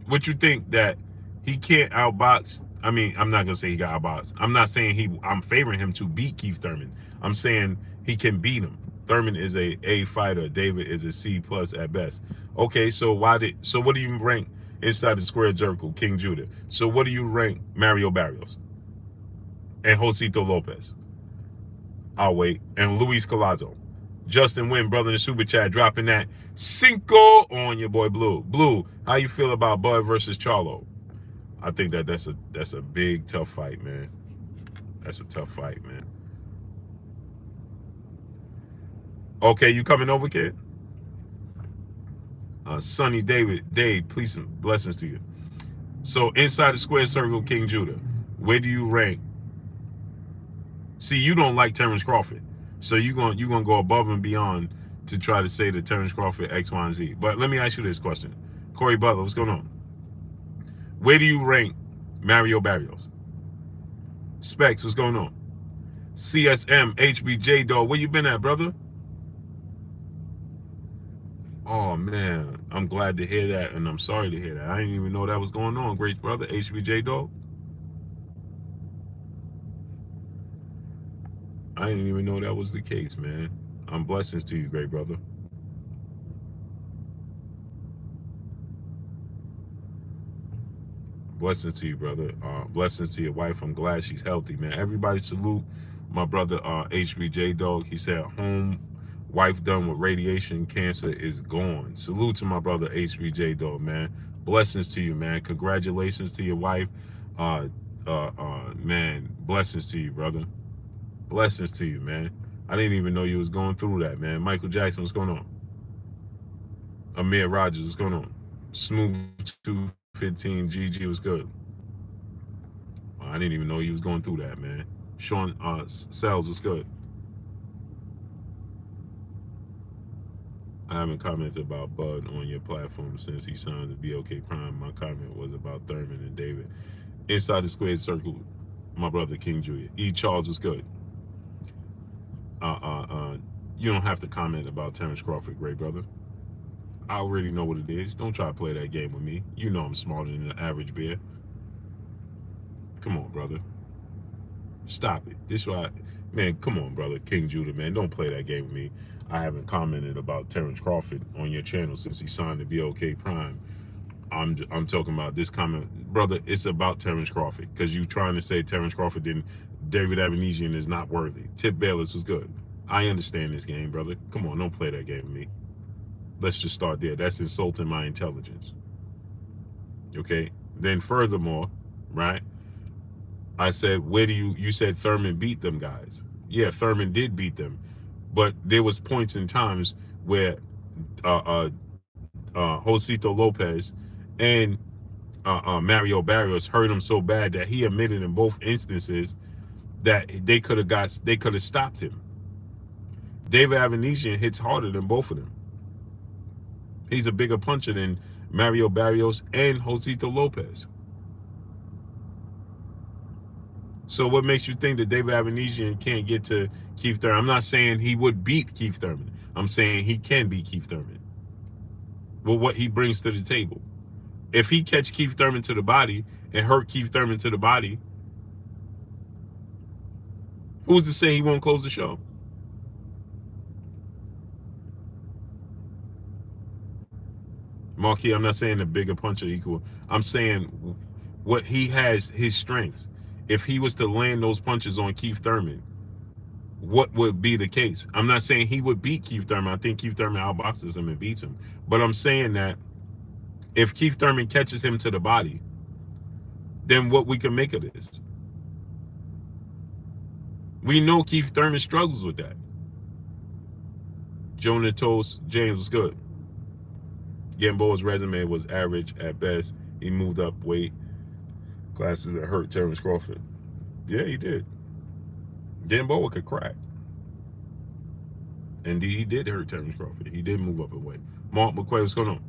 What you think that he can't outbox? I mean, I'm not gonna say he got outboxed. I'm not saying I'm favoring him to beat Keith Thurman. I'm saying he can beat him. Thurman is a fighter. David is a C plus at best. Okay, so what do you rank inside the square circle, King Judah? So what do you rank Mario Barrios and Josito Lopez? I'll wait. And Luis Colazo. Justin Wynn, brother in the super chat, dropping that cinco on your boy Blue. Blue, how you feel about Bud versus Charlo? I think that's a big tough fight, man. That's a tough fight, man. Okay, you coming over, kid? Sonny Dave, please some blessings to you. So inside the square circle, King Judah, where do you rank? See, you don't like Terence Crawford, so you're gonna go above and beyond to try to say that Terence Crawford X, Y, and Z. But let me ask you this question, Corey Butler, what's going on? Where do you rank Mario Barrios? Specs, what's going on? CSM HBJ Dog, where you been at, brother? Oh man, I'm glad to hear that, and I'm sorry to hear that. I didn't even know that was going on, great brother. HBJ Dog. I didn't even know that was the case, man. I'm blessings to you, great brother. Blessings to you, brother. Blessings to your wife. I'm glad she's healthy, man. Everybody salute my brother HBJ Dog. He said home wife done with radiation, cancer is gone. Salute to my brother HBJ Dog, man. Blessings to you, man. Congratulations to your wife. Man, blessings to you, brother. Blessings to you, man. I didn't even know you was going through that, man. Michael Jackson, what's going on? Amir Rogers, what's going on? Smooth 215 GG, was good. I didn't even know you was going through that, man. Sean Sells, was good. I haven't commented about Bud on your platform since he signed the BOK Prime. My comment was about Thurman and David. Inside the squared circle, my brother King Julia. E. Charles was good. You don't have to comment about Terence Crawford, great brother. I already know what it is. Don't try to play that game with me. You know I'm smarter than the average bear. Come on, brother. Stop it. This why, man, come on, brother. King Judah, man. Don't play that game with me. I haven't commented about Terence Crawford on your channel since he signed the BOK Prime. I'm talking about this comment. Brother, it's about Terence Crawford. Because you trying to say Terence Crawford didn't, David Avenisian is not worthy. Tip Bayless was good. I understand this game, brother. Come on, don't play that game with me. Let's just start there. That's insulting my intelligence. Okay? Then furthermore, right? I said, where do you said Thurman beat them guys. Yeah, Thurman did beat them. But there was points in times where Josito Lopez and Mario Barrios hurt him so bad that he admitted in both instances that they could have stopped him. David Avenisian hits harder than both of them. He's a bigger puncher than Mario Barrios and Josito Lopez. So what makes you think that David Avenisian can't get to Keith Thurman? I'm not saying he would beat Keith Thurman. I'm saying he can beat Keith Thurman. Well, what he brings to the table. If he catch Keith Thurman to the body and hurt Keith Thurman to the body, who's to say he won't close the show? Marquis, I'm not saying the bigger puncher equal. I'm saying what he has, his strengths. if he was to land those punches on Keith Thurman, what would be the case? I'm not saying he would beat Keith Thurman. I think Keith Thurman outboxes him and beats him. But I'm saying that if Keith Thurman catches him to the body, then what we can make of this? We know Keith Thurman struggles with that. Jonah Toast James was good. Gamboa's resume was average at best. He moved up weight classes that hurt Terence Crawford. Yeah, he did. Gamboa could crack. And he did hurt Terence Crawford. He did move up in weight. Mark McQuay, what's going on?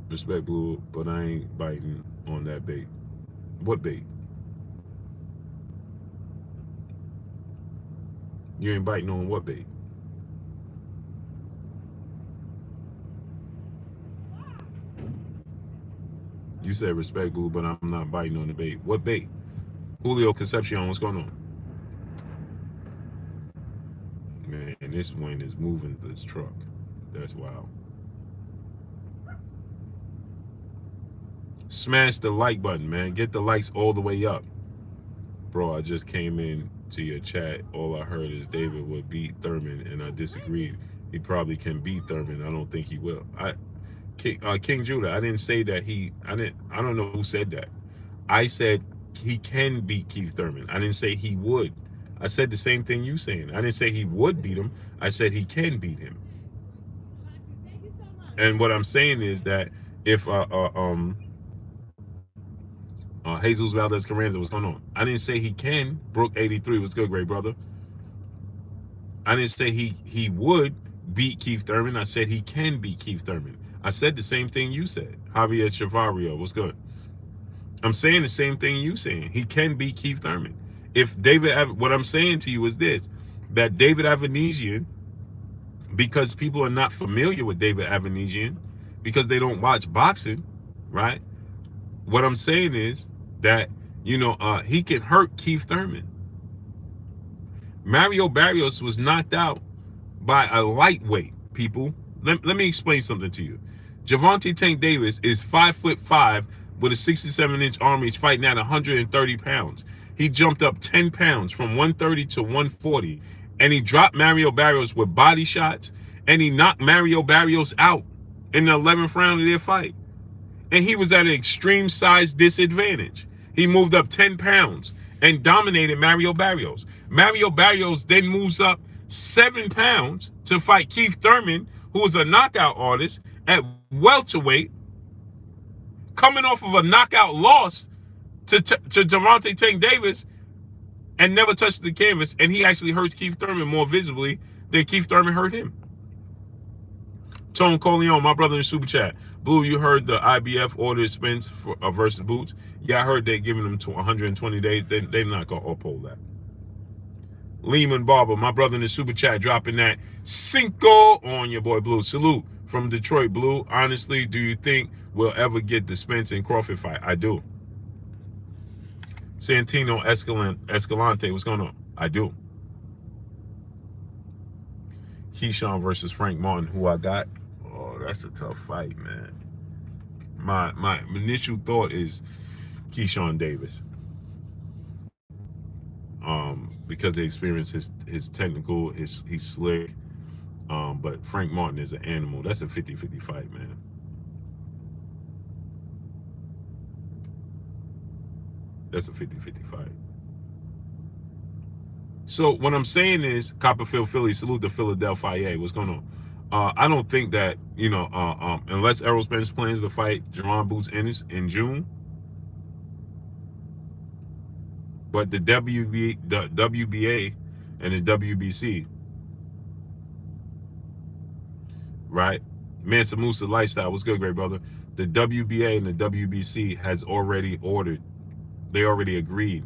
Respect, Blue, but I ain't biting on that bait. What bait? You ain't biting on what bait? You said respect, Blue, but I'm not biting on the bait. What bait? Julio Concepcion, what's going on? Man, this wind is moving this truck. That's wild. Smash the like button, man. Get the likes all the way up. Bro, I just came in to your chat. All I heard is David would beat Thurman, and I disagreed. He probably can beat Thurman. I don't think he will. King Judah, I didn't say that I don't know who said that. I said he can beat Keith Thurman. I didn't say he would. I said the same thing you saying. I didn't say he would beat him. I said he can beat him. And what I'm saying is that if Jesus Valdez Carranza, what's going on? I didn't say he can. Brook 83, what's good, great brother? I didn't say he would beat Keith Thurman. I said he can beat Keith Thurman. I said the same thing you said. Javier Chavario, what's good? I'm saying the same thing you saying. He can beat Keith Thurman. What I'm saying to you is this, that David Avenisian, because people are not familiar with David Avenisian, because they don't watch boxing, right? What I'm saying is that, he can hurt Keith Thurman. Mario Barrios was knocked out by a lightweight, people. Let me explain something to you. Gervonta Tank Davis is 5'5" with a 67-inch arm. He's fighting at 130 pounds. He jumped up 10 pounds from 130 to 140, and he dropped Mario Barrios with body shots, and he knocked Mario Barrios out in the 11th round of their fight. And he was at an extreme size disadvantage. He moved up 10 pounds and dominated Mario Barrios. Mario Barrios then moves up 7 pounds to fight Keith Thurman, who is a knockout artist at welterweight, coming off of a knockout loss to Gervonta Tank Davis, and never touched the canvas. And he actually hurts Keith Thurman more visibly than Keith Thurman hurt him. Tone Coleon, my brother in Super Chat. Blue, you heard the IBF ordered Spence for, versus Boots? Yeah, I heard they're giving them to 120 days. They're not going to uphold that. Lehman Barber, my brother in the Super Chat, dropping that Cinco on your boy Blue. Salute from Detroit, Blue. Honestly, do you think we'll ever get the Spence and Crawford fight? I do. Santino Escalante, what's going on? I do. Keyshawn versus Frank Martin, who I got. Oh, that's a tough fight, man. My initial thought is Keyshawn Davis. Because they experience his technical, he's slick. But Frank Martin is an animal. That's a 50-50 fight, man. That's a 50-50 fight. So what I'm saying is, Copperfield Philly, salute to Philadelphia. What's going on? I don't think that, unless Errol Spence plans to fight Jerron Boots Ennis in June, but the WBA and the WBC, right? Mansa Musa Lifestyle, what's good, great brother? The WBA and the WBC has already ordered. They already agreed.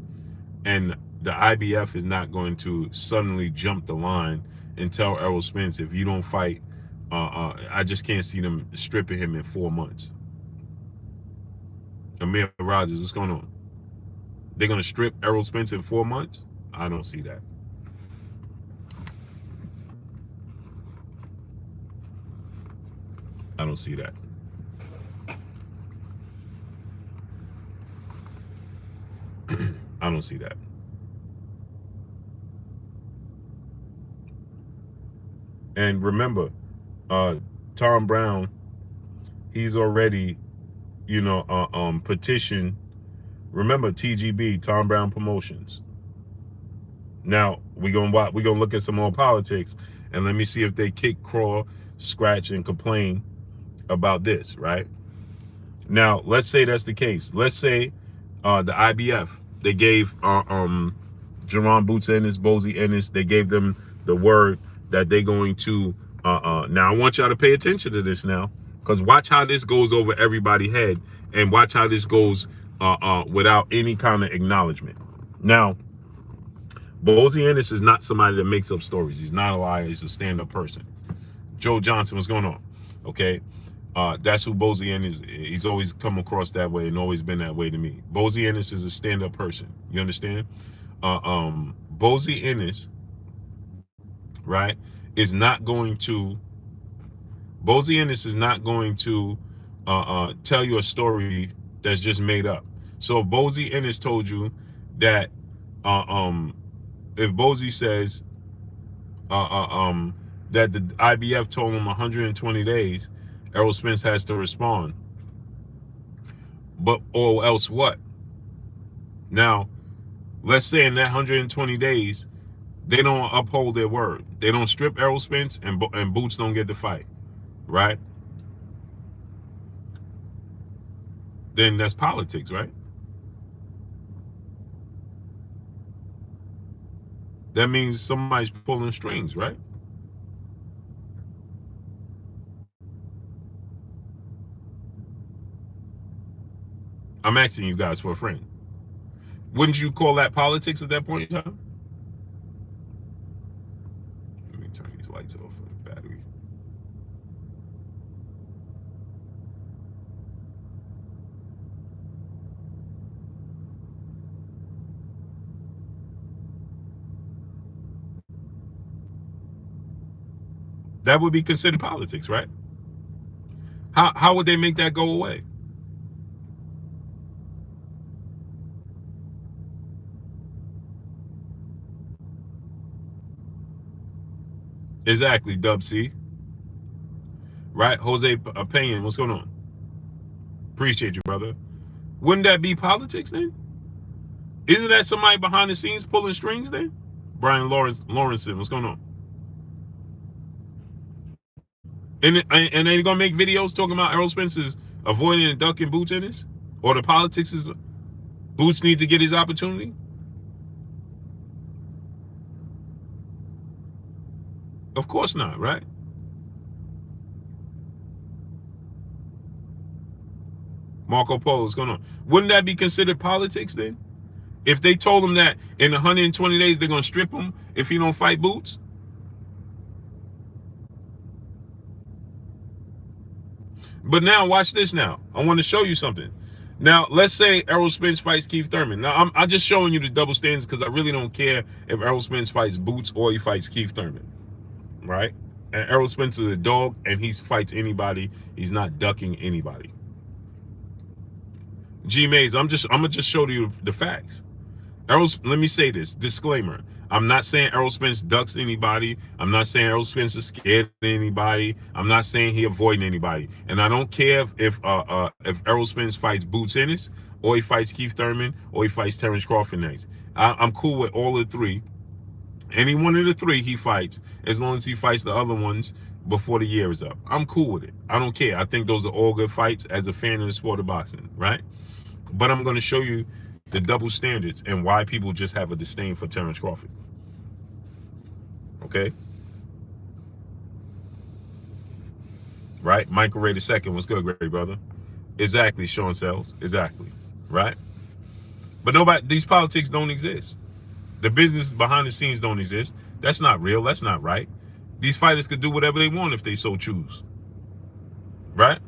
And the IBF is not going to suddenly jump the line and tell Errol Spence, if you don't fight, I just can't see them stripping him in 4 months. Amir Rogers, what's going on? They're going to strip Errol Spence in 4 months? I don't see that. I don't see that. I don't see that. And remember, Tom Brown, he's already, petitioned. Remember TGB, Tom Brown Promotions. Now we gonna look at some more politics, and let me see if they kick, crawl, scratch, and complain about this. Right now, let's say that's the case. Let's say the IBF, they gave Jerron Boots Ennis, Bozy Ennis, they gave them the word that they're going to. Now I want y'all to pay attention to this now, because watch how this goes over everybody's head, and watch how this goes without any kind of acknowledgement. Now, Bozy Ennis is not somebody that makes up stories. He's not a liar. He's a stand-up person. Joe Johnson, what's going on? Okay, that's who Bozy Ennis is. He's always come across that way and always been that way to me. Bozy Ennis is a stand-up person. You understand? Bozy Ennis, right, is not going to. Bozy Ennis is not going to tell you a story that's just made up. So if Bozy Ennis told you that, if Bozy says that the IBF told him 120 days, Errol Spence has to respond. But or else what? Now, let's say in that 120 days, they don't uphold their word. They don't strip Errol Spence, and Boots don't get the fight, right? Then that's politics, right? That means somebody's pulling strings, right? I'm asking you guys for a friend. Wouldn't you call that politics at that point in time? Let me turn these lights off for the battery. That would be considered politics, right? How would they make that go away? Exactly, Dub C. Right? Jose Payne, what's going on? Appreciate you, brother. Wouldn't that be politics then? Isn't that somebody behind the scenes pulling strings then? Brian Lawrenson, what's going on? And they gonna make videos talking about Errol Spence's avoiding and ducking Boots in this? Or the politics is Boots need to get his opportunity? Of course not, right? Marco Polo, what's going on? Wouldn't that be considered politics then? If they told him that in 120 days they're gonna strip him if he don't fight Boots? But now watch this now. I want to show you something. Now, let's say Errol Spence fights Keith Thurman. Now, I'm just showing you the double standards because I really don't care if Errol Spence fights Boots or he fights Keith Thurman, right? And Errol Spence is a dog, and he fights anybody. He's not ducking anybody. G Mays, I'm gonna just show you the facts. Let me say this disclaimer. I'm not saying Errol Spence ducks anybody. I'm not saying Errol Spence is scared of anybody. I'm not saying he avoiding anybody. And I don't care if Errol Spence fights Boots Ennis, or he fights Keith Thurman, or he fights Terence Crawford next. I'm cool with all the three. Any one of the three he fights, as long as he fights the other ones before the year is up. I'm cool with it. I don't care. I think those are all good fights as a fan of the sport of boxing, right? But I'm going to show you the double standards and why people just have a disdain for Terence Crawford. Okay? Right? Michael Ray II, what's good, great brother? Exactly, Sean Sells. Exactly. Right? But these politics don't exist. The business behind the scenes don't exist. That's not real. That's not right. These fighters could do whatever they want if they so choose. Right?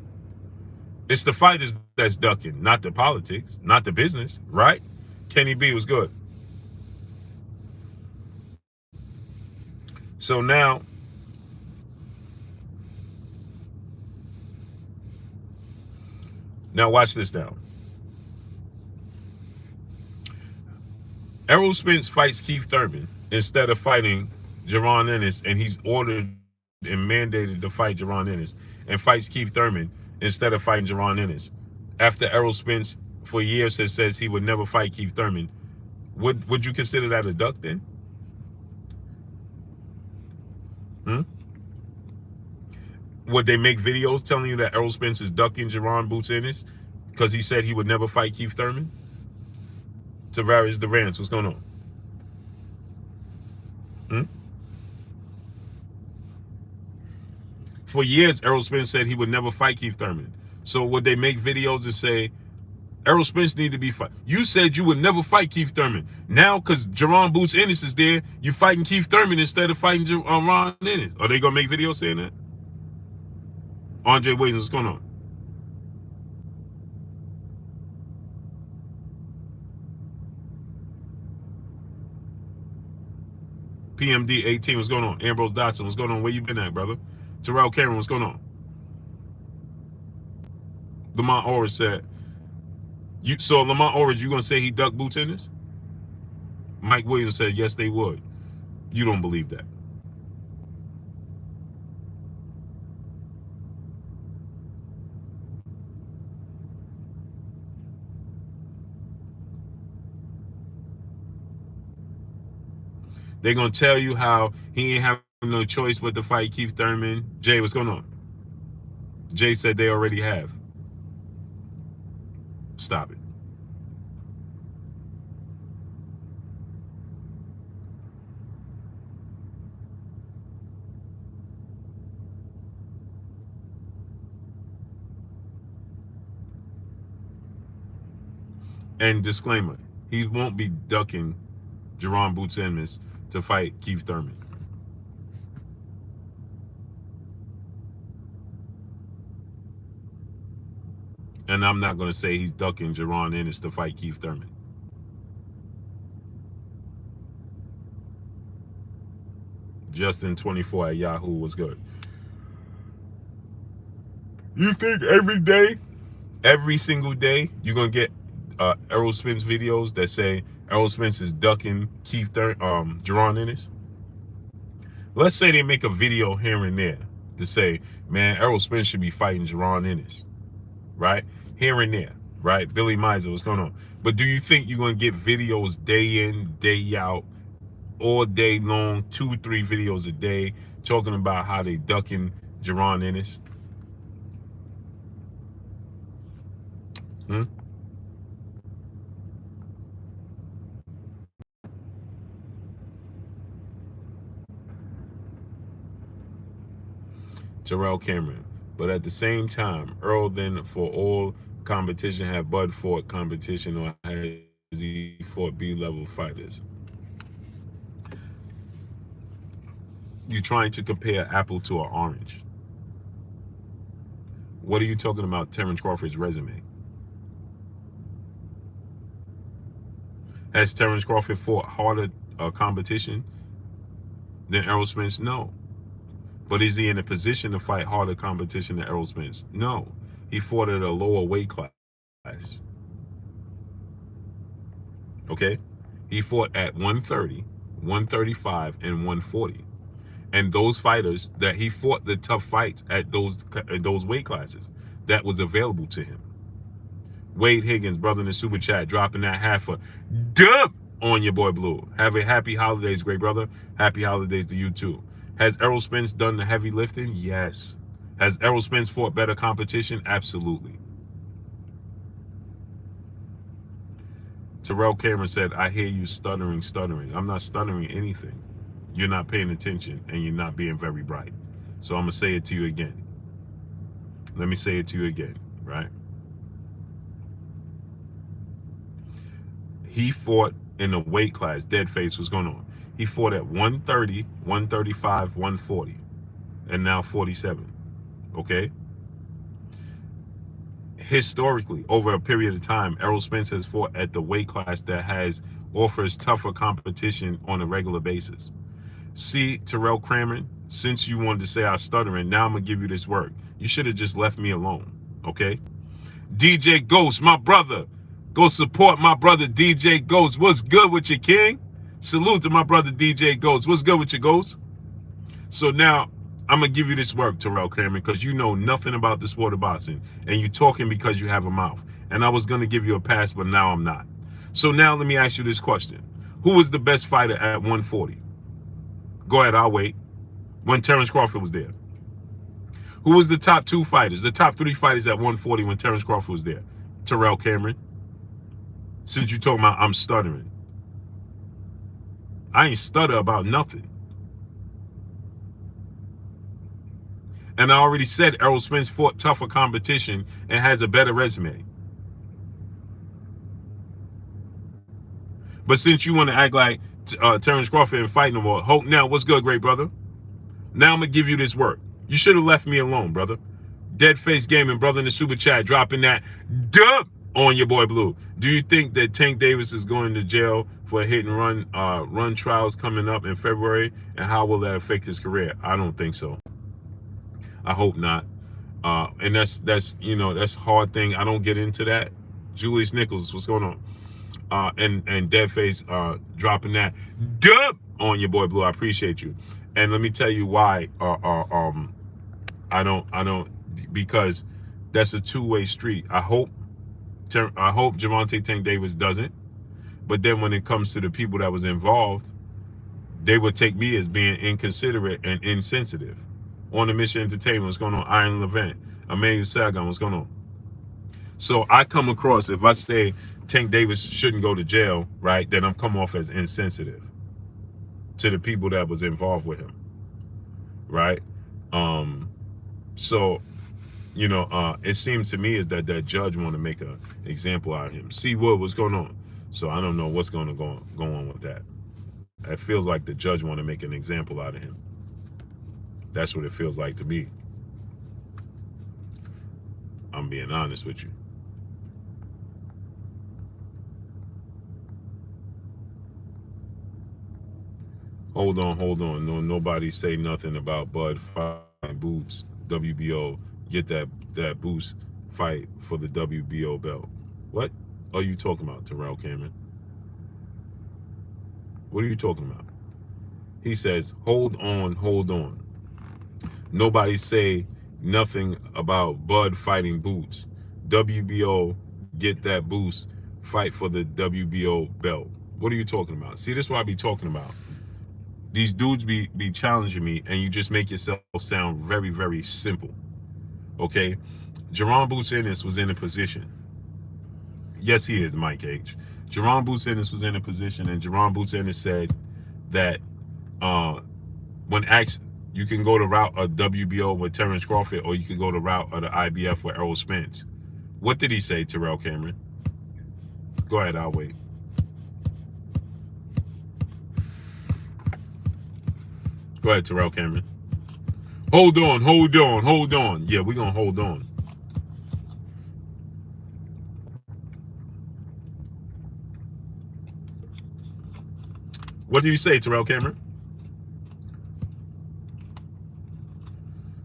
It's the fighters that's ducking, not the politics, not the business, right? Kenny B was good. So now, Now watch this now. Errol Spence fights Keith Thurman instead of fighting Jaron Ennis, and he's ordered and mandated to fight Jaron Ennis, and fights Keith Thurman instead of fighting Jaron Ennis. After Errol Spence for years has says he would never fight Keith Thurman, would you consider that a duck then? Would they make videos telling you that Errol Spence is ducking Jaron Boots Ennis because he said he would never fight Keith Thurman? Tavares Durance, what's going on? For years, Errol Spence said he would never fight Keith Thurman. So would they make videos and say, Errol Spence need to be fight? You said you would never fight Keith Thurman. Now, because Jaron Boots Ennis is there, you fighting Keith Thurman instead of fighting Ron Ennis. Are they going to make videos saying that? Andre Williams, what's going on? PMD 18, what's going on? Ambrose Dotson, what's going on? Where you been at, brother? Terrell Cameron, what's going on? Lamont Orridge said, so Lamont Orridge, you gonna say he ducked Boots Ennis? Mike Williams said, yes, they would. You don't believe that. They're gonna tell you how he ain't have no choice but to fight Keith Thurman. Jay, what's going on? Jay said they already have. Stop it. And disclaimer, he won't be ducking Jaron Boots Ennis to fight Keith Thurman. And I'm not going to say he's ducking Jaron Ennis to fight Keith Thurman. Justin24 at Yahoo was good. You think every day, every single day, you're going to get Errol Spence videos that say Errol Spence is ducking Jaron Ennis? Let's say they make a video here and there to say, man, Errol Spence should be fighting Jaron Ennis, right? Here and there, right? Billy Mizer, what's going on? But do you think you're going to get videos day in, day out, all day long, 2-3 videos a day, talking about how they ducking Jaron Ennis? Terrell Cameron. But at the same time, Earl then for all competition have Bud fought competition, or has he fought B-level fighters? You're trying to compare apple to an orange. What are you talking about Terence Crawford's resume? Has Terence Crawford fought harder competition than Errol Spence? No. But is he in a position to fight harder competition than Errol Spence? No. He fought at a lower weight class. Okay? He fought at 130, 135, and 140. And those fighters that he fought the tough fights at those weight classes that was available to him. Wade Higgins, brother in the super chat, dropping that half a dub on your boy Blue. Have a happy holidays, great brother. Happy holidays to you too. Has Errol Spence done the heavy lifting? Yes. Has Errol Spence fought better competition? Absolutely. Terrell Cameron said, I hear you stuttering. I'm not stuttering anything. You're not paying attention and you're not being very bright. So I'm going to say it to you again. Let me say it to you again, right? He fought in a weight class, dead face, what's going on? He fought at 130, 135, 140, and now 47, okay? Historically, over a period of time, Errol Spence has fought at the weight class that offers tougher competition on a regular basis. See, Terrell Cameron, since you wanted to say I'm stuttering, now I'm going to give you this work. You should have just left me alone, okay? DJ Ghost, my brother. Go support my brother DJ Ghost. What's good with you, King? Salute to my brother DJ Ghost. What's good with you, Ghost? So now I'm gonna give you this work, Terrell Cameron, because you know nothing about the sport of boxing, and you talking because you have a mouth. And I was gonna give you a pass, but now I'm not. So now let me ask you this question: who was the best fighter at 140? Go ahead, I'll wait. When Terence Crawford was there. Who was the top 2 fighters, the top 3 fighters at 140 when Terence Crawford was there? Terrell Cameron. Since you talking about I'm stuttering. I ain't stutter about nothing. And I already said Errol Spence fought tougher competition and has a better resume. But since you want to act like Terence Crawford and fight no more, Hope now, what's good, great brother? Now I'm going to give you this work. You should have left me alone, brother. Dead Face Gaming, brother, in the super chat, dropping that dub on your boy Blue. Do you think that Tank Davis is going to jail for a hit and run trials coming up in February? And how will that affect his career? I don't think so. I hope not. And that's that's a hard thing. I don't get into that. Julius Nichols, what's going on? And Deadface dropping that dub on your boy Blue. I appreciate you. And let me tell you why. I don't because that's a two-way street. I hope Gervonta Tank Davis doesn't. But then when it comes to the people that was involved, they would take me as being inconsiderate and insensitive. On the Mission Entertainment, what's going on? Iron Levant, Emmanuel Sagan, what's going on? So I come across, if I say Tank Davis shouldn't go to jail, right, then I'm come off as insensitive to the people that was involved with him, right? So, it seems to me is that judge want to make an example out of him. C. Wood, what's going on? So I don't know what's going to go on with that. It feels like the judge want to make an example out of him. That's what it feels like to me. I'm being honest with you. Hold on. No, nobody say nothing about Bud fighting Boots. WBO, get that Boost fight for the WBO belt. What are you talking about, Terrell Cameron? What are you talking about? He says, hold on. Nobody say nothing about Bud fighting Boots. WBO, get that Boost fight for the WBO belt. What are you talking about? See, this is what I be talking about. These dudes be challenging me, and you just make yourself sound very, very simple. Okay? Jerron Boots Ennis was in a position. Yes, he is, Mike H. Jerron Boots Ennis was in a position, and Jerron Boots Ennis said that when asked, you can go the route of WBO with Terence Crawford, or you can go the route of the IBF with Errol Spence. What did he say, Terrell Cameron? Go ahead, I'll wait. Go ahead, Terrell Cameron. Hold on. Yeah, we're going to hold on. What did you say, Terrell Cameron?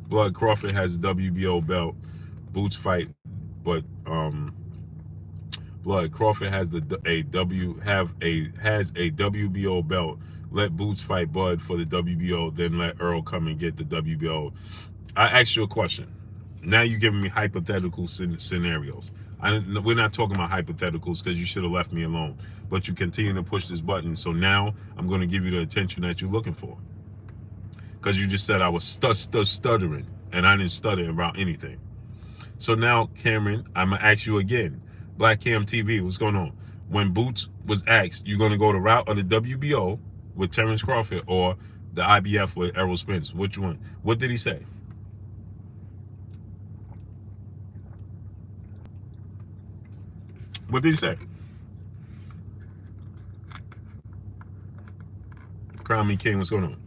Blood Crawford has a WBO belt. Boots fight, but Blood Crawford has a WBO belt. Let Boots fight Bud for the WBO, then let Errol come and get the WBO. I asked you a question. Now you're giving me hypothetical scenarios. We're not talking about hypotheticals because you should have left me alone. But you continue to push this button. So now I'm going to give you the attention that you're looking for. Because you just said I was stuttering. And I didn't stutter about anything. So now, Cameron, I'm going to ask you again. Black Cam TV, what's going on? When Boots was asked, you going to go the route of the WBO with Terence Crawford or the IBF with Errol Spence? Which one? What did he say? What did he say? Crown Me King, what's going on?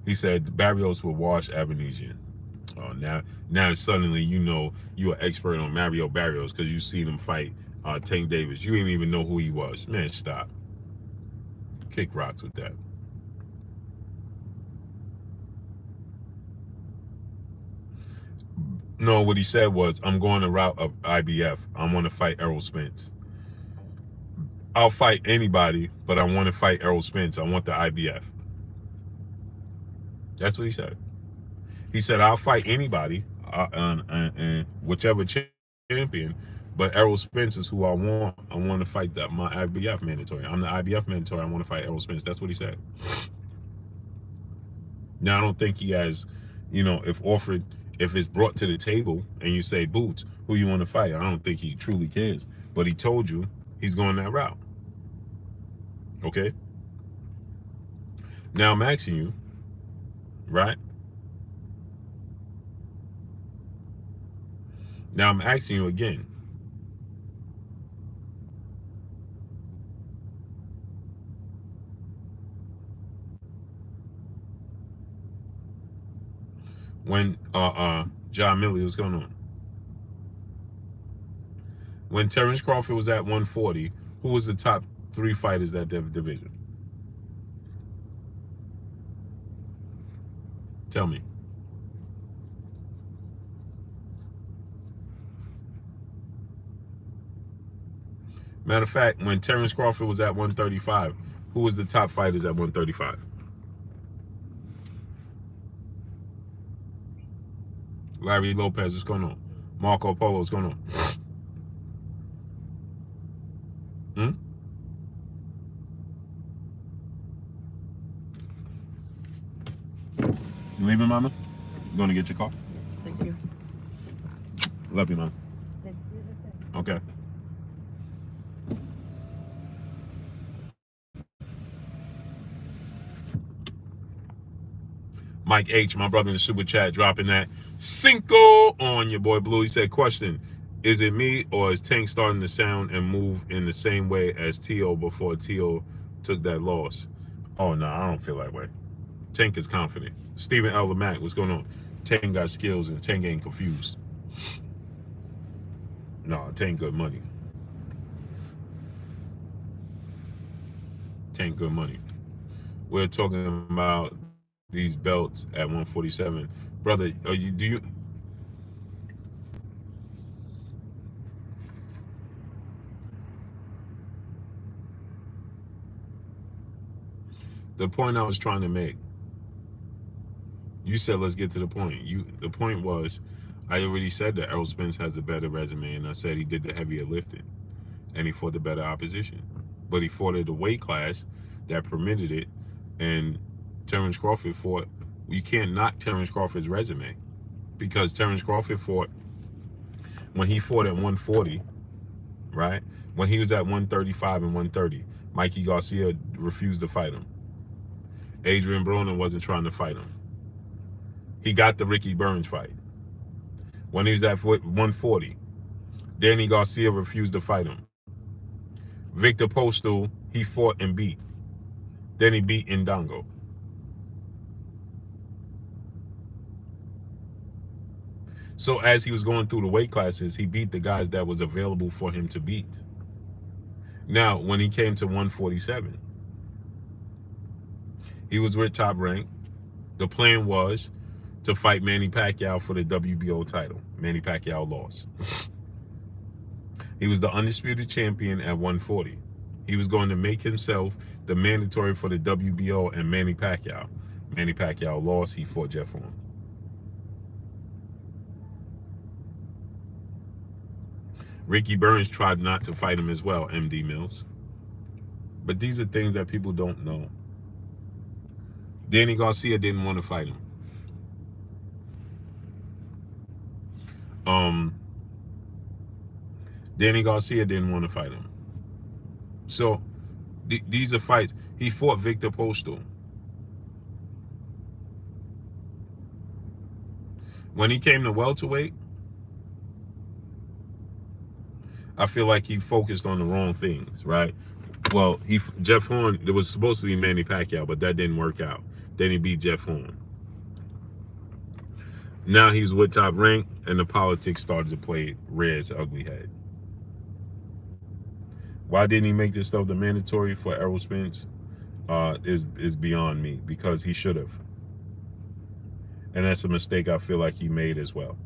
He said Barrios will wash Avenisian. Oh, now suddenly you're an expert on Mario Barrios because you seen him fight Tank Davis. You didn't even know who he was. Man, stop. Kick rocks with that. No, what he said was, I'm going the route of IBF. I want to fight Errol Spence. I'll fight anybody, but I want to fight Errol Spence. I want the IBF. That's what he said. He said, I'll fight anybody, and whichever champion, but Errol Spence is who I want. I want to fight my IBF mandatory. I'm the IBF mandatory. I want to fight Errol Spence. That's what he said. Now, I don't think he has, if it's brought to the table and you say, Boots, who you want to fight? I don't think he truly cares. But he told you he's going that route. Okay? Now I'm asking you, right? Now I'm asking you again. When John Millie, what's going on? When Terence Crawford was at 140, who was the top 3 fighters at that division? Tell me. Matter of fact, when Terence Crawford was at 135, who was the top fighters at 135? Larry Lopez, what's going on? Marco Polo, what's going on? You leaving, Mama? You going to get your car? Thank you. Love you, Mom. Thank you. Okay. Mike H, my brother in the super chat, dropping that Cinco on your boy Blue. He said, question, is it me or is Tank starting to sound and move in the same way as T.O. before T.O. took that loss? Oh, no, I don't feel that way. Tank is confident. Stephen L. Lamack, what's going on? Tank got skills and Tank ain't confused. No, Tank good money. Tank good money. We're talking about these belts at 147. Brother, do you... The point I was trying to make, you said let's get to the point. The point was, I already said that Errol Spence has a better resume, and I said he did the heavier lifting, and he fought the better opposition. But he fought at a weight class that permitted it, and Terence Crawford fought. You can't knock Terence Crawford's resume, because Terence Crawford fought, when he fought at 140, right? When he was at 135 and 130, Mikey Garcia refused to fight him. Adrian Broner wasn't trying to fight him. He got the Ricky Burns fight. When he was at 140, Danny Garcia refused to fight him. Victor Postal, he fought and beat. Then he beat Indongo. So as he was going through the weight classes, he beat the guys that was available for him to beat. Now, when he came to 147, he was with Top Rank. The plan was to fight Manny Pacquiao for the WBO title. Manny Pacquiao lost. He was the undisputed champion at 140. He was going to make himself the mandatory for the WBO and Manny Pacquiao. Manny Pacquiao lost. He fought Jeff Horn. Ricky Burns tried not to fight him as well, MD Mills. But these are things that people don't know. Danny Garcia didn't want to fight him. Danny Garcia didn't want to fight him. So these are fights. He fought Victor Postal. When he came to welterweight, I feel like he focused on the wrong things, right? Well, Jeff Horn, there was supposed to be Manny Pacquiao, but that didn't work out. Then he beat Jeff Horn. Now he's with Top Rank, and the politics started to play rear its ugly head. Why didn't he make this stuff the mandatory for Errol Spence? Is beyond me, because he should have. And that's a mistake I feel like he made as well.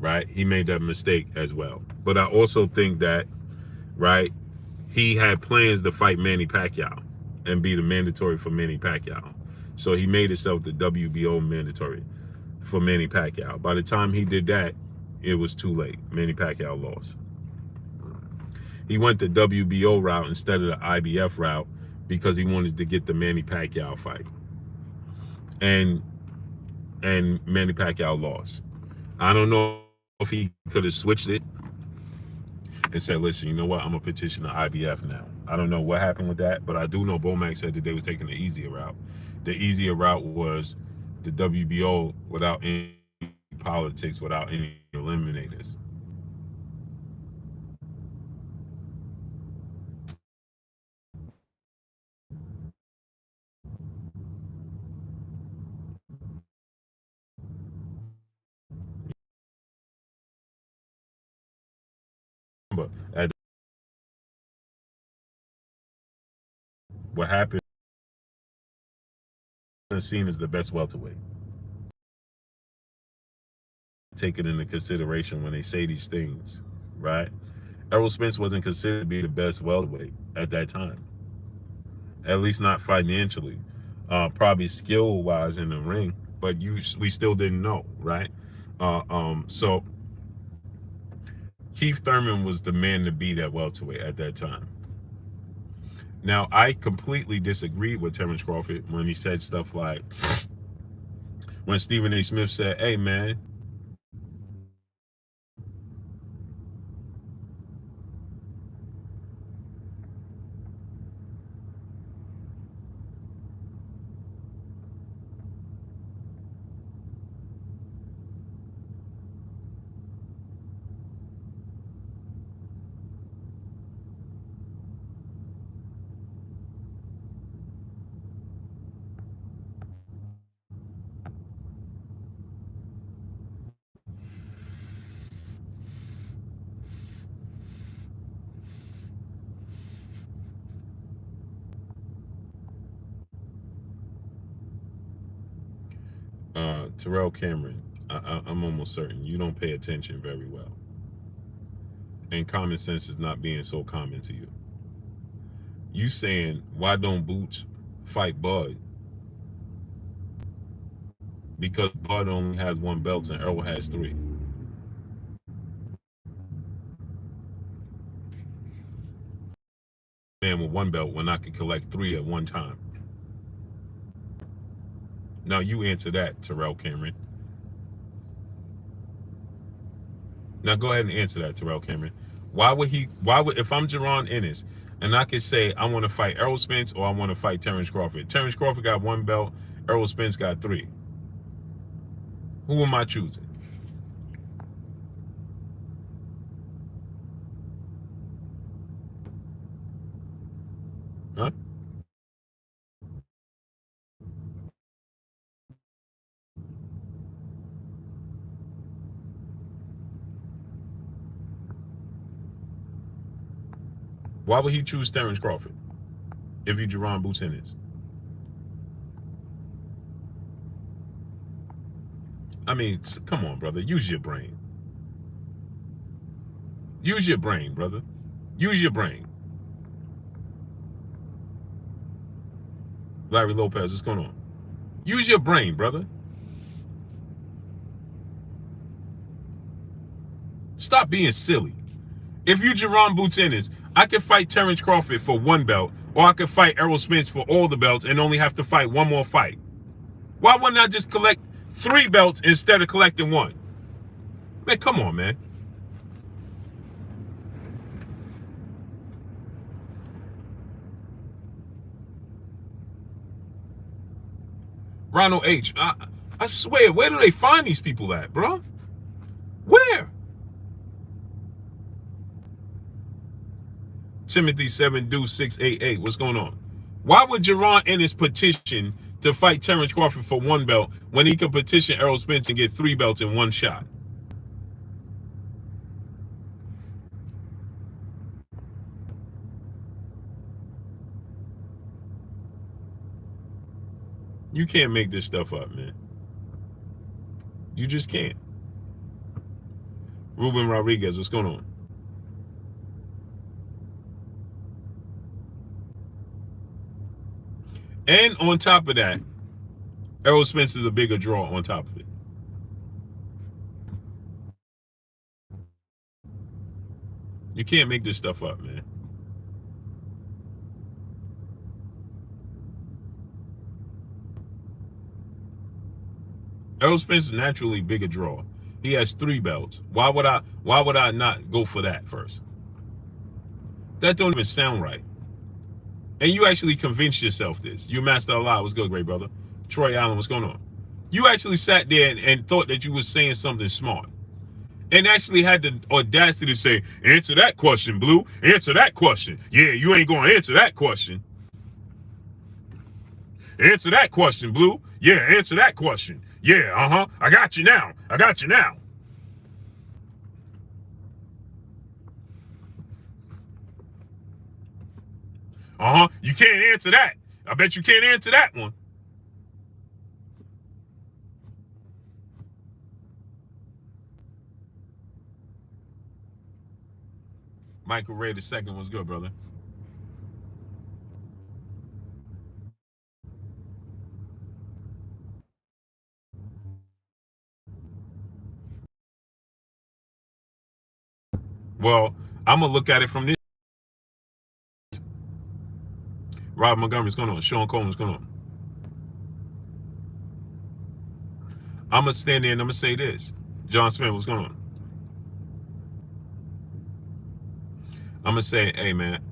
right? He made that mistake as well. But I also think that, right, he had plans to fight Manny Pacquiao and be the mandatory for Manny Pacquiao. So he made himself the WBO mandatory for Manny Pacquiao. By the time he did that, it was too late. Manny Pacquiao lost. He went the WBO route instead of the IBF route because he wanted to get the Manny Pacquiao fight. And Manny Pacquiao lost. I don't know if he could have switched it and said, listen, you know what? I'm going to petition the IBF now. I don't know what happened with that, but I do know Bomac said that they was taking the easier route. The easier route was the WBO without any politics, without any eliminators. But what happened is seen as the best welterweight. Take it into consideration when they say these things, right? Errol Spence wasn't considered to be the best welterweight at that time, at least not financially. Probably skill-wise in the ring, but we still didn't know, right? So Keith Thurman was the man to beat at welterweight at that time. Now, I completely disagreed with Terence Crawford when he said stuff like, when Stephen A. Smith said, hey, man, Terrell Cameron, I'm almost certain you don't pay attention very well. And common sense is not being so common to you. You saying, why don't Boots fight Bud? Because Bud only has one belt and Errol has three. Man with one belt when I could collect three at one time. Now you answer that, Terrell Cameron. Now go ahead and answer that, Terrell Cameron. Why would, if I'm Jaron Ennis and I could say I want to fight Errol Spence or I want to fight Terence Crawford. Terence Crawford got one belt, Errol Spence got three. Who am I choosing? Huh? Why would he choose Terence Crawford if he Jaron Boots Ennis? I mean, come on, brother. Use your brain. Use your brain, brother. Use your brain. Larry Lopez, what's going on? Use your brain, brother. Stop being silly. If you Jaron Boots Ennis, I could fight Terence Crawford for one belt, or I could fight Errol Spence for all the belts and only have to fight one more fight. Why wouldn't I just collect 3 belts instead of collecting 1? Man, come on, man. Ronald H. I swear, where do they find these people at, bro? Where? Timothy 7 Deuce 688. What's going on? Why would Jaron Ennis petition to fight Terence Crawford for 1 belt when he could petition Errol Spence and get 3 belts in 1 shot? You can't make this stuff up, man. You just can't. Ruben Rodriguez, what's going on? And on top of that, Errol Spence is a bigger draw on top of it. You can't make this stuff up, man. Errol Spence is naturally bigger draw. He has 3 belts. Why would I not go for that first? That don't even sound right. And you actually convinced yourself this. You Master Allah, what's good, great brother? Troy Allen, what's going on? You actually sat there and thought that you were saying something smart. And actually had the audacity to say, answer that question, Blue. Answer that question. Yeah, you ain't going to answer that question. Answer that question, Blue. Yeah, answer that question. Yeah, uh-huh. I got you now. I got you now. Uh-huh. You can't answer that. I bet you can't answer that one. Michael Ray II was good, brother. Well, I'm going to look at it from this. Rob Montgomery, what's going on? Sean Coleman, what's going on? I'm going to stand there and I'm going to say this. John Smith, what's going on? I'm going to say, hey, man,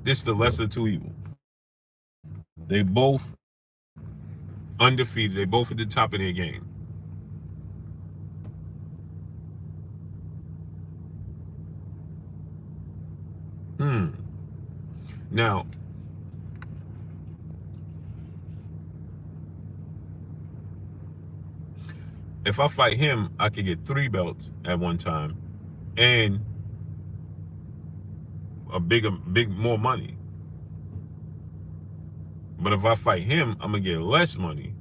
this is the lesser of 2 evils. They both undefeated. They both at the top of their game. Now, if I fight him, I could get 3 belts at one time and a big more money. But if I fight him, I'm gonna get less money,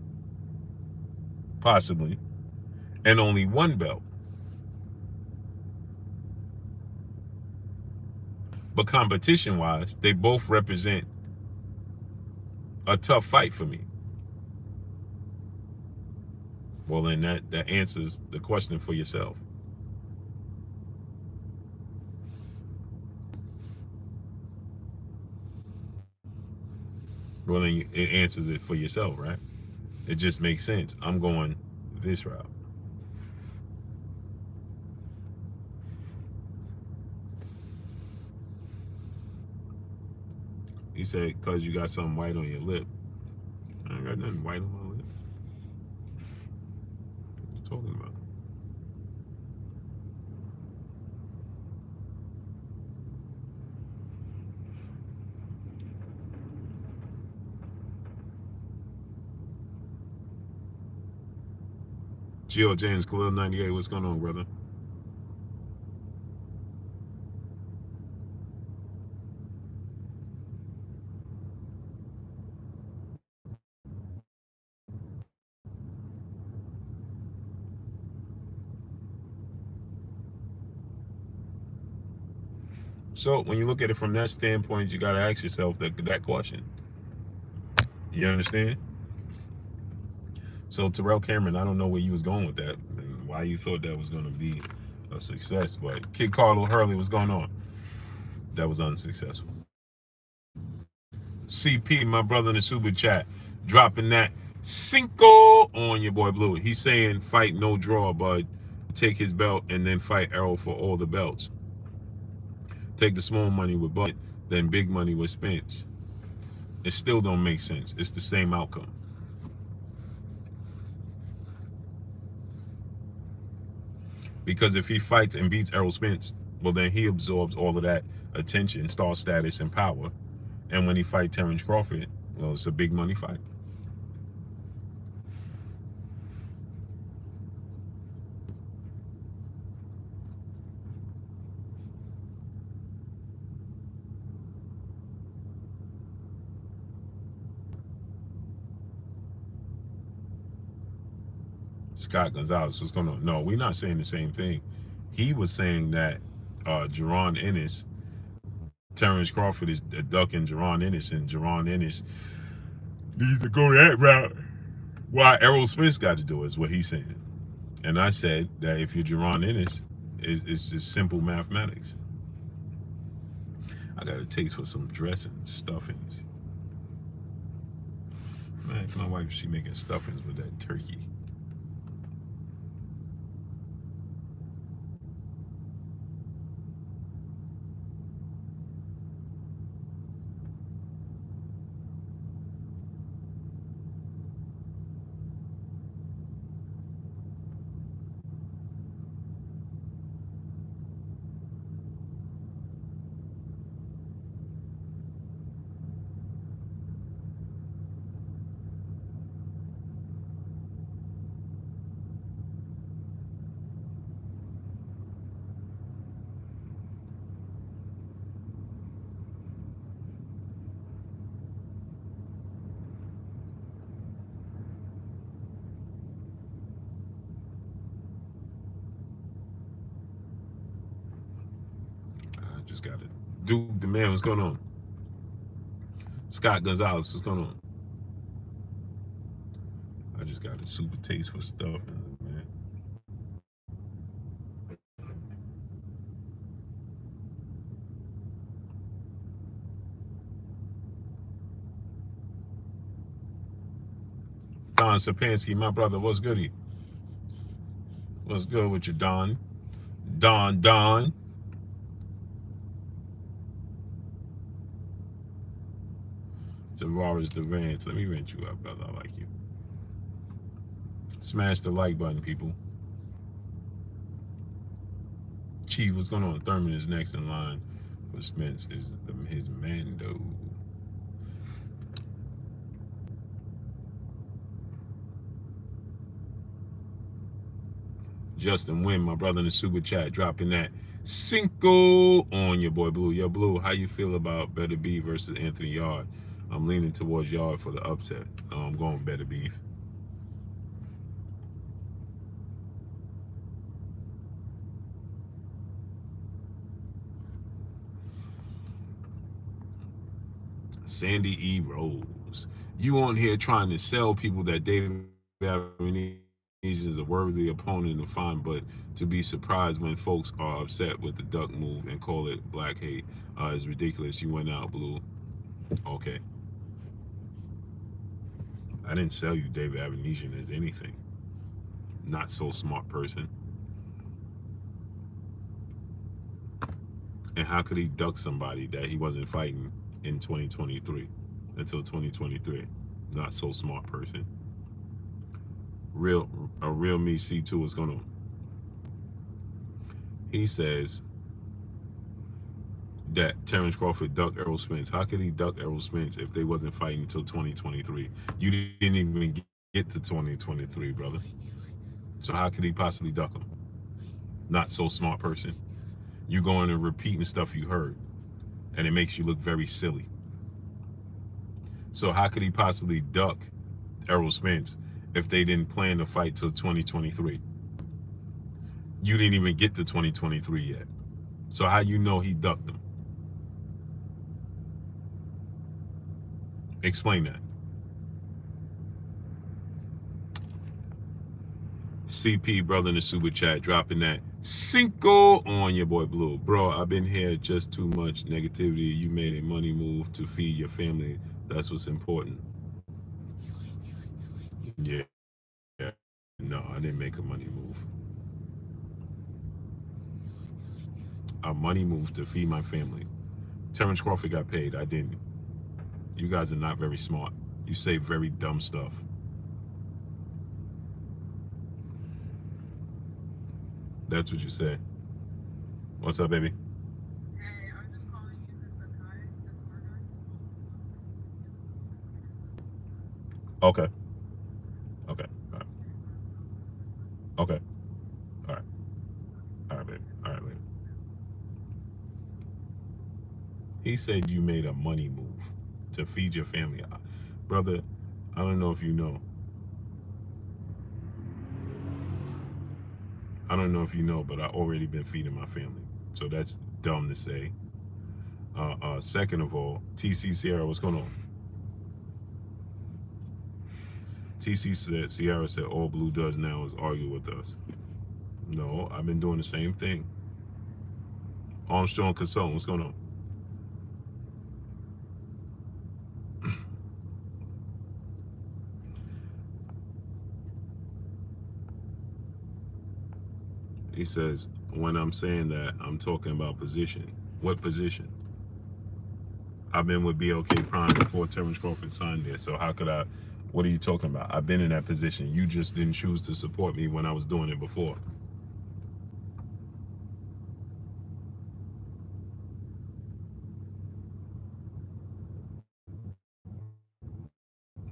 possibly, and only 1 belt. But competition-wise, they both represent a tough fight for me. Well, then that answers the question for yourself. Well, then it answers it for yourself, right? It just makes sense. I'm going this route. He said, because you got something white on your lip. I ain't got nothing white on my lip. What are you talking about? Gio James, Khalil 98, what's going on, brother? So when you look at it from that standpoint, you got to ask yourself that question. You understand? So Terrell Cameron, I don't know where you was going with that and why you thought that was going to be a success, but Kid Carlo Hurley, what's going on? That was unsuccessful. CP, my brother in the super chat, dropping that cinco on your boy Blue. He's saying fight no draw, bud. Take his belt and then fight Errol for all the belts. Take the small money with Bud, then big money with Spence. It still don't make sense. It's the same outcome. Because if he fights and beats Errol Spence, well, then he absorbs all of that attention, star status, and power. And when he fights Terence Crawford, well, it's a big money fight. Scott Gonzalez, what's going on? No, we're not saying the same thing. He was saying that Jerron Ennis, Terence Crawford is ducking Jerron Ennis, and Jerron Ennis needs to go that route. Why Errol Spence got to do it, is what he's saying. And I said that if you're Jerron Ennis, it's just simple mathematics. I got a taste for some dressings, stuffings. Man, my wife, she making stuffings with that turkey. I just got it. Dude, the man, what's going on? Scott Gonzalez, what's going on? I just got a super taste for stuff, man. Don Sapansky, my brother, what's goody? What's good with you, Don? Don. Tavares Devance, let me rent you up, brother. I like you. Smash the like button, people. Chief, what's going on? Thurman is next in line for Spence. Is his Mando. Justin Wynn, my brother in the super chat, dropping that Cinco on your boy Blue. Yo, Blue, how you feel about Better Beef versus Anthony Yard? I'm leaning towards Yard for the upset. I'm going Better Beef. Sandy E. Rose, you on here trying to sell people that David Avenisian is a worthy opponent to find, but to be surprised when folks are upset with the duck move and call it black hate is ridiculous. You went out, Blue. Okay. I didn't sell you David Avenisian as anything. Not so smart person. And how could he duck somebody that he wasn't fighting in 2023 until 2023? Not so smart person. A real me C2 is gonna. He says that Terence Crawford ducked Errol Spence. How could he duck Errol Spence if they wasn't fighting until 2023? You didn't even get to 2023, brother. So how could he possibly duck him? Not so smart person. You going and repeating stuff you heard, and it makes you look very silly. So how could he possibly duck Errol Spence if they didn't plan to fight till 2023? You didn't even get to 2023 yet. So how you know he ducked them? Explain that. CP, brother in the super chat, dropping that Cinco on your boy Blue. Bro, I've been here just too much negativity. You made a money move to feed your family. That's what's important. Yeah. No, I didn't make a money move. A money move to feed my family. Terence Crawford got paid. I didn't. You guys are not very smart. You say very dumb stuff. That's what you say. What's up, baby? Hey, I'm just calling you because the guy, Okay. Okay. All right. Okay. All right. All right, baby. All right, baby. He said you made a money move to feed your family. Brother, I don't know if you know. I don't know if you know, but I already been feeding my family. So that's dumb to say. Second of all, TC Sierra, what's going on? TC said, Sierra said, all Blue does now is argue with us. No, I've been doing the same thing. Armstrong Consultant, what's going on? He says, when I'm saying that, I'm talking about position. What position? I've been with BLK Prime before Terence Crawford signed there. So how could I, what are you talking about? I've been in that position. You just didn't choose to support me when I was doing it before.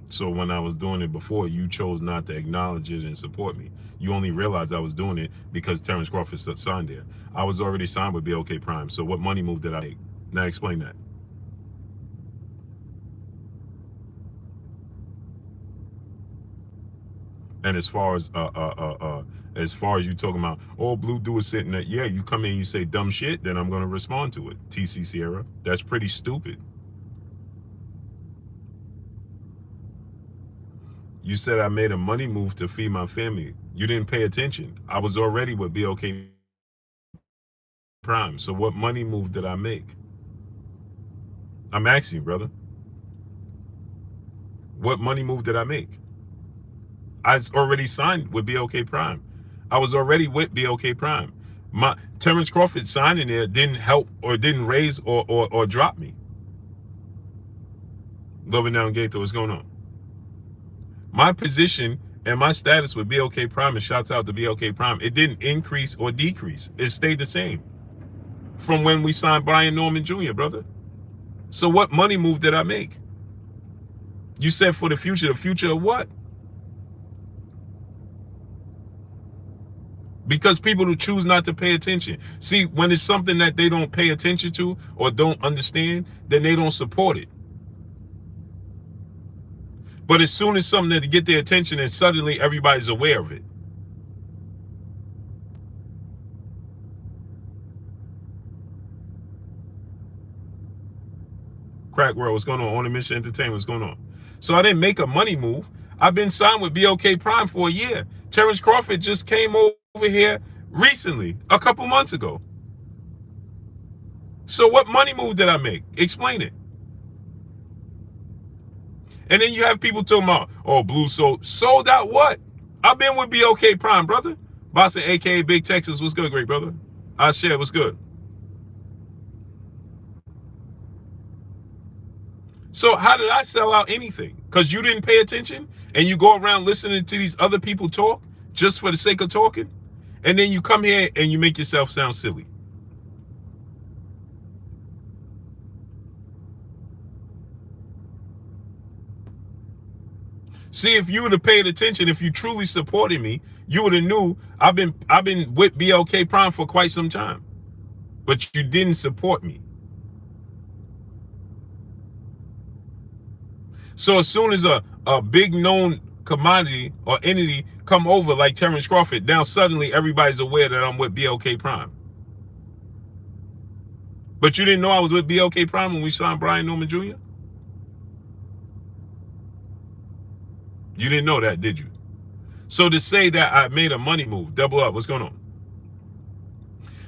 So when I was doing it before, you chose not to acknowledge it and support me. You only realized I was doing it because Terence Crawford signed there. I was already signed with BLK Prime. So what money move did I make? Now explain that. And as far as you talking about, oh, Blue do is sitting there, yeah, you come in and you say dumb shit, then I'm gonna respond to it. TC Sierra, that's pretty stupid. You said I made a money move to feed my family. You didn't pay attention. I was already with BLK Prime. So what money move did I make? I'm asking you, brother. What money move did I make? I already signed with BLK Prime. I was already with BLK Prime. My Terence Crawford signing there didn't help or didn't raise or drop me. Loving down Gator, what's going on? My position and my status with BLK Prime, and shouts out to BLK Prime, it didn't increase or decrease. It stayed the same from when we signed Brian Norman Jr., brother. So what money move did I make? You said for the future of what? Because people who choose not to pay attention. See, when it's something that they don't pay attention to or don't understand, then they don't support it. But as soon as something that get their attention, and suddenly everybody's aware of it. Crack World, what's going on? On the Mission Entertainment, what's going on? So I didn't make a money move. I've been signed with BLK Prime for a year. Terence Crawford just came over here recently, a couple months ago. So what money move did I make? Explain it. And then you have people talking about, oh, Blue sold out what? I've been with BLK Prime, brother. Bossa, aka Big Texas, what's good, great brother? I share, what's good? So how did I sell out anything? Because you didn't pay attention and you go around listening to these other people talk just for the sake of talking? And then you come here and you make yourself sound silly. See, if you would have paid attention, if you truly supported me, you would have knew I've been with BLK Prime for quite some time. But you didn't support me. So as soon as a big known commodity or entity come over like Terence Crawford, now suddenly everybody's aware that I'm with BLK Prime. But you didn't know I was with BLK Prime when we signed Brian Norman Jr.? You didn't know that, did you? So to say that I made a money move, double up, what's going on?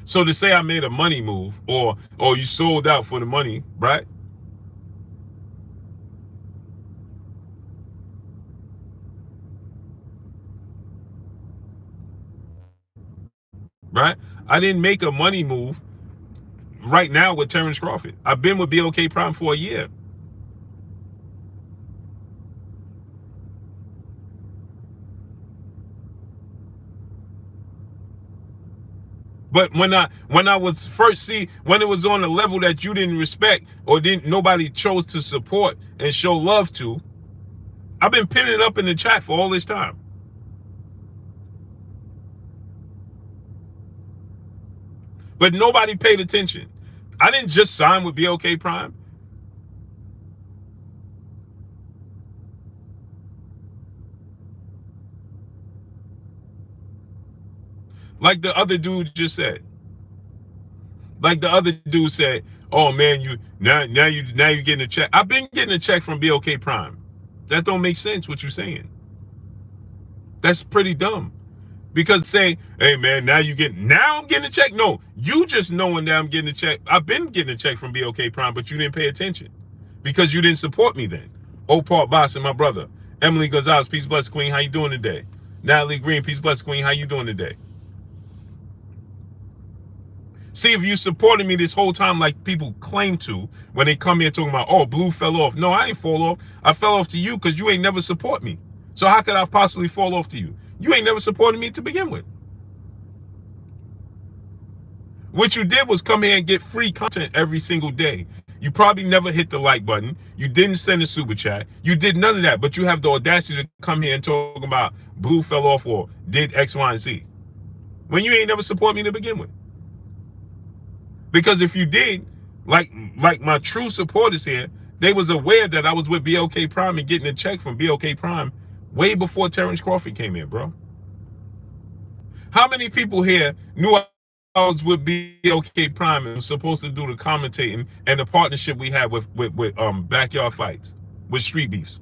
So to say I made a money move or you sold out for the money, right? Right? I didn't make a money move right now with Terence Crawford. I've been with BLK Prime for a year. But when I was first, when it was on a level that you didn't respect or nobody chose to support and show love to, I've been pinning it up in the chat for all this time. But nobody paid attention. I didn't just sign with BLK Prime. Like the other dude just said. Like the other dude said, "Oh man, you now you getting a check." I've been getting a check from BOK Prime. That don't make sense. What you're saying? That's pretty dumb. Because say, "Hey man, now I'm getting a check." No, you just knowing that I'm getting a check. I've been getting a check from BOK Prime, but you didn't pay attention because you didn't support me then. Paul Boss and my brother, Emily Gonzalez, peace bless queen. How you doing today? Natalie Green, peace bless queen. How you doing today? See, if you supported me this whole time like people claim to when they come here talking about, oh, Blue fell off. No, I ain't fall off. I fell off to you because you ain't never support me. So how could I possibly fall off to you? You ain't never supported me to begin with. What you did was come here and get free content every single day. You probably never hit the like button. You didn't send a super chat. You did none of that, but you have the audacity to come here and talk about Blue fell off or did X, Y, and Z. When you ain't never support me to begin with. Because if you did, like my true supporters here, they was aware that I was with BOK Prime and getting a check from BOK Prime way before Terence Crawford came in, bro. How many people here knew I was with BOK Prime and was supposed to do the commentating and the partnership we had with Backyard Fights, with Street Beefs?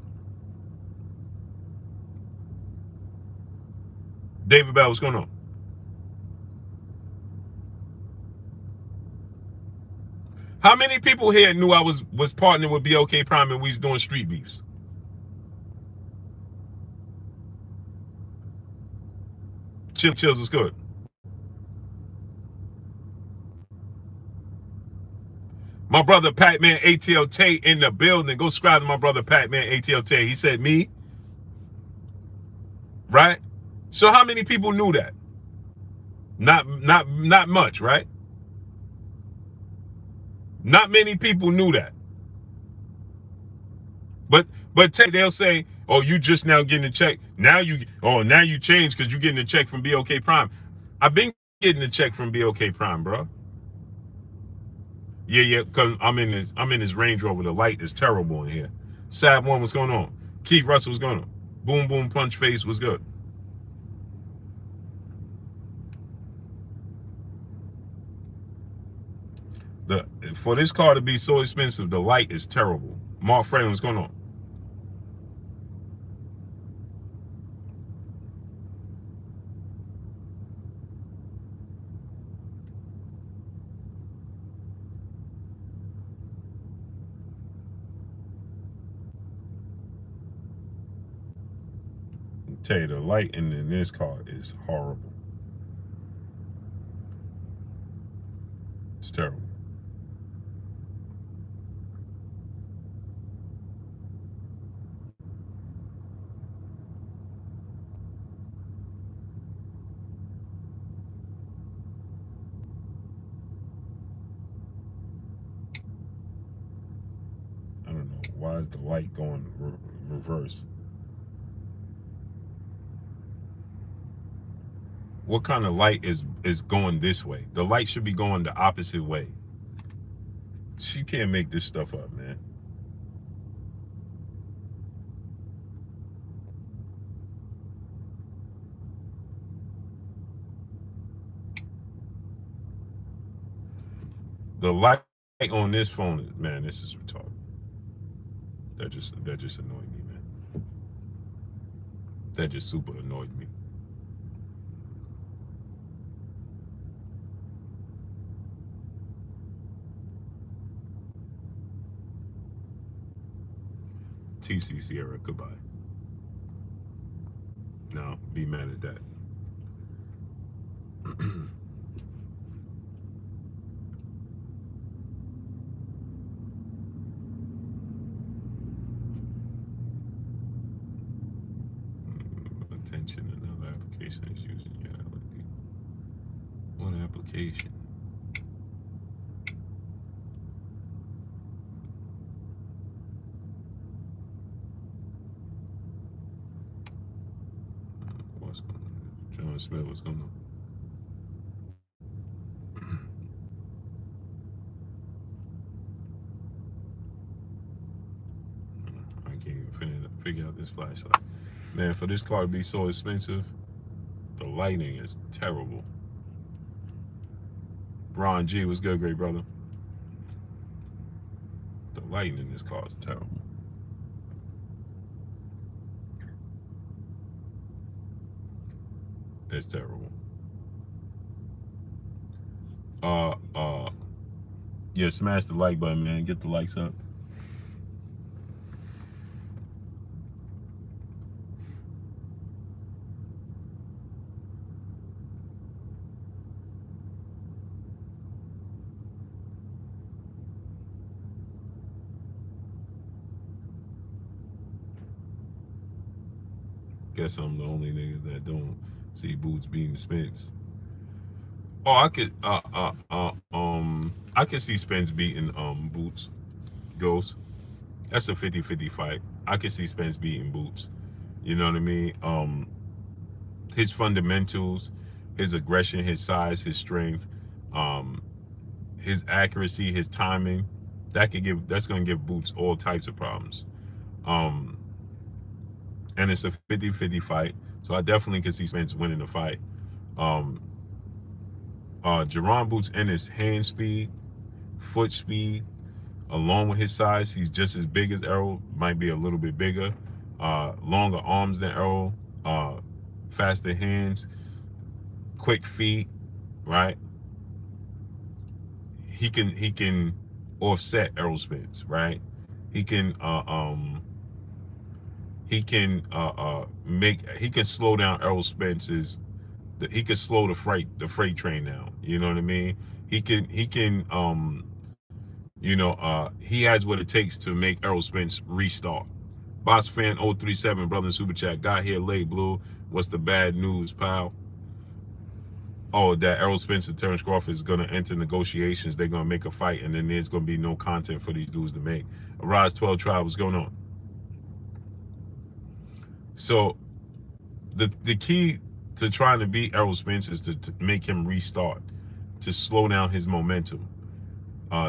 David Bell, what's going on? How many people here knew I was partnering with BOK Prime and we was doing Street Beefs? Chills was good. My brother Pac-Man ATL Tate in the building. Go subscribe to my brother Pac-Man ATL Tate. He said me. Right? So how many people knew that? Not much, right? Not many people knew that. But they'll say, "Oh, you just now getting a check. Now you changed because you getting a check from BOK Prime." I've been getting a check from BOK Prime, bro. Yeah, cause I'm in this Range Rover. The light is terrible in here. Sad one, what's going on? Keith Russell, what's going on? Boom boom punch face, what's good? For this car to be so expensive, the light is terrible. Mark Franklin, what's going on? I tell you, the light in this car is horrible. It's terrible. I don't know. Why is the light going reverse? What kind of light is going this way? The light should be going the opposite way. She can't make this stuff up, man. The light on this phone is, man, this is retarded. That just annoyed me, man. That just super annoyed me. TC Sierra, goodbye. No, be mad at that. Attention, another application is using your LED. What application? What's going on? John Smith, what's going on? I can't even figure out this flashlight. Man, for this car to be so expensive, the lighting is terrible. Ron G, what's good, great brother? The lighting in this car is terrible. It's terrible. Uh, uh, yeah, smash the like button, man. Get the likes up. Guess I'm the only nigga that don't see Boots beating Spence. Oh, I could see Spence beating Boots. Ghost. That's a 50-50 fight. I could see Spence beating Boots. You know what I mean? His fundamentals, his aggression, his size, his strength, um, his accuracy, his timing, that's gonna give Boots all types of problems. Um, and it's a 50-50 fight. So I definitely could see Spence winning the fight. Um, Jerron Boots and his hand speed, foot speed, along with his size, he's just as big as Errol, might be a little bit bigger, longer arms than Errol, faster hands, quick feet, right? He can offset Errol Spence, right? He can he can slow down Errol Spence's, he can slow the freight train down. You know what I mean? He can he has what it takes to make Errol Spence restart. Boss fan 037, brother in super chat, got here late, Blue. What's the bad news, pal? Oh, that Errol Spence and Terence Crawford is gonna enter negotiations. They're gonna make a fight, and then there's gonna be no content for these dudes to make. Arise 12 Tribe, what's going on? So the key to trying to beat Errol Spence is to make him restart, to slow down his momentum,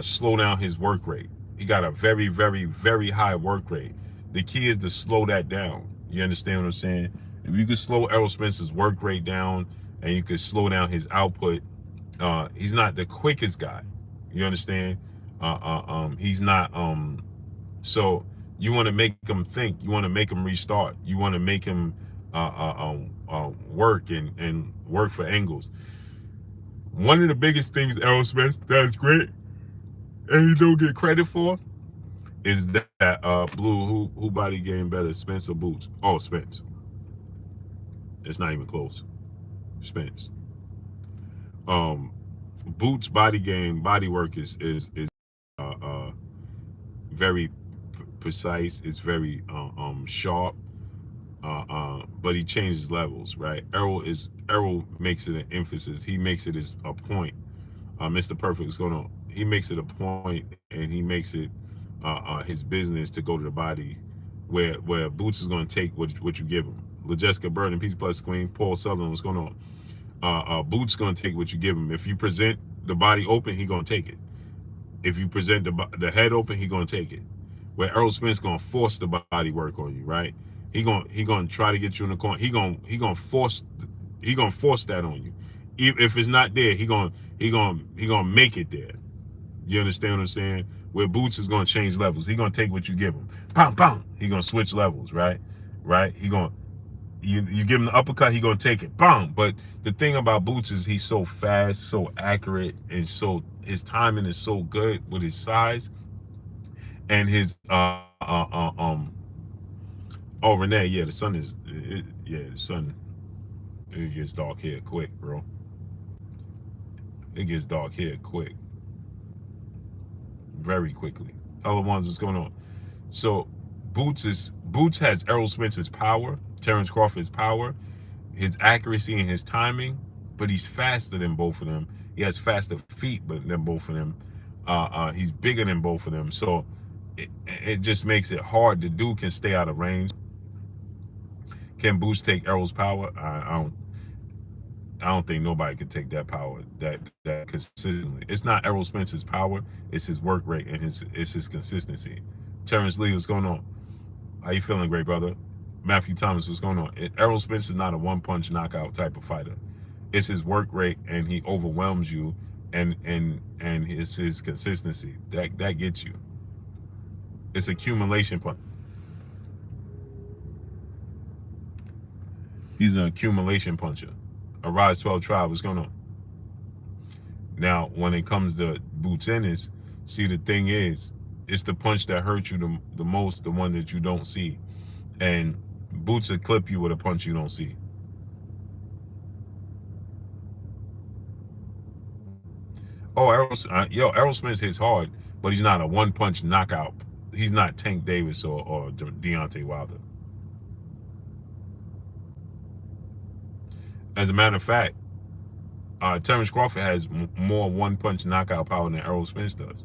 slow down his work rate. He got a very, very, very high work rate. The key is to slow that down. You understand what I'm saying? If you could slow Errol Spence's work rate down and you could slow down his output, he's not the quickest guy. You understand? He's not. So you want to make him think. You want to make him restart. You want to make him work and work for angles. One of the biggest things Errol Spence does great, and he don't get credit for, is that Blue, who body game better, Spence or Boots? Oh, Spence. It's not even close. Spence. Boots body game, body work is very precise. It's very sharp. But he changes levels, right? Errol makes it an emphasis. He makes it as a point. Mr. Perfect is going on. He makes it a point, and he makes it his business to go to the body, where Boots is going to take what you give him. LaJessica Bird and Peace Plus Queen. Paul Sutherland, what's going on? Boots going to take what you give him. If you present the body open, he going to take it. If you present the head open, he going to take it. Where Errol Spence going to force the body work on you, right? He gonna try to get you in the corner. He gonna force that on you. If it's not there, he gonna make it there. You understand what I'm saying? Where Boots is gonna change levels. He gonna take what you give him. Pow pow. He gonna switch levels, right? He gonna you give him the uppercut. He gonna take it. Bam. But the thing about Boots is he's so fast, so accurate, and so his timing is so good with his size and his Oh, Renee, yeah, the sun is, the sun, it gets dark here quick, bro. It gets dark here quick. Very quickly. Other ones, what's going on? So, Boots has Errol Spence's power, Terence Crawford's power, his accuracy and his timing, but he's faster than both of them. He has faster feet than both of them. He's bigger than both of them. So, it just makes it hard. The dude can stay out of range. Can Boots take Errol's power? I don't think nobody could take that power that consistently. It's not Errol Spence's power, it's his work rate and it's his consistency. Terence Lee, what's going on? How you feeling, great brother? Matthew Thomas, what's going on? Errol Spence is not a one-punch knockout type of fighter. It's his work rate, and he overwhelms you, and his consistency that gets you. It's accumulation punch. He's an accumulation puncher. A Rise 12 tribe. What's going on? Now, when it comes to Boots Ennis, see, the thing is, it's the punch that hurts you the most, the one that you don't see. And Boots will clip you with a punch you don't see. Oh, Errol Spence hits hard, but he's not a one-punch knockout. He's not Tank Davis or Deontay Wilder. As a matter of fact, Terence Crawford has more one-punch knockout power than Errol Spence does.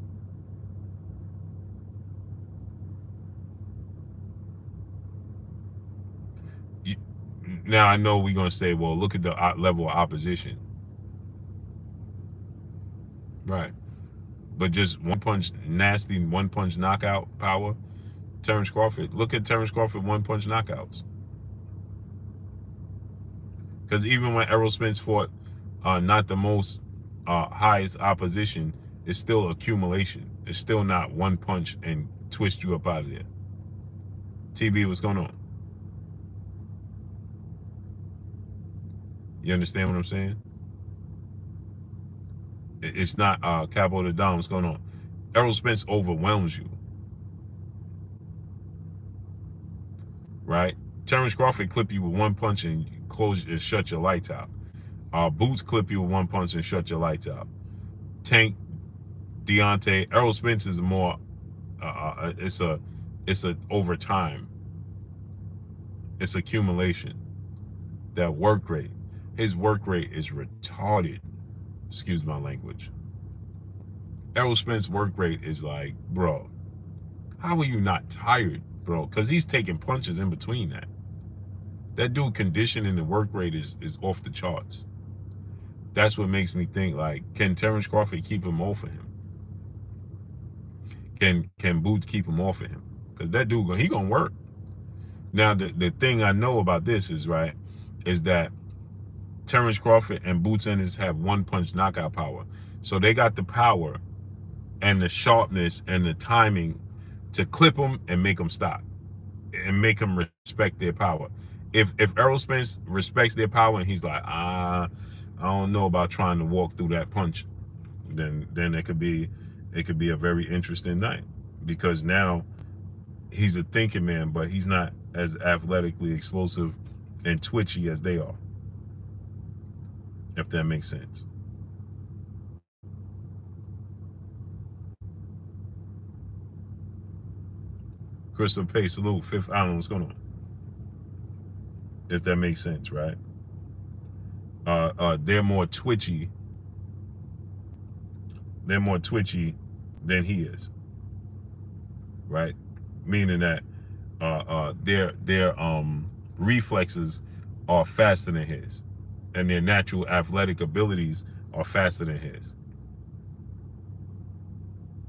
Now, I know we're going to say, well, look at the level of opposition. Right. But just one-punch, nasty one-punch knockout power, Terence Crawford. Look at Terence Crawford one-punch knockouts. Because even when Errol Spence fought not the most highest opposition, it's still accumulation. It's still not one punch and twist you up out of there. TB, what's going on? You understand what I'm saying? It's not Capo the Dom. What's going on? Errol Spence overwhelms you. Right? Terence Crawford clip you with one punch and shut your lights out. Boots clip you with one punch and shut your lights out. Tank, Deontay, Errol Spence is more. It's a over time. It's accumulation. That work rate. His work rate is retarded. Excuse my language. Errol Spence's work rate is like, bro, how are you not tired, bro? Because he's taking punches in between that. That dude conditioning the work rate is off the charts. That's what makes me think, like, can Terence Crawford keep him off of him? Can Boots keep him off of him? Because that dude, he gonna work. Now, the thing I know about this is that Terence Crawford and Boots Ennis have one-punch knockout power. So they got the power and the sharpness and the timing to clip them and make them stop and make them respect their power. If Errol Spence respects their power and he's like, I don't know about trying to walk through that punch, then it could be a very interesting night, because now he's a thinking man, but he's not as athletically explosive and twitchy as they are, if that makes sense. Crystal Pace, salute. Fifth Island, what's going on? If that makes sense, right? They're more twitchy. They're more twitchy than he is, right? Meaning that their reflexes are faster than his, and their natural athletic abilities are faster than his.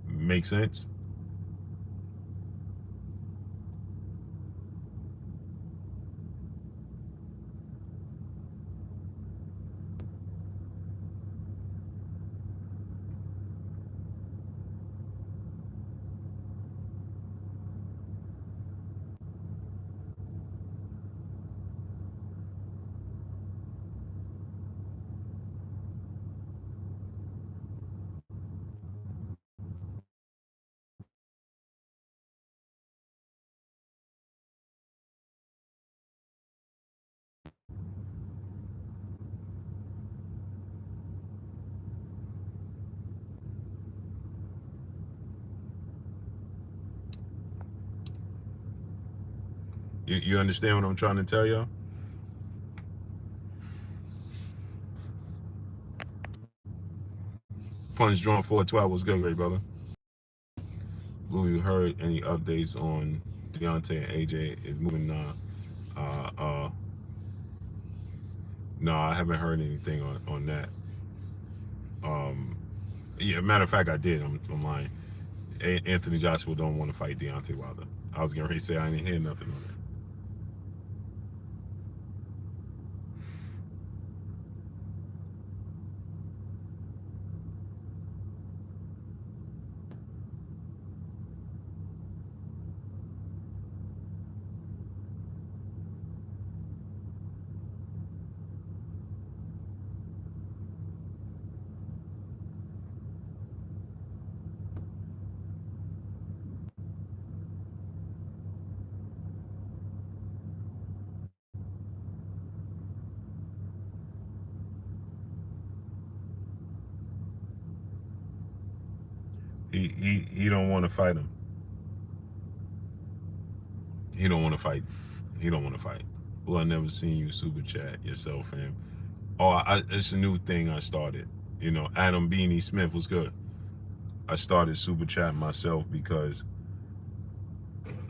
Make sense? You understand what I'm trying to tell y'all? Punch drawn 412 was good, great brother. Blue, you heard any updates on Deontay and AJ is moving now? No, I haven't heard anything on that. Yeah, matter of fact, I did. I'm lying. Anthony Joshua don't want to fight Deontay Wilder. I was gonna say I didn't hear nothing on that. He don't want to fight him. He don't want to fight. He don't want to fight. Well, I never seen you super chat yourself, fam. Oh, it's a new thing I started. You know, Adam Beanie Smith was good. I started super chat myself because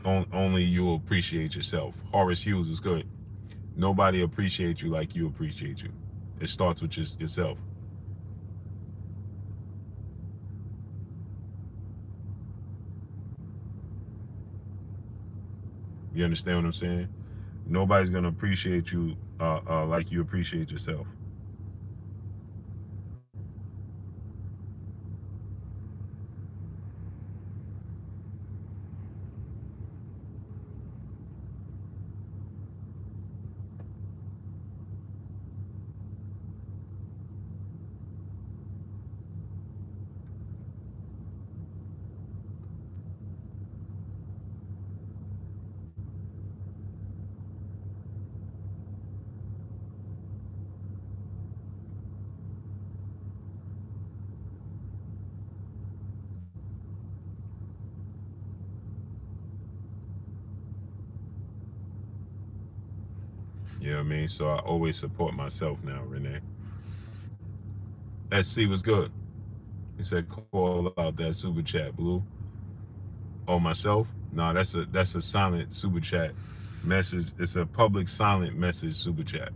only you appreciate yourself. Horace Hughes is good. Nobody appreciates you like you appreciate you. It starts with yourself. You understand what I'm saying? Nobody's gonna appreciate you like you appreciate yourself. You know what I mean? So I always support myself now, Renee. SC was good. He said call out that super chat, Blue. Oh, myself? No, that's a silent super chat message. It's a public silent message super chat.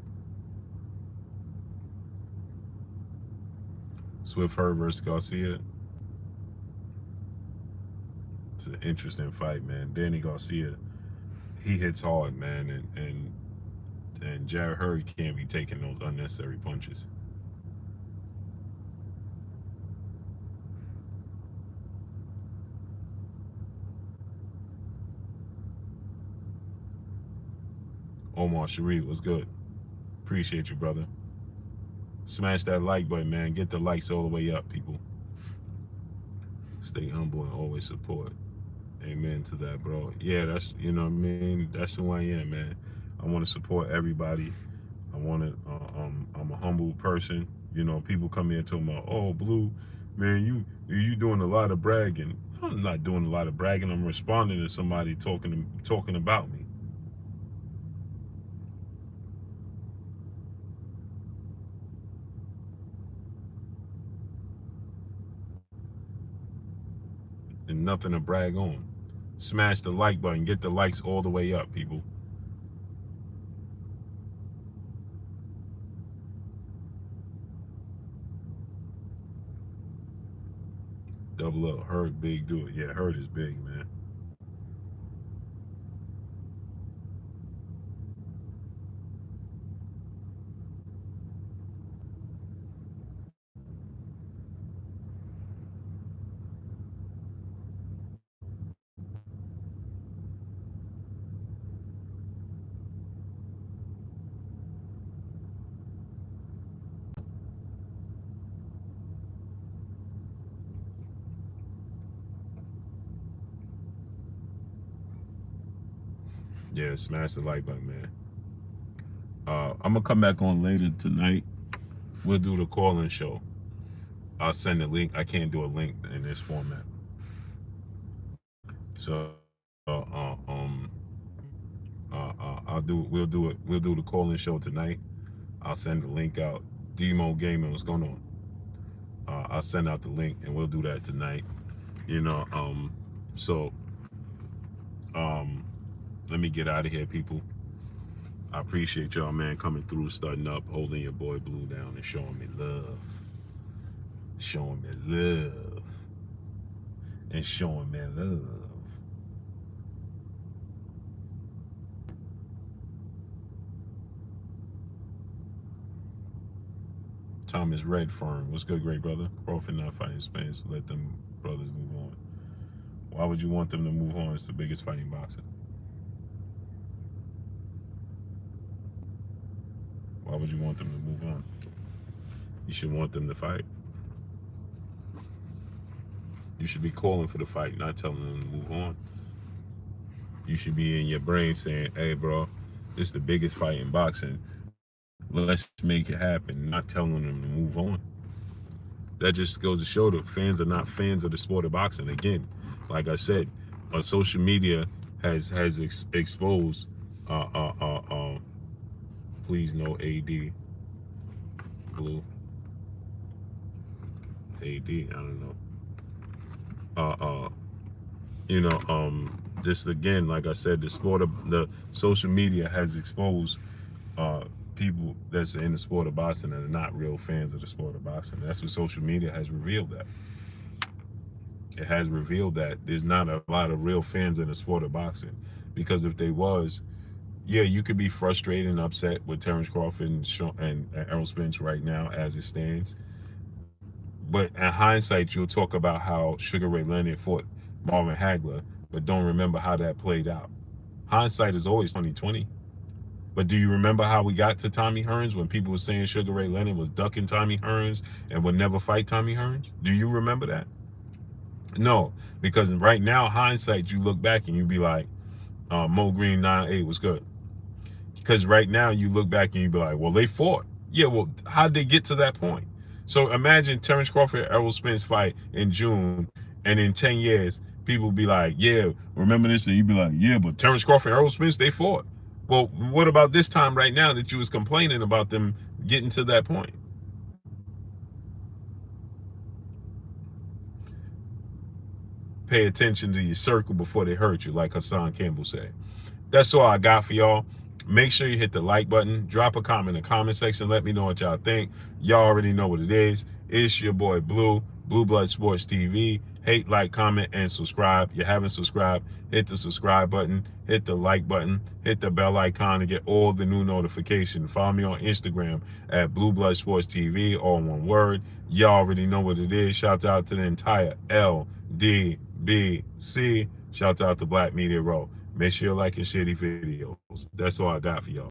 Swift Hurd versus Garcia. It's an interesting fight, man. Danny Garcia, he hits hard, man, and Jared Hurd can't be taking those unnecessary punches. Omar Sharif was good. Appreciate you, brother. Smash that like button, man. Get the likes all the way up, people. Stay humble and always support. Amen to that, bro. Yeah, that's, you know what I mean? That's who I am, man. I want to support everybody. I'm a humble person. You know, people come here talking about, oh, Blue, man, you doing a lot of bragging. I'm not doing a lot of bragging. I'm responding to somebody talking about me. And nothing to brag on. Smash the like button. Get the likes all the way up, people. Double up. Hurd big, do it. Yeah, Hurd is big, man. Yeah, smash the like button, man. I'm gonna come back on later tonight. We'll do the call-in show. I'll send a link. I can't do a link in this format. So, we'll do it. We'll do the call-in show tonight. I'll send the link out. Demo Gaming, what's going on? I'll send out the link and we'll do that tonight. You know, let me get out of here, people. I appreciate y'all, man, coming through, starting up, holding your boy Blue down and showing me love. Showing me love. And showing me love. Thomas Redfern, what's good, great brother? Crawford not fighting Spence. Let them brothers move on. Why would you want them to move on? It's the biggest fighting boxer. Why would you want them to move on? You should want them to fight. You should be calling for the fight, not telling them to move on. You should be in your brain saying, hey, bro, this is the biggest fight in boxing. Let's make it happen, not telling them to move on. That just goes to show that fans are not fans of the sport of boxing. Again, like I said, social media has exposed. Please no AD blue AD. I don't know. Just again, like I said, the social media has exposed people that's in the sport of boxing that are not real fans of the sport of boxing. That's what social media has revealed. That it has revealed that there's not a lot of real fans in the sport of boxing, because if they was, yeah, you could be frustrated and upset with Terence Crawford and Errol Spence right now as it stands. But in hindsight, you'll talk about how Sugar Ray Leonard fought Marvin Hagler, but don't remember how that played out. Hindsight is always 20/20. But do you remember how we got to Tommy Hearns when people were saying Sugar Ray Leonard was ducking Tommy Hearns and would never fight Tommy Hearns? Do you remember that? No, because right now, hindsight, you look back and you be like, Mo Green 9-8 was good. Because right now you look back and you be like, well, they fought. Yeah, well, how'd they get to that point? So imagine Terence Crawford, Errol Spence fight in June, and in 10 years, people be like, yeah, remember this? And you'd be like, yeah, but Terence Crawford, Errol Spence, they fought. Well, what about this time right now that you was complaining about them getting to that point? Pay attention to your circle before they hurt you, like Hassan Campbell said. That's all I got for y'all. Make sure you hit the like button. Drop a comment in the comment section. Let me know what y'all think. Y'all already know what it is. It's your boy Blue Blood Sports TV. Hate, like, comment, and subscribe. If you haven't subscribed, hit the subscribe button. Hit the like button. Hit the bell icon to get all the new notifications. Follow me on Instagram at Blue Blood Sports TV, all one word. Y'all already know what it is. Shout out to the entire LDBC. Shout out to Black Media Row. Make sure you like and share these videos. That's all I got for y'all.